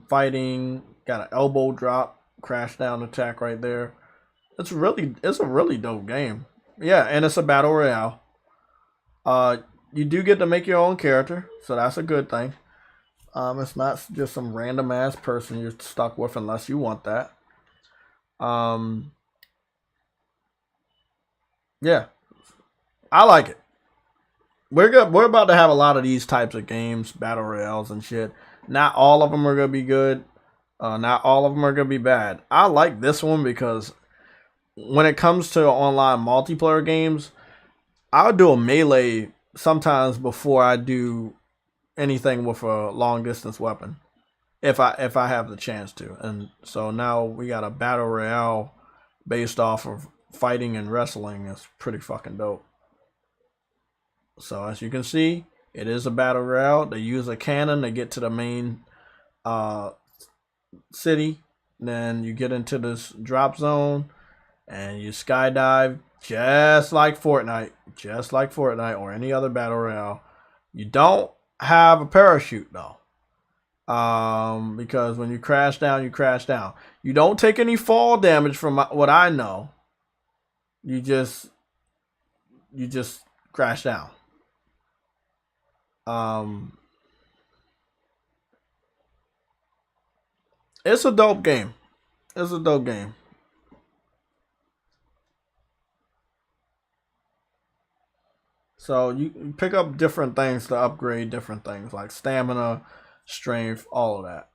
fighting. Got an elbow drop, crash down attack right there. It's a really dope game. Yeah, and it's a battle royale. You do get to make your own character, so that's a good thing. It's not just some random ass person you're stuck with unless you want that. Yeah, I like it. We're good. We're about to have a lot of these types of games, battle royales and shit. Not all of them are gonna be good. Not all of them are gonna be bad. I like this one because when it comes to online multiplayer games, I'll do a melee sometimes before I do anything with a long distance weapon, if I have the chance to. And so now we got a battle royale based off of fighting and wrestling. It's pretty fucking dope. So as you can see, it is a battle royale. They use a cannon to get to the main city. Then you get into this drop zone and you skydive just like Fortnite. Just like Fortnite or any other battle royale. You don't have a parachute though. Because when you crash down, you crash down. You don't take any fall damage from what I know. You just crash down. It's a dope game. It's a dope game. So you pick up different things to upgrade different things, like stamina, strength, all of that.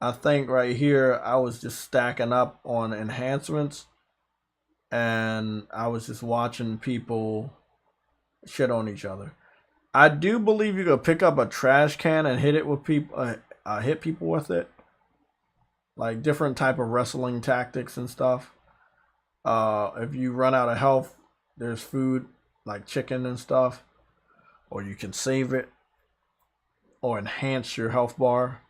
I think right here I was just stacking up on enhancements, and I was just watching people shit on each other. I do believe you could pick up a trash can and hit it with people, hit people with it, like different type of wrestling tactics and stuff. If you run out of health, there's food like chicken and stuff, or you can save it or enhance your health bar.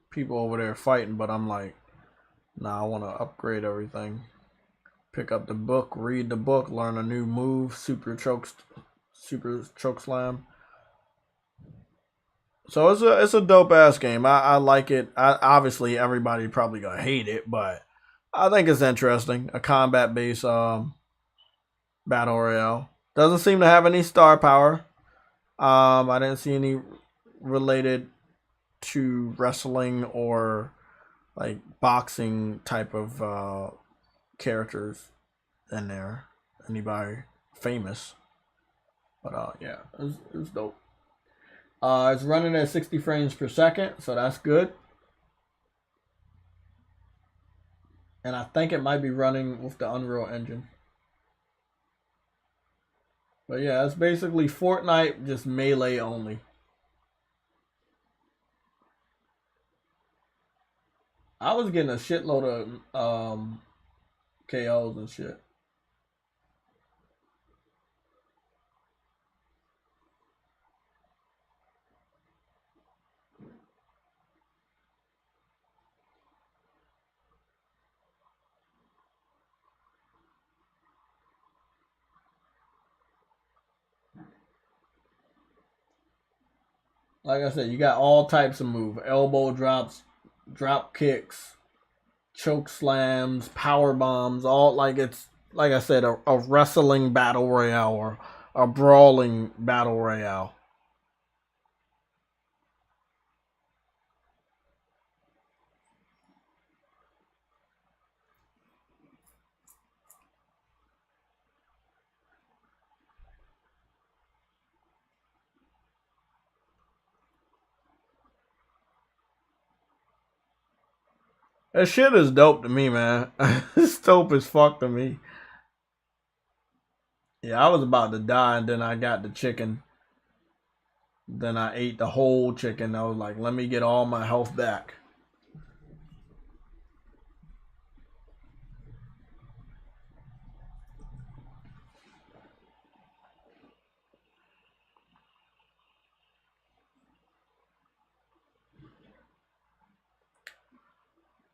People over there fighting, but I'm like, nah, I want to upgrade everything. Pick up the book, read the book, learn a new move, super choke slam. So it's a dope ass game. I like it. Obviously everybody probably gonna hate it, but I think it's interesting. A combat based battle royale. Doesn't seem to have any star power. I didn't see any related to wrestling or like boxing type of characters in there. Anybody famous? But yeah, it's dope. It's running at 60 frames per second, so that's good. And I think it might be running with the Unreal Engine. But yeah, it's basically Fortnite, just melee only. I was getting a shitload of KOs and shit. Like I said, you got all types of moves. Elbow drops, drop kicks, choke slams, power bombs, all like it's like I said, a wrestling battle royale or a brawling battle royale. That shit is dope to me, man. It's dope as fuck to me. Yeah, I was about to die, and then I got the chicken. Then I ate the whole chicken. I was like, let me get all my health back.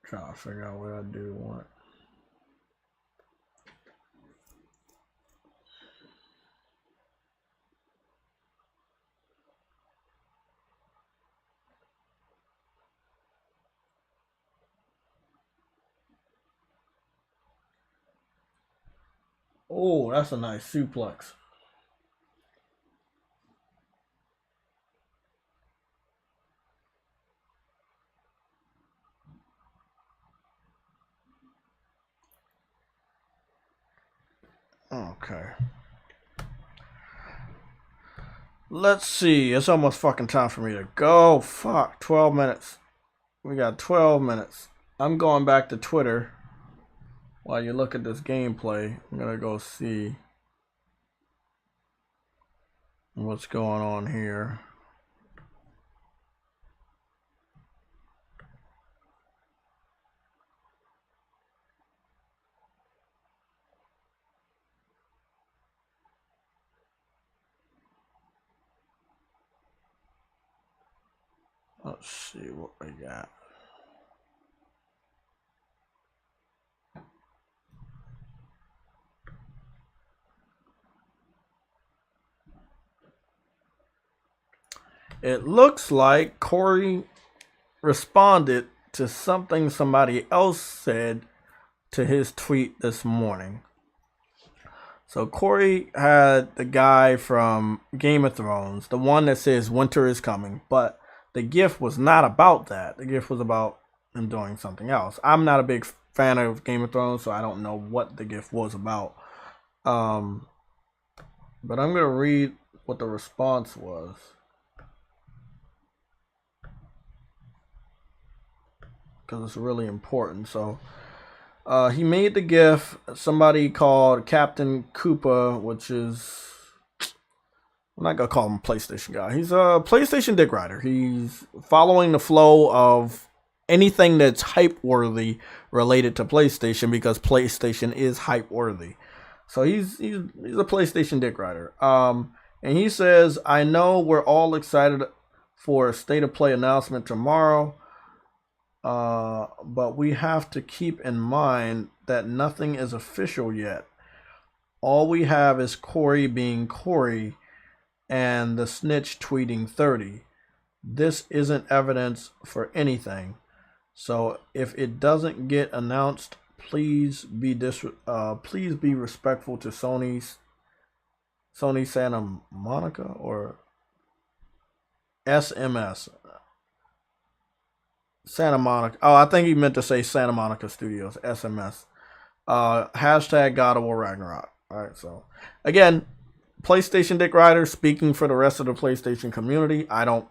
Trying to figure out what I do want. Oh, that's a nice suplex. Okay. Let's see. It's almost fucking time for me to go. Fuck. 12 minutes. We got 12 minutes. I'm going back to Twitter while you look at this gameplay. I'm going to go see what's going on here. Let's see what we got. It looks like Corey responded to something somebody else said to his tweet this morning. So Corey had the guy from Game of Thrones, the one that says winter is coming, but the gift was not about that. The gift was about him doing something else. I'm not a big fan of Game of Thrones, so I don't know what the gift was about. But I'm gonna read what the response was. Because it's really important. So he made the GIF. Somebody called Captain Koopa, which is, I'm not gonna call him a PlayStation guy. He's a PlayStation dick rider. He's following the flow of anything that's hype worthy related to PlayStation because PlayStation is hype worthy. So he's a PlayStation dick rider. And he says, I know we're all excited for a state of play announcement tomorrow. But we have to keep in mind that nothing is official yet. All we have is Corey being Corey and the snitch tweeting 30. This isn't evidence for anything. So if it doesn't get announced, please be respectful to Sony Santa Monica or SMS. Santa Monica. Oh, I think he meant to say Santa Monica Studios, SMS. Hashtag God of War Ragnarok. All right, so again, PlayStation Dick Rider speaking for the rest of the PlayStation community. I don't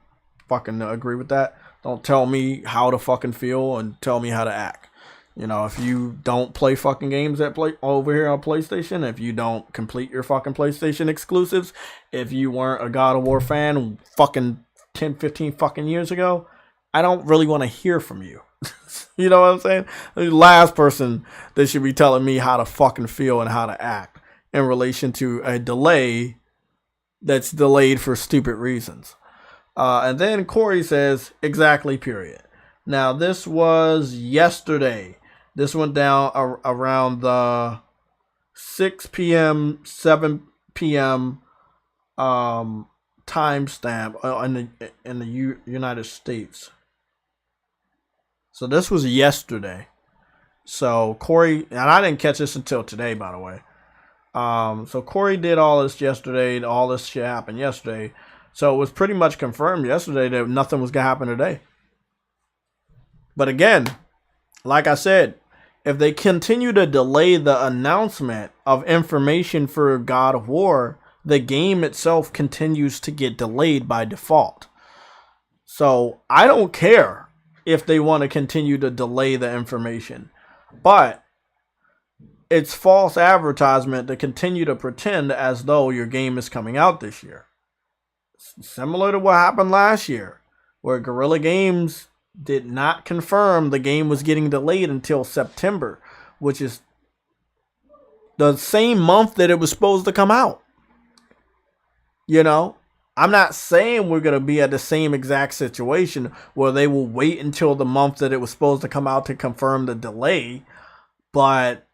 fucking agree with that. Don't tell me how to fucking feel and tell me how to act. You know, if you don't play fucking games over here on PlayStation, if you don't complete your fucking PlayStation exclusives, if you weren't a God of War fan fucking 10, 15 fucking years ago, I don't really want to hear from you. You know what I'm saying? The last person that should be telling me how to fucking feel and how to act in relation to a delay that's delayed for stupid reasons. And then Corey says, exactly, period. Now, this was yesterday. This went down around the 6 p.m., 7 p.m. timestamp in the United States. So this was yesterday. So Corey, and I didn't catch this until today, by the way. So Corey did all this yesterday. All this shit happened yesterday. So it was pretty much confirmed yesterday that nothing was going to happen today. But again, like I said, if they continue to delay the announcement of information for God of War, the game itself continues to get delayed by default. So I don't care if they want to continue to delay the information. But it's false advertisement to continue to pretend as though your game is coming out this year. Similar to what happened last year, where Guerrilla Games did not confirm the game was getting delayed until September, which is the same month that it was supposed to come out. You know, I'm not saying we're going to be at the same exact situation where they will wait until the month that it was supposed to come out to confirm the delay. But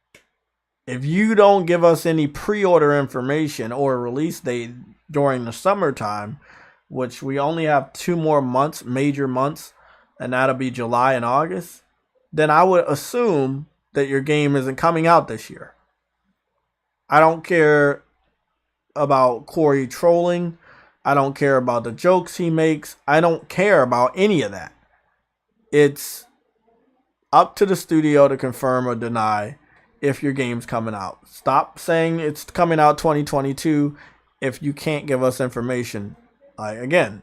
if you don't give us any pre-order information or release date during the summertime, which we only have 2 more months, major months, and that'll be July and August, then I would assume that your game isn't coming out this year. I don't care about Corey trolling. I don't care about the jokes he makes. I don't care about any of that. It's up to the studio to confirm or deny if your game's coming out. Stop saying it's coming out 2022 if you can't give us information. Like, again,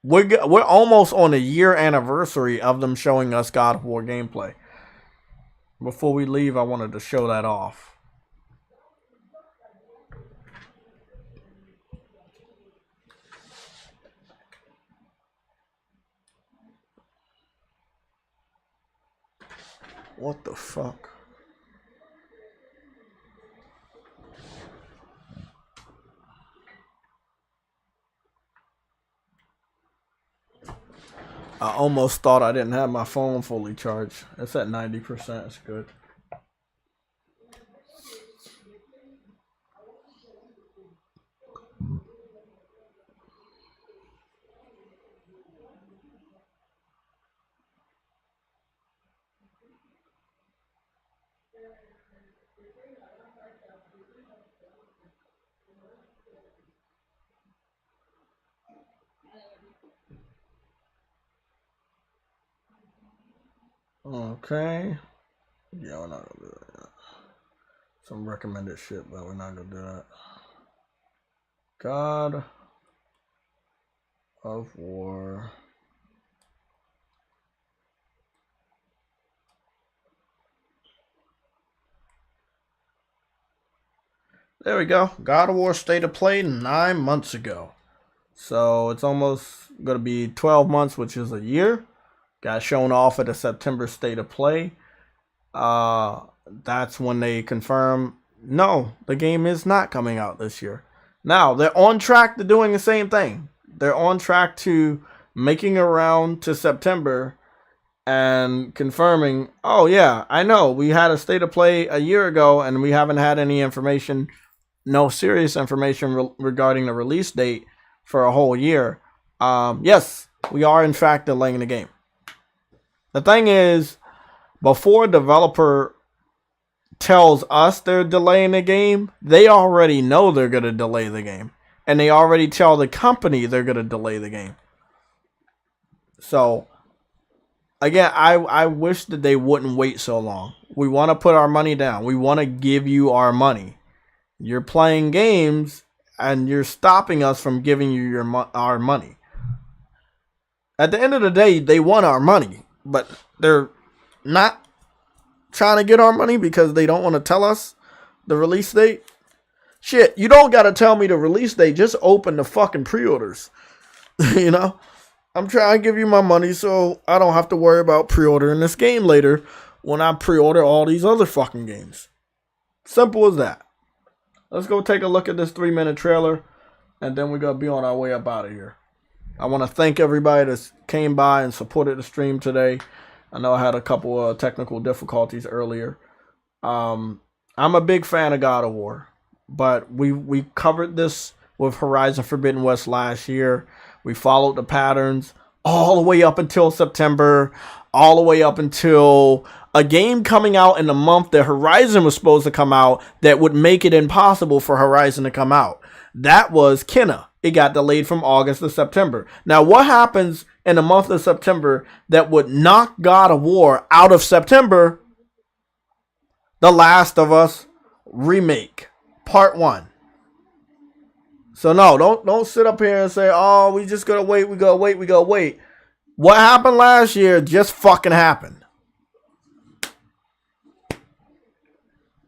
we're almost on a year anniversary of them showing us God of War gameplay. Before we leave, I wanted to show that off. What the fuck? I almost thought I didn't have my phone fully charged. It's at 90%. It's good. Okay. Yeah, we're not gonna do that. Some recommended shit, but we're not gonna do that. God of War. There we go. God of War State of Play 9 months ago. So it's almost going to be 12 months, which is a year. Got shown off at the September State of Play. That's when they confirm, no, the game is not coming out this year. Now, they're on track to doing the same thing. They're on track to making around to September and confirming, oh yeah, I know, we had a State of Play a year ago and we haven't had any information, no serious information regarding the release date for a whole year. Yes, we are in fact delaying the game. The thing is, before a developer tells us they're delaying the game, they already know they're going to delay the game. And they already tell the company they're going to delay the game. So, again, I wish that they wouldn't wait so long. We want to put our money down. We want to give you our money. You're playing games and you're stopping us from giving you our money. At the end of the day, they want our money, but they're not trying to get our money because they don't want to tell us the release date. Shit, you don't got to tell me the release date. Just open the fucking pre-orders. You know? I'm trying to give you my money so I don't have to worry about pre-ordering this game later when I pre-order all these other fucking games. Simple as that. Let's go take a look at this 3-minute trailer, and then we're going to be on our way up out of here. I want to thank everybody that came by and supported the stream today. I know I had a couple of technical difficulties earlier. I'm a big fan of God of War, but we covered this with Horizon Forbidden West last year. We followed the patterns all the way up until September, all the way up until a game coming out in the month that Horizon was supposed to come out that would make it impossible for Horizon to come out. That was Kena. It got delayed from August to September. Now, what happens in the month of September that would knock God of War out of September? The Last of Us Remake, Part 1. So no, don't sit up here and say, oh, we just gotta wait, we gotta wait. What happened last year just fucking happened.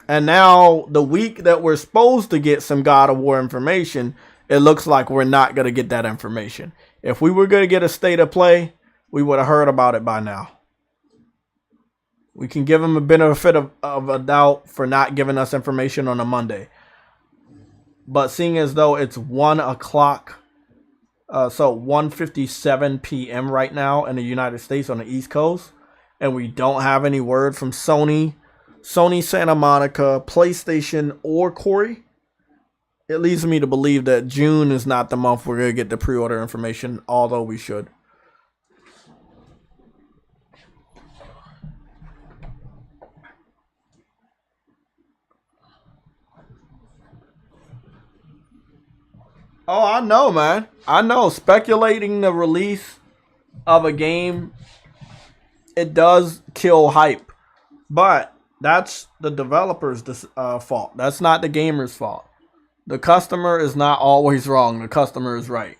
And now the week that we're supposed to get some God of War information, it looks like we're not gonna get that information. If we were gonna get a State of Play, we would have heard about it by now. We can give them a benefit of a doubt for not giving us information on a Monday. But seeing as though it's 1 o'clock, so 1:57 p.m. right now in the United States on the East Coast, and we don't have any word from Sony Santa Monica, PlayStation, or Corey, it leads me to believe that June is not the month we're going to get the pre-order information, although we should. Oh, I know, man. I know. Speculating the release of a game, it does kill hype. But that's the developer's fault. That's not the gamer's fault. The customer is not always wrong. The customer is right.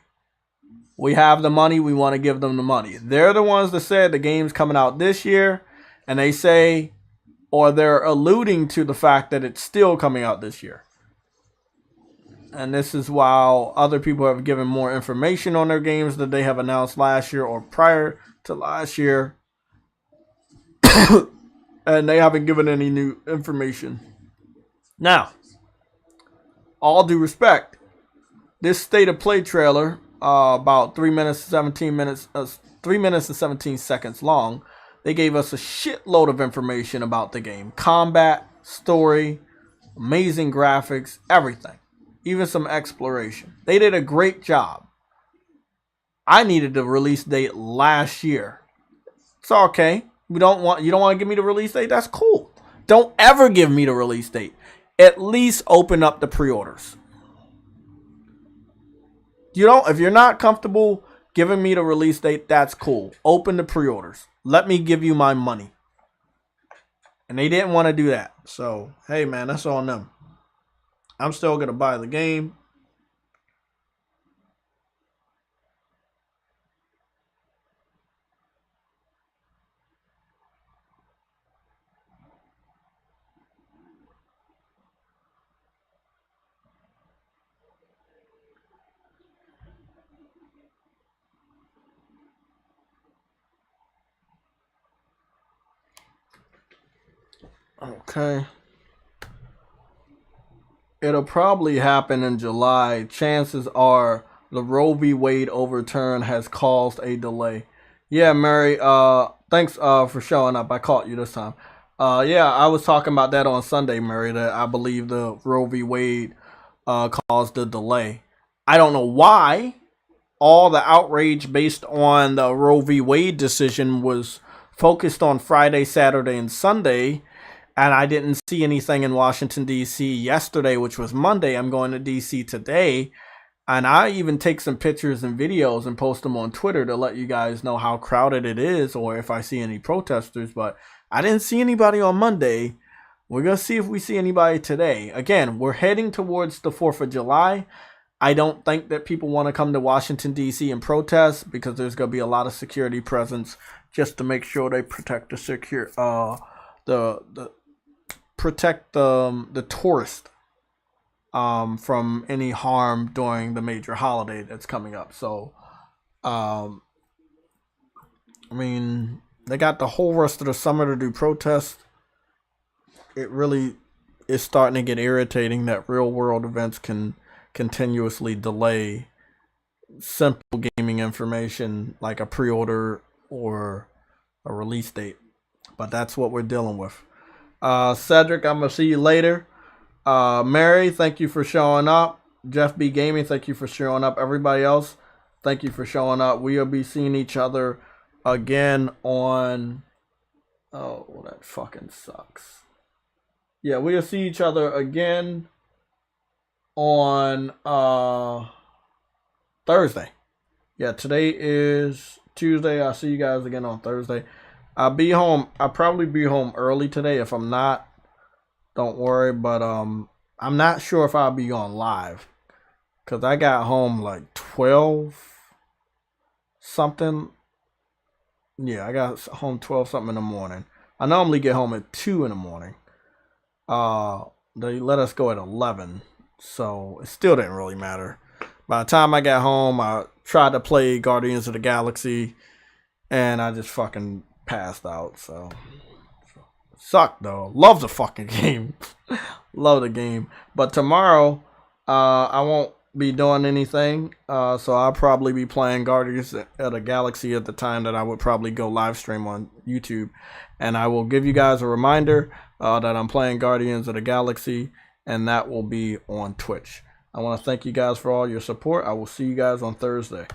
We have the money. We want to give them the money. They're the ones that said the game's coming out this year. And they say, or they're alluding to the fact that it's still coming out this year. And this is while other people have given more information on their games that they have announced last year or prior to last year. And they haven't given any new information. Now, all due respect, this State of Play trailer, about 3 minutes and 17 seconds long, they gave us a shitload of information about the game. Combat, story, amazing graphics, everything. Even some exploration. They did a great job. I needed the release date last year. It's okay. You don't want to give me the release date? That's cool. Don't ever give me the release date. At least open up the pre-orders. If you're not comfortable giving me the release date, that's cool. Open the pre-orders. Let me give you my money. And they didn't want to do that. So, hey, man, that's on them. I'm still going to buy the game. Okay. It'll probably happen in July. Chances are the Roe v. Wade overturn has caused a delay. Yeah, Mary, thanks for showing up. I caught you this time. Yeah, I was talking about that on Sunday, Mary, that I believe the Roe v. Wade caused a delay. I don't know why. All the outrage based on the Roe v. Wade decision was focused on Friday, Saturday, and Sunday. And I didn't see anything in Washington, D.C. yesterday, which was Monday. I'm going to D.C. today. And I even take some pictures and videos and post them on Twitter to let you guys know how crowded it is or if I see any protesters. But I didn't see anybody on Monday. We're going to see if we see anybody today. Again, we're heading towards the 4th of July. I don't think that people want to come to Washington, D.C. and protest because there's going to be a lot of security presence just to make sure they protect the tourist from any harm during the major holiday that's coming up. So, I mean, they got the whole rest of the summer to do protests. It really is starting to get irritating that real world events can continuously delay simple gaming information like a pre-order or a release date. But that's what we're dealing with. Cedric, I'm going to see you later. Mary, thank you for showing up. Jeff B. Gaming, thank you for showing up. Everybody else, thank you for showing up. We'll be seeing each other again on... Oh, well, that fucking sucks. Yeah, we'll see each other again on Thursday. Yeah, today is Tuesday. I'll see you guys again on Thursday. I'll be home. I'll probably be home early today. If I'm not, don't worry. But I'm not sure if I'll be on live because I got home like 12 something. Yeah, I got home 12 something in the morning. I normally get home at 2 in the morning. They let us go at 11, so it still didn't really matter. By the time I got home, I tried to play Guardians of the Galaxy, and I just fucking passed out. So sucked though. Love the fucking game. Love the game. But tomorrow, I won't be doing anything. So I'll probably be playing Guardians of the Galaxy at the time that I would probably go live stream on YouTube. And I will give you guys a reminder that I'm playing Guardians of the Galaxy, and that will be on Twitch. I want to thank you guys for all your support. I will see you guys on Thursday.